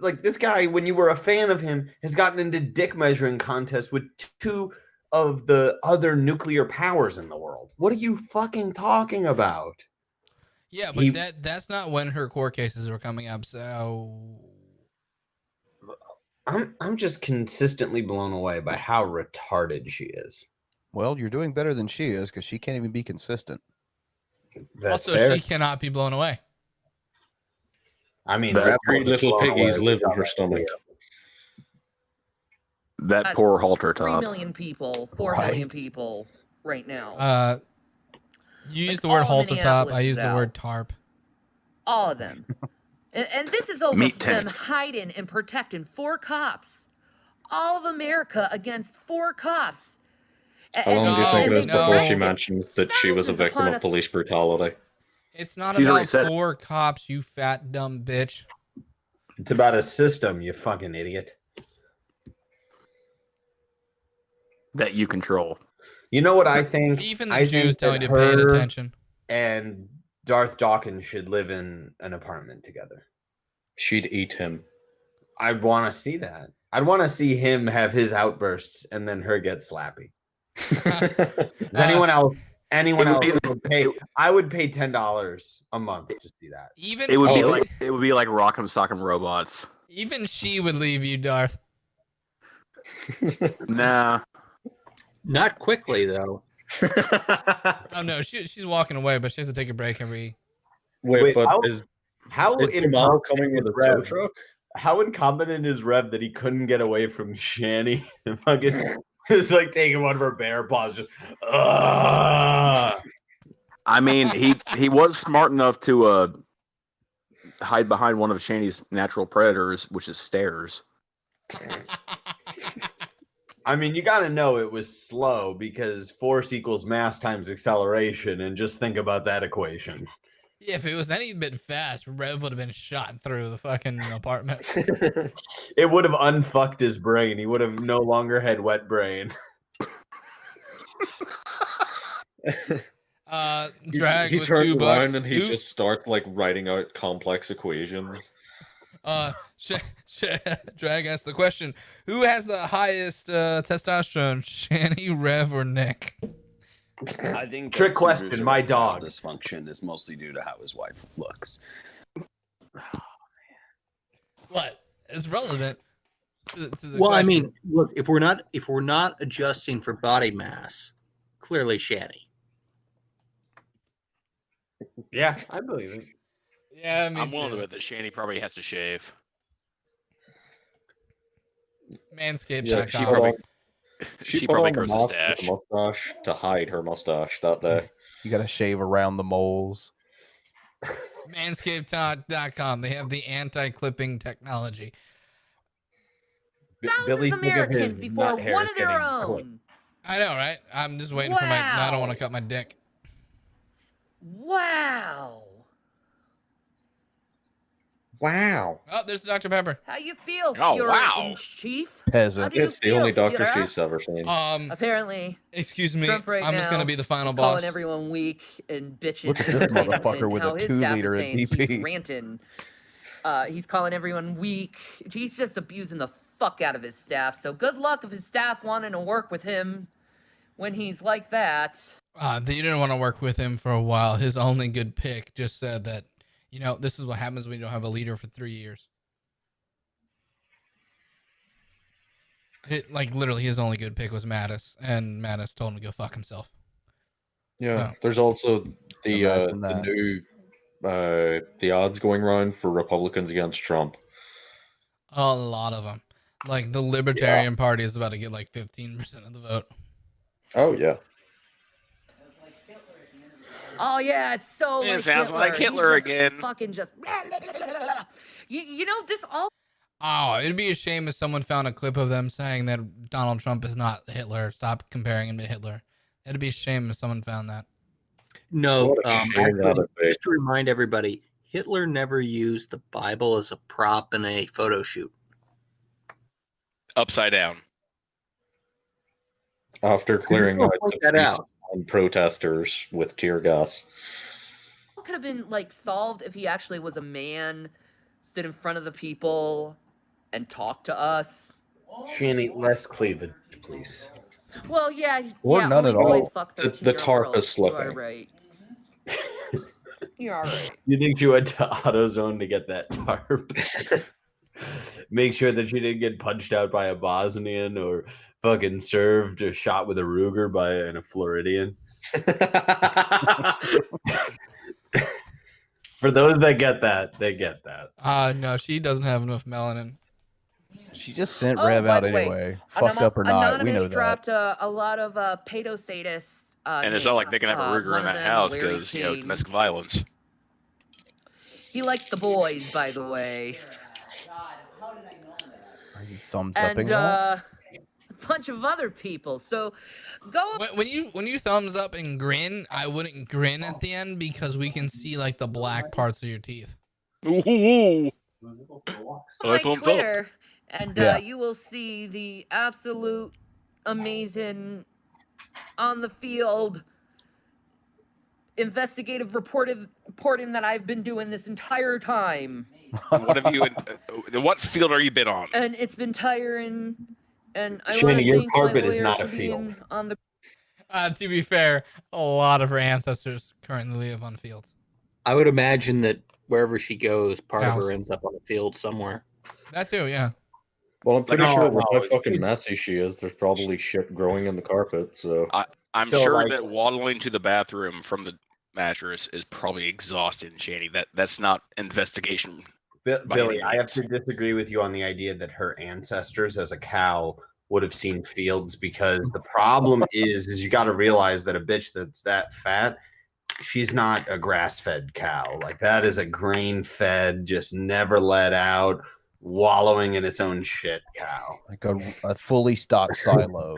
like this guy. When you were a fan of him, has gotten into dick measuring contests with two of the other nuclear powers in the world. What are you fucking talking about? Yeah, but that's not when her court cases were coming up. So I'm just consistently blown away by how retarded she is. Well, you're doing better than she is because she can't even be consistent. That's also, fair. she cannot be blown away. I mean, the Rebel three was little blown piggies away live in without her that stomach. video. That poor halter 3 top. million people, 4 million people right now. You use Like, the word all halter top. Minneapolis I is use the out. word tarp. All of them. And this is over Meat them tent. hiding and protecting 4 cops. All of America against 4 cops. How long do you think it is before she mentioned mentioned that she was a victim of police brutality? It's not She's already about said it. 4 cops, you fat dumb bitch. It's about a system, you fucking idiot. That you control. You know what I think? Even the I Jews think tell that you to pay her attention. and Darth Dawkins should live in an apartment together. She'd eat him. I'd want to see that. I'd want to see him have his outbursts and then her get slappy. Anyone else would pay? I would pay $10 a month to see that. Even It would be like Rock'em Sock'em Robots. even she would leave you, Darth. Nah. Not quickly though. Oh no, she's walking away, but she has to take a break every. Wait, but how is Jamal coming with a tow truck? How incompetent is Rev that he couldn't get away from Shanny? Fucking just like taking one of her bear paws. Just, I mean, he was smart enough to hide behind one of Shanny's natural predators, which is stairs. I mean, you got to know it was slow because force equals mass times acceleration, and just think about that equation. Yeah, if it was any bit fast, Rev would have been shot through the fucking apartment. It would have unfucked his brain. He would have no longer had wet brain. Drag he with turned $2. around and he Who- just starts like writing out complex equations. Drag asked the question: who has the highest testosterone, Shanny, Rev, or Nick? I think Trick that question, Caesar's my erectile dog. dysfunction is mostly due to how his wife looks. What? It's relevant. To the Well, I question. mean, look, if we're not adjusting for body mass, clearly Shanny. Yeah, I believe it. Yeah, I'm willing to bet that Shanny probably has to shave. Manscaped.com. Yeah, she probably put on grows a the mask with stash. a mustache to hide her mustache that day. You got to shave around the moles. Manscaped.com. They have the anti-clipping technology. Billy, Americans before one of their own. I know, right? I'm just waiting for my. I don't want to cut my dick. Wow. Wow. Oh, there's Dr. Pepper. How you feel, Oh, Fuhrer wow. in Chief? Peasant. How do you It's the feel, only Dr. Fuhrer? Seuss ever seen. Apparently, Excuse me. Trump right I'm just now gonna be the final is boss. calling everyone weak and bitching. Look at this and motherfucker and with how a his 2 staff is liter in saying DP. He's ranting. He's calling everyone weak. He's just abusing the fuck out of his staff. So good luck if his staff wanting to work with him when he's like that. They didn't want to work with him for a while. His only good pick just said that, this is what happens when you don't have a leader for 3 years. Literally, his only good pick was Mattis, and Mattis told him to go fuck himself. Yeah, Oh. there's also the Imagine that. new the odds going around for Republicans against Trump. A lot of them. Like, the Libertarian Party is about to get 15% of the vote. Oh yeah. Oh yeah, it's so It like sounds Hitler. like Hitler He's just again. Fucking just. You know this all. Oh, it'd be a shame if someone found a clip of them saying that Donald Trump is not Hitler. Stop comparing him to Hitler. It'd be a shame if someone found that. No, What a shame actually, that'd be. just to remind everybody, Hitler never used the Bible as a prop in a photo shoot. Upside down. After clearing out point the that priests out. and protesters with tear gas. Could have been solved if he actually was a man, stood in front of the people, and talked to us. Shanny, less cleavage, please. Well, yeah, Or none only at all. boys fuck The 13-year-old tarp girls. is You are slipping. right. You're all right. You think she went to AutoZone to get that tarp? Make sure that she didn't get punched out by a Bosnian or fucking served or shot with a Ruger by a Floridian. For those that get that, they get that. No, she doesn't have enough melanin. She just sent Oh, Rev by out the way, anyway. Fucked up or not, we Anonymous know that. dropped a lot of pedo sadists. And it's not like they can have a names. Ruger One in of that them, house Larry because, King. domestic violence. He liked the boys, by the way. Are you thumbs upping And that? a bunch of other people. So go up. When you thumbs up and grin, I wouldn't grin at the end because we can see the black parts of your teeth. Ooh. I like my Boom Philip. Twitter, and Yeah. you will see the absolute amazing on the field investigative reporting that I've been doing this entire time. What have you? What field are you been on? And it's been tiring. And I want Shanny, to your thank my carpet is lawyer not for a being field. on the. To be fair, a lot of her ancestors currently live on fields. I would imagine that wherever she goes, part of Cows. her ends up on a field somewhere. That too, yeah. Well, I'm pretty no, sure no, with how it's- fucking it's- messy she is, there's probably shit growing in the carpet. So I'm So, sure like- that waddling to the bathroom from the mattress is probably exhausting, Shanny. That's not investigation. by Billy, any I have means. to disagree with you on the idea that her ancestors as a cow would have seen fields, because the problem is you got to realize that a bitch that's that fat, she's not a grass-fed cow. Like, that is a grain-fed, just never let out, wallowing in its own shit cow. Like a fully stocked silo.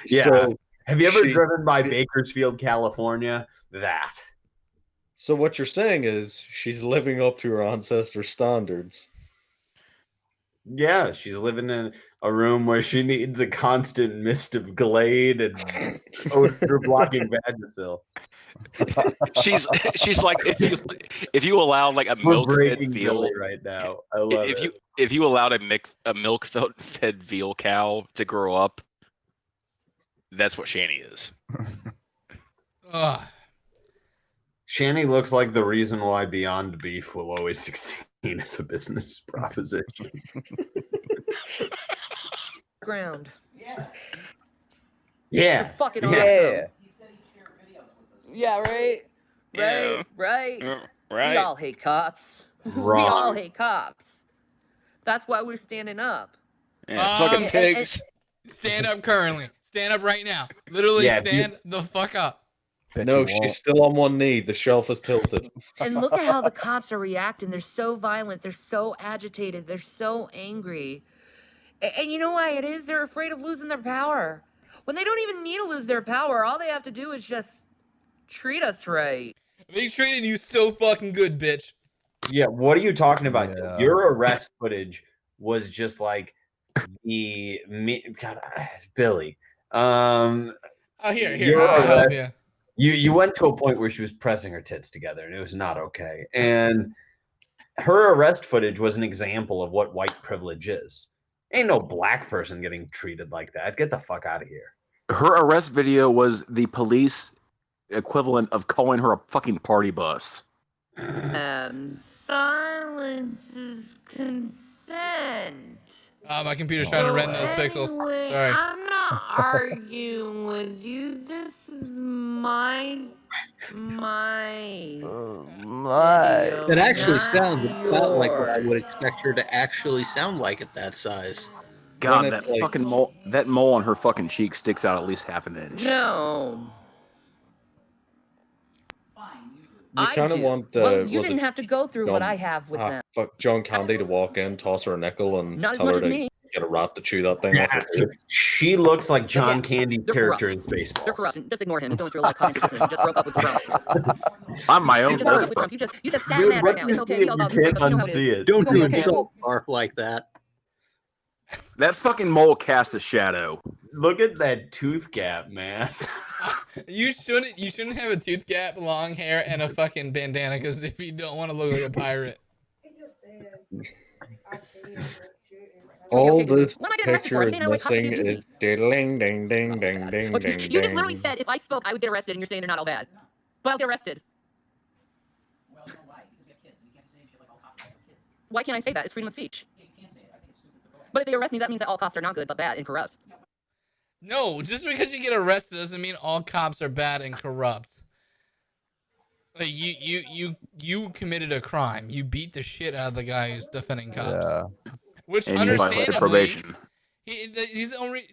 Yeah. So have you ever she- driven by Bakersfield, California? That. So what you're saying is she's living up to her ancestors' standards. Yeah, she's living in a room where she needs a constant mist of Glade and odor blocking Vagisil. She's like if you allow like a We're milk fed breaking veal Billy right now. I love it. if you allowed a milk fed veal cow to grow up, that's what Shanny is. Ugh. Shanny looks like the reason why Beyond Beef will always succeed as a business proposition. Ground. Yeah. You're fucking awesome. Yeah. Yeah, right? Yeah. Right? Right. We all hate cops. We Wrong. all hate cops. That's why we're standing up. Yeah, fucking and- pigs. Stand up currently. Stand up right now. Literally Yeah, stand the fuck up. Bet No, you she's won't. still on one knee. The shelf is tilted. And look at how the cops are reacting. They're so violent. They're so agitated. They're so angry. And you know why it is? They're afraid of losing their power. When they don't even need to lose their power, all they have to do is just treat us right. They treated you so fucking good, bitch. Yeah, what are you talking about? Yeah. Your arrest footage was just like God, Billy. Oh, here, You're I'll help arrest- you. You went to a point where she was pressing her tits together, and it was not okay. And her arrest footage was an example of what white privilege is. Ain't no black person getting treated like that. Get the fuck out of here. Her arrest video was the police equivalent of calling her a fucking party bus. Silence is consent. My computer's trying to rend those pixels. Anyway, Sorry. I'm not arguing with you. This is my It actually sounds about like what I yours. would expect her to actually sound like at that size. God, When that it's like- fucking mole, that mole on her fucking cheek sticks out at least half an inch. No. You I kind of do. want. Well, you was didn't it have to go through what John- I have with them. Fuck John Candy to walk in, toss her a nickel, and Not as tell much her as to me. get a rat to chew that thing off her tooth. She looks like John Candy's They're character corrupt. in Spaceballs. They're corrupt. Just ignore him. He's going through a lot of cognitive dissonance. He just broke up with Trump. I'm my You own just broke up person. with Trump. You just sad Dude, mad what right now. you It's see okay. it, We you all love can't you know how it unsee is. it. Don't You're do gonna be okay. insult Mark like that. That fucking mole casts a shadow. Look at that tooth gap, man. You shouldn't have a tooth gap, long hair, and a fucking bandana, because if you don't want to look like a pirate. All this What am I getting arrested for? picture I'm is saying I like cops missing do is diddling ding ding ding ding Okay, ding you just literally ding. said if I spoke, I would get arrested, and you're saying they're not all bad. But I'll get arrested. Why can't I say that? It's freedom of speech. But if they arrest me, that means that all cops are not good, but bad and corrupt. No, just because you get arrested doesn't mean all cops are bad and corrupt. Like you committed a crime. You beat the shit out of the guy who's defending cops. Yeah. Which And you violated understandably, probation. he's only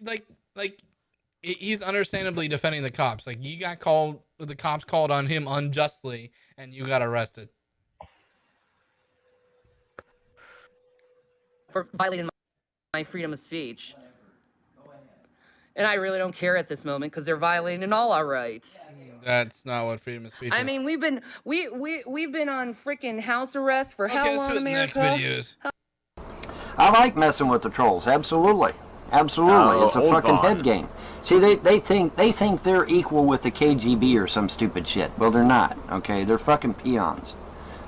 he's understandably defending the cops. Like the cops called on him unjustly, and you got arrested. For violating my freedom of speech. And I really don't care at this moment because they're violating all our rights. That's not what freedom of speech is. I mean, we've been on freaking house arrest for how Okay, long, so the next America? video is. I like messing with the trolls. Absolutely. Absolutely. Oh, It's a old fucking Vaughn. head game. See, they think they're equal with the KGB or some stupid shit. Well, they're not. Okay, they're fucking peons.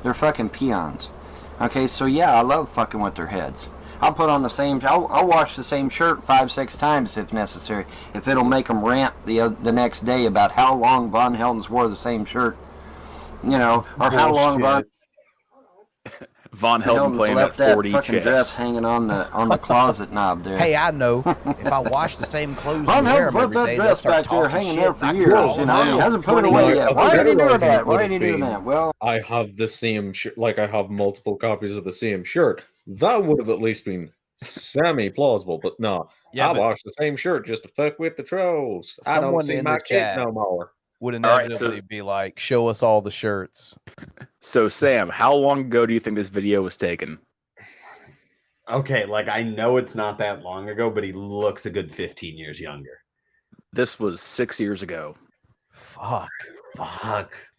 They're fucking peons. Okay, so yeah, I love fucking with their heads. I'll put on the same. I'll wash the same shirt 5-6 times if necessary. If it'll make them rant the next day about how long Von Helden's wore the same shirt, you know, or how long Von Helden playing that left that 4D fucking dress chess. hanging on the closet knob there. Hey, I know. If I wash the same clothes Von and wear Helden's them left every that day, dress they'll start back there talking hanging shit. there for I years. know. You know, he hasn't put it away yet. Why are you doing that? Why are you doing that? Well, I have the same shirt. Like I have multiple copies of the same shirt. That would have at least been semi-plausible. But no, Yeah, I but- wash the same shirt just to fuck with the trolls. I don't Someone see in my the kids chat no more. would All right, inevitably be like, "Show us all the shirts." So Sam, how long ago do you think this video was taken? Okay, like I know it's not that long ago, but he looks a good 15 years younger. This was 6 years ago. Fuck.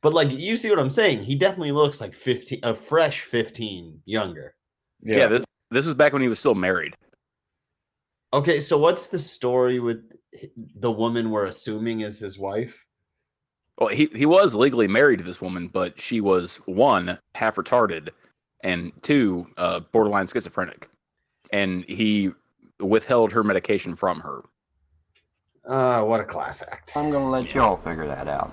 But like, you see what I'm saying? He definitely looks like 15, a fresh 15 younger. Yeah, this is back when he was still married. Okay, so what's the story with the woman we're assuming is his wife? Well, he was legally married to this woman, but she was 1, half retarded, and 2, borderline schizophrenic. And he withheld her medication from her. What a class act. I'm gonna let y'all figure that out.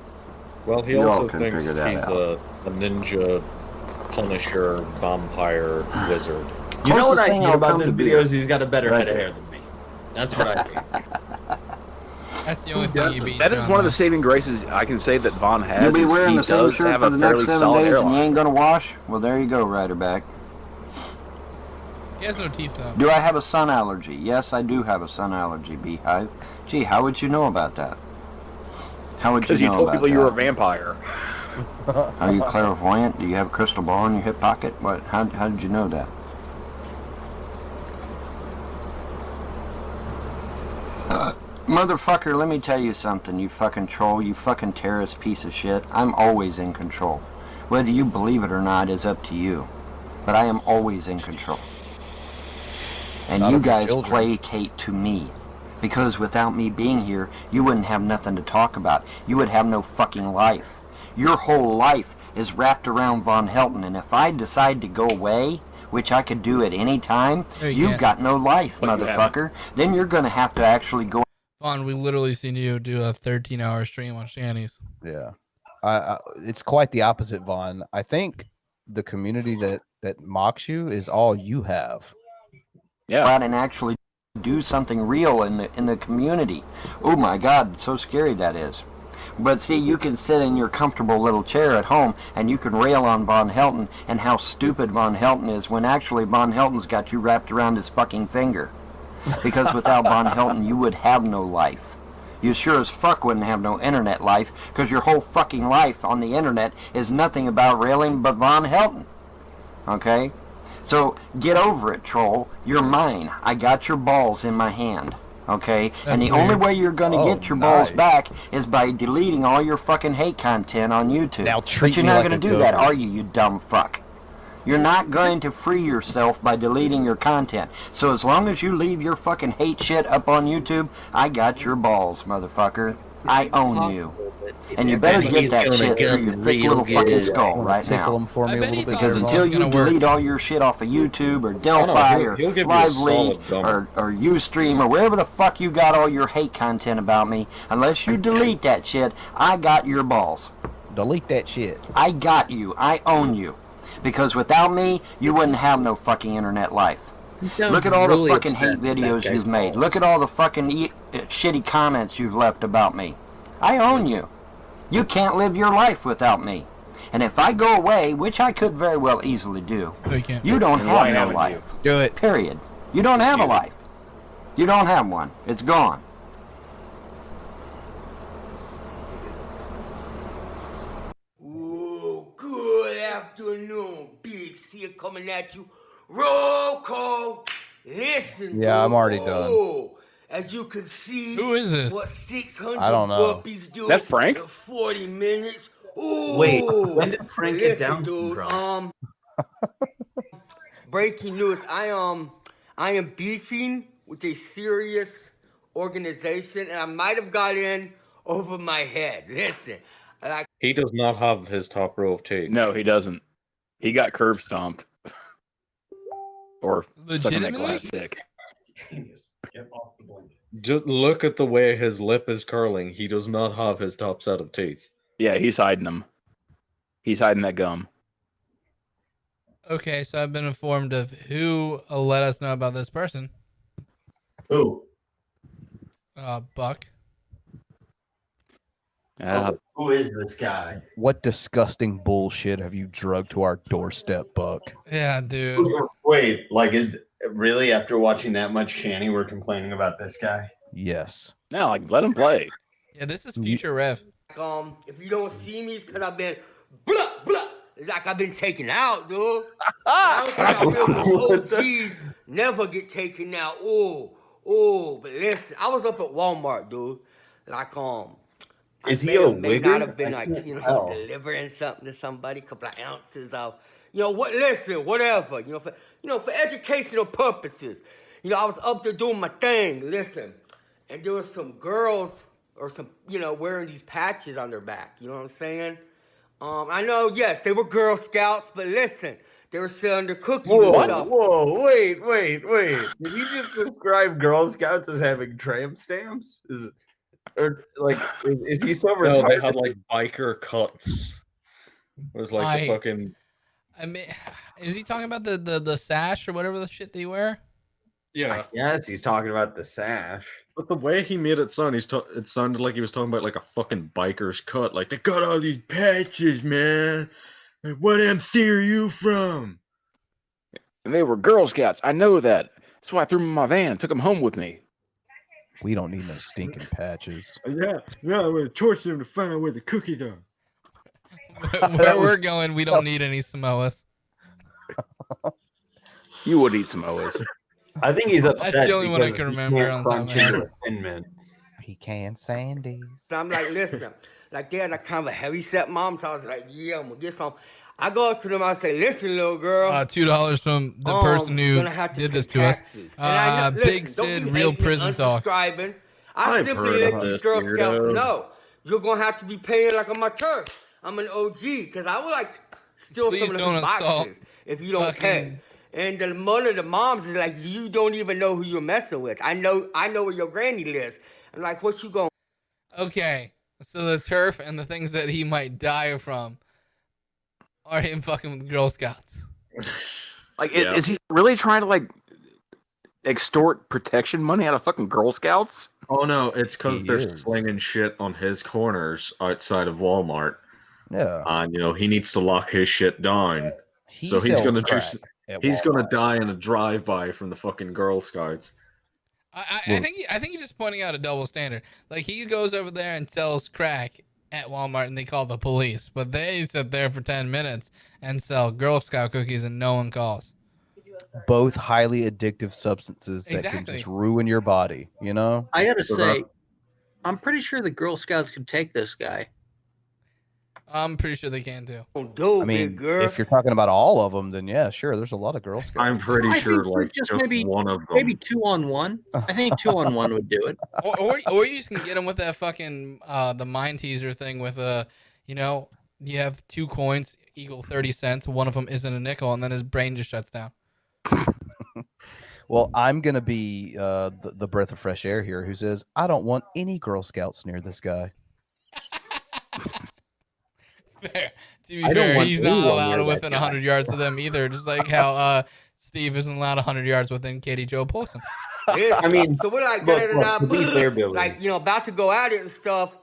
Well, he You all also can thinks figure that he's out. a ninja, punisher, vampire, wizard. You know what Closest I thing hate I'll about come this to video beer. is he's got a better Right head of there. hair than me. That's what I think. That's the only thing you beat. That is John one of the on. saving graces I can say that Vaughn You'll has. be Is wearing he the same does shirt have for a the fairly next 7 solid days and you hairline. ain't gonna wash? Well, there you go, Riderback. He has no teeth though. Do I have a sun allergy? Yes, I do have a sun allergy, Beehive. Gee, how would you know about that? How would you Because know you told about people you were a that? vampire. Are you clairvoyant? Do you have a crystal ball in your hip pocket? What? How did you know that? Motherfucker, let me tell you something, you fucking troll, you fucking terrorist piece of shit. I'm always in control. Whether you believe it or not is up to you. But I am always in control. And Not you of your guys children. placate to me. Because without me being here, you wouldn't have nothing to talk about. You would have no fucking life. Your whole life is wrapped around Von Helton, and if I decide to go away, which I could do at any time, No, you you've can't. got no life, But you motherfucker. Then you're gonna have to actually go. Vaughn, we literally seen you do a 13-hour stream on Shanny's. Yeah, it's quite the opposite, Vaughn. I think the community that mocks you is all you have. out and actually do something real in the community. Oh my God, so scary that is. But see, you can sit in your comfortable little chair at home and you can rail on Von Helton and how stupid Von Helton is when actually Von Helton's got you wrapped around his fucking finger. Because without Von Helton, you would have no life. You sure as fuck wouldn't have no internet life because your whole fucking life on the internet is nothing about railing but Von Helton. Okay? So get over it, troll. You're mine. I got your balls in my hand. Okay? And the only way you're going to get your balls back is by deleting all your fucking hate content on YouTube. Now treat but you're me not like going to a do that, goat. are you, you dumb fuck? You're not going to free yourself by deleting your content. So as long as you leave your fucking hate shit up on YouTube, I got your balls, motherfucker. I own you. And you better get that shit through your thick little fucking skull right now. For me a little bit Because there, until Vaughn. you delete all your shit off of YouTube or Delphi or he'll give you a Live solid Leak gum. or Ustream or wherever the fuck you got all your hate content about me, unless you delete that shit, I got your balls. Delete that shit. I got you. I own you. Because without me, you wouldn't have no fucking internet life. Look at all the fucking hate videos you've made. Look at all the fucking shitty comments you've left about me. I own you. You can't live your life without me. And if I go away, which I could very well easily do, No, you can't. you don't And why have no haven't you? life. Do it. Period. You don't have a life. You don't have one. It's gone. Ooh, good afternoon, Big C coming at you. Roll call. Listen, Yeah, I'm dude. already done. Ooh, as you can see, Who is this? what 600 I don't know. burpees do That Frank? in 40 minutes. Ooh, Wait, when did Frank get listen, Down dude, syndrome? breaking news. I am beefing with a serious organization, and I might have got in over my head. Listen, like He does not have his top row of teeth. No, he doesn't. He got curb stomped. Or sucking that glass dick. Get off the blanket. Just look at the way his lip is curling. He does not have his top set of teeth. Yeah, he's hiding them. He's hiding that gum. Okay, so I've been informed of who let us know about this person. Who? Buck. Who is this guy? What disgusting bullshit have you drugged to our doorstep, Buck? Yeah, dude. Wait, like, is really after watching that much Shanny, we're complaining about this guy? Yes. No, like, let him play. Yeah, this is future Rev. if you don't see me, it's because I've been blah blah. It's like I've been taken out, dude. I don't think I will. OGs never get taken out. But listen, I was up at Walmart, dude. Like Is I he a may wigger? not have been I like, can't tell. delivering something to somebody, a couple of ounces of, whatever, for educational purposes. I was up there doing my thing, listen. And there was some girls or some, wearing these patches on their back, you know what I'm saying? I know, yes, they were Girl Scouts, but listen, they were selling their cookies and stuff. Whoa, wait. Did you just describe Girl Scouts as having tramp stamps? Is he so No, retarded? they had like biker cuts. It was like the fucking. I mean, is he talking about the sash or whatever the shit they wear? Yeah. Yes, he's talking about the sash. But the way he made it sound, it sounded like he was talking about like a fucking biker's cut. Like, they got all these patches, man. Like, what MC are you from? And they were Girl Scouts. I know that. That's why I threw them in my van and took them home with me. We don't need no stinking patches. Yeah, I'm gonna torture them to find out where the cookies are. Where we're going, we don't need any Samoas. You would eat Samoas. I think he's upset. That's the only one I because can he remember can't on top of crunch my head. into a Thin Mint. He can Sandy's. So I'm like, listen, like they had like kind of a heavy set mom, so I was like, yeah, I'm gonna get some. I go up to them, I say, listen, little girl. $2 from the person who gonna have to did pay this to us. taxes. And I know- Big listen, don't Sid, be real hating and prison talk. unsubscribing. I I've simply heard let of these this Girl Scouts weirdo. know you're gonna have to be paying like on my turf. I'm an OG because I would like steal Please some of don't those assault boxes if you don't pay. fucking- And one of the moms is like, you don't even know who you're messing with. I know where your granny lives. I'm like, what you going? Okay, so the turf and the things that he might die from are him fucking with Girl Scouts. Like, is he really trying to like extort protection money out of fucking Girl Scouts? Oh no, it's because He they're is. slinging shit on his corners outside of Walmart. Yeah. And he needs to lock his shit down. He So he's sells gonna crack at he's gonna Walmart. die in a drive-by from the fucking Girl Scouts. I think you're just pointing out a double standard. Like, he goes over there and sells crack at Walmart and they call the police, but they sit there for 10 minutes and sell Girl Scout cookies and no one calls. Both highly addictive substances that can Exactly. just ruin your body, you know? I gotta So say, that- I'm pretty sure the Girl Scouts could take this guy. I'm pretty sure they can too. Do I mean, if you're talking about all of them, then yeah, sure. There's a lot of Girl Scouts. I'm pretty I sure think like just just maybe one of them. maybe 2-on-1. I think 2-on-1 would do it. Or you just can get them with that fucking the mind teaser thing with you have 2 coins equal 30 cents. One of them isn't a nickel, and then his brain just shuts down. Well, I'm gonna be the breath of fresh air here, who says I don't want any Girl Scouts near this guy. Fair. To be I don't fair, want he's not anyone allowed near that within guy. 100 yards of them either. Just like how Steve isn't allowed 100 yards within Katie Joe Polson. I mean, so we're like, look, to be fair, Billy, like about to go at it and stuff.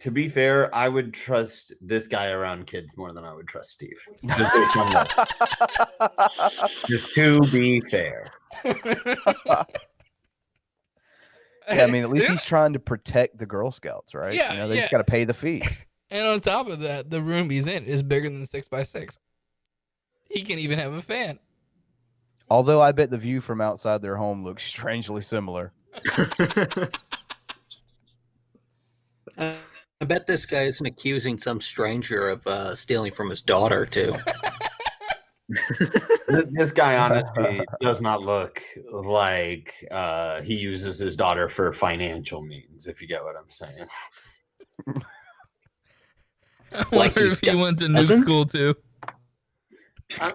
to be fair, I would trust this guy around kids more than I would trust Steve. Just based on that. Just to be fair. Yeah, I mean, at least he's trying to protect the Girl Scouts, right? Yeah, They just got to pay the fee. And on top of that, the room he's in is bigger than 6x6. He can even have a fan. Although I bet the view from outside their home looks strangely similar. I bet this guy isn't accusing some stranger of stealing from his daughter too. This guy honestly does not look like he uses his daughter for financial means, if you get what I'm saying. I wonder if he went to new school too.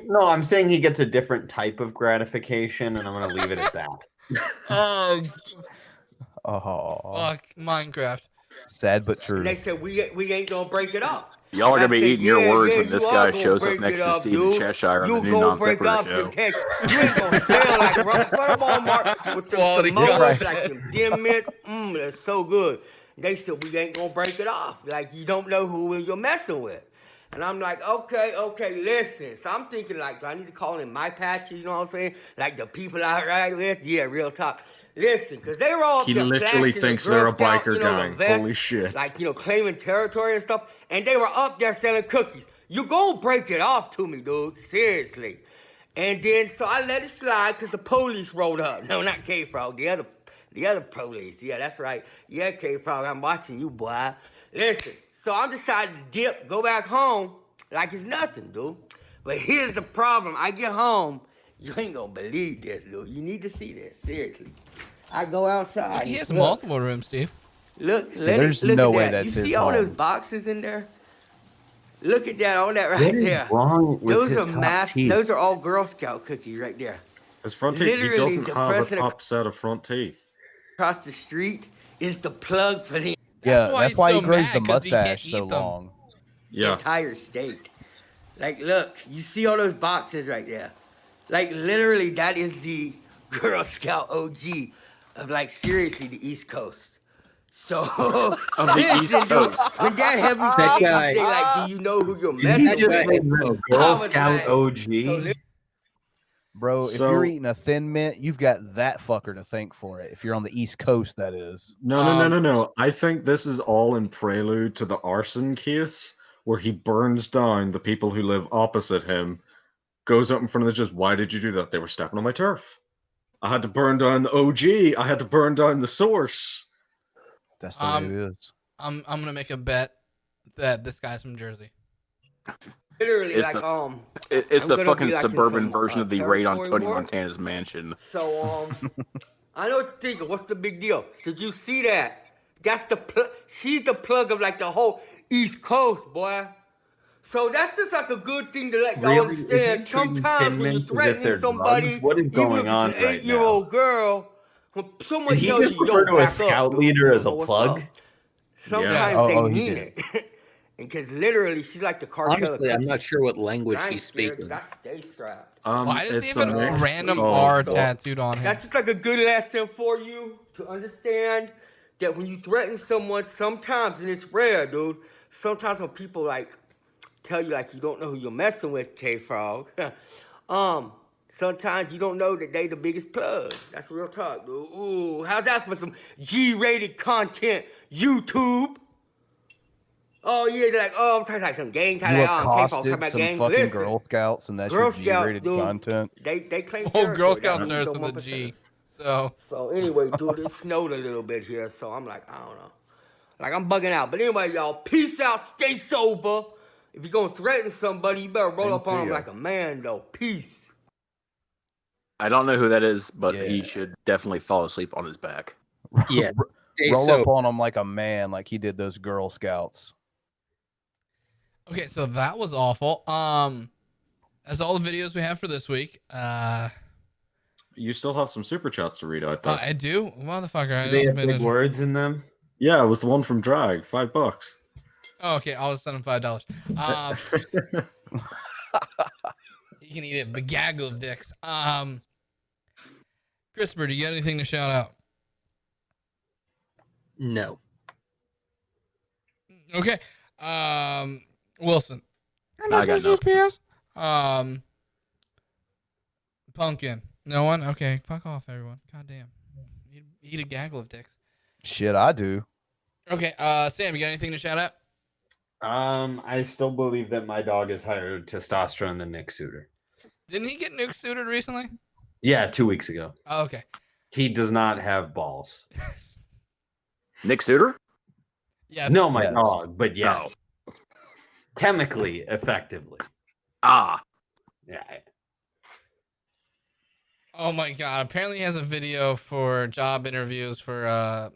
No, I'm saying he gets a different type of gratification, and I'm going to leave it at that. Oh, fuck Minecraft. Sad but true. And they said we ain't gonna break it off. Y'all are gonna be eating your words when this guy shows up break next it to up, Steve in dude. Cheshire on You the new gonna Non break Sequitur off show. because you ain't gonna sell like right in front of Walmart with the Quality Samoas, content. like them dim mints. That's so good. They said we ain't gonna break it off. Like you don't know who you're messing with. And I'm like, okay, listen. So I'm thinking like, do I need to call in my patches? You know what I'm saying? Like the people I ride with? Yeah, real talk. Listen, because they were all up He there literally flashing thinks the Girl they're a Scout, biker you know, the gang. vest, Holy shit. like, you know, claiming territory and stuff. And they were up there selling cookies. You gonna break it off to me, dude. Seriously. And then, so I let it slide because the police rolled up. No, not K-Frog. The other police. Yeah, that's right. Yeah, K-Frog, I'm watching you, boy. Listen, so I'm deciding to dip, go back home like it's nothing, dude. But here's the problem. I get home, you ain't gonna believe this, dude. You need to see this, seriously. I go outside. He has look, multiple rooms, Steve. Look, there's look no at way that. that's You his see all those home. boxes in there? Look at that, all that right What is there. wrong with Those his are top teeth? Those are all Girl Scout cookies right there. His front teeth. He Literally, doesn't the have a president top set of front teeth. across the street is the plug for the Yeah, that's why he grows mad, the 'cause he can't mustache so eat them. long. Yeah. entire state. Like, look, you see all those boxes right there. Like, literally, that is the Girl Scout OG of, like, seriously, the East Coast. So, Of the East listen, dude, Coast. when that heavy That say, guy- you say, like, do you know who you're Did messing he just with? say the I Girl was Scout like, OG? Bro, if So- you're eating a Thin Mint, you've got that fucker to thank for it. If you're on the East Coast, that is. No. I think this is all in prelude to the arson case where he burns down the people who live opposite him, goes up in front of the judge. Why did you do that? They were stepping on my turf. I had to burn down the OG. I had to burn down the source. That's the way it is. I'm gonna make a bet that this guy's from Jersey. literally, It's like, It's I'm the gonna fucking be, like, in suburban some, version of the raid on territory Tony war. Montana's mansion. So, I know what you're thinking. What's the big deal? Did you see that? That's the she's the plug of like the whole East Coast, boy. So that's just like a good thing to let y'all Really? Is he understand. treating Sometimes Thin when you're Mints as if they're threatening somebody, drugs? What is even going if on it's an right 8-year-old girl, when someone Did he tells just you, refer yo, to a back scout up, dude, leader as a what's plug? up? Sometimes Oh, they he mean did. it. Because literally, she's like the cartel. Honestly, I'm not sure what language I ain't he's scared, speaking. dude. I stay strapped. Why does he It's have a a mix random of- R tattooed on him? That's just like a good lesson for you to understand that when you threaten someone, sometimes, and it's rare, dude, sometimes when people like tell you like you don't know who you're messing with, K-Frog, sometimes you don't know that they the biggest plug. That's real talk, dude. Ooh, how's that for some G-rated content, YouTube? Oh yeah, they're like, oh, I'm talking like some gang type. You Like, oh, K-Frog talking accosted about some gangs. fucking Listen, Girl Scouts, and that's Girl your Scouts, G-rated dude, content. They claim Oh, territory. Girl That's Scouts what starts some with a 1%. G. So Anyway, dude, it snowed a little bit here, so I'm like, I don't know. Like, I'm bugging out. But anyway, y'all, peace out, stay sober. If you're gonna threaten somebody, you better roll Same up on to them ya. like a man, though. Peace. I don't know who that is, but he should definitely fall asleep on his back. Yeah. Roll up on him like a man, like he did those Girl Scouts. okay, so that was awful. That's all the videos we have for this week. You still have some super chats to read out, though. I do, motherfucker. I Do they also have been big in- words in them? Yeah, it was the one from Drag, $5. Oh, okay, I'll send him $5. You can eat it, bagaggle of dicks. Christopher, do you got anything to shout out? No. Okay. Wilson. I got no. PS. Pumpkin. No one? Okay, fuck off, everyone. God damn. Eat a gaggle of dicks. Shit, I do. Okay, Sam, you got anything to shout out? I still believe that my dog is higher testosterone than Nick Suter. Didn't he get nuke suited recently? Yeah, 2 weeks ago. Oh, okay. He does not have balls. Nick Suter? Yeah. No, my Yes. dog, but yes. Chemically, effectively. Ah. Yeah. Oh my god! Apparently, he has a video for job interviews for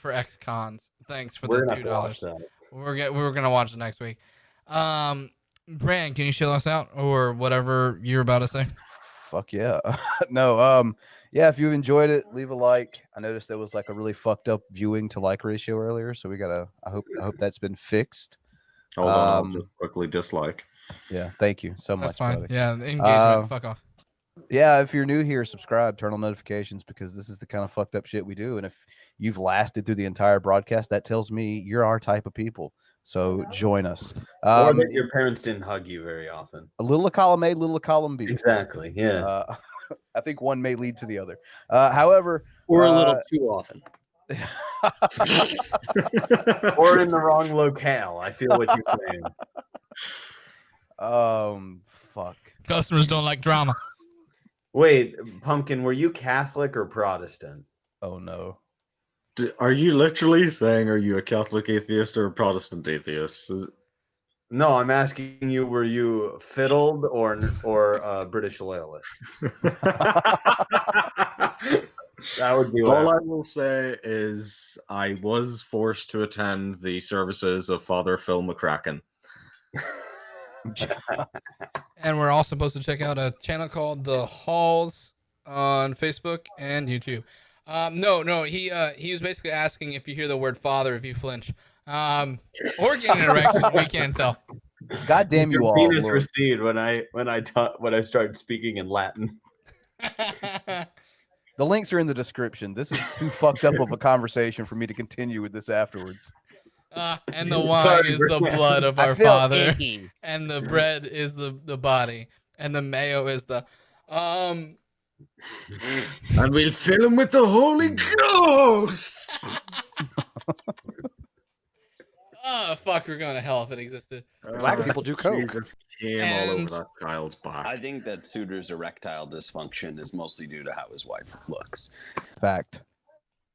ex-cons. Thanks for We're the gonna have to watch $2. that. We're gonna watch it next week. Bran, can you chill us out or whatever you're about to say? Fuck yeah. No, yeah, if you enjoyed it, leave a like. I noticed there was like a really fucked up viewing to like ratio earlier, so we gotta I hope that's been fixed. Hold on, I'll just quickly dislike. Yeah, thank you so That's much, fine. buddy. Yeah, engagement. Fuck off. Yeah, if you're new here, subscribe, turn on notifications because this is the kind of fucked up shit we do. And if you've lasted through the entire broadcast, that tells me you're our type of people. So join us. Or that your parents didn't hug you very often. A little column A, little column B. Exactly. Yeah. I think one may lead to the other. However, or a little too often. Or in the wrong locale. I feel what you're saying. Fuck. Customers don't like drama. Wait, Pumpkin, were you Catholic or Protestant? Oh no. Are you literally saying, are you a Catholic atheist or a Protestant atheist? No, I'm asking you, were you fiddled or British loyalist? That would be all I will say is I was forced to attend the services of Father Phil McCracken. And we're all supposed to check out a channel called The Halls on Facebook and YouTube. No, he was basically asking if you hear the word father, if you flinch. Or get an erection, we can't tell. God damn you Your all. penis Lord. recede when I started speaking in Latin. The links are in the description. This is too fucked up of a conversation for me to continue with this afterwards. And the wine is the blood of I our feel Father, icky. and the bread is the body, and the mayo is the And we'll fill him with the Holy Ghost. Oh fuck, we're going to hell if it existed. Black people do coke. Jesus came all over that child's back. I think that Suitor's erectile dysfunction is mostly due to how his wife looks. Fact.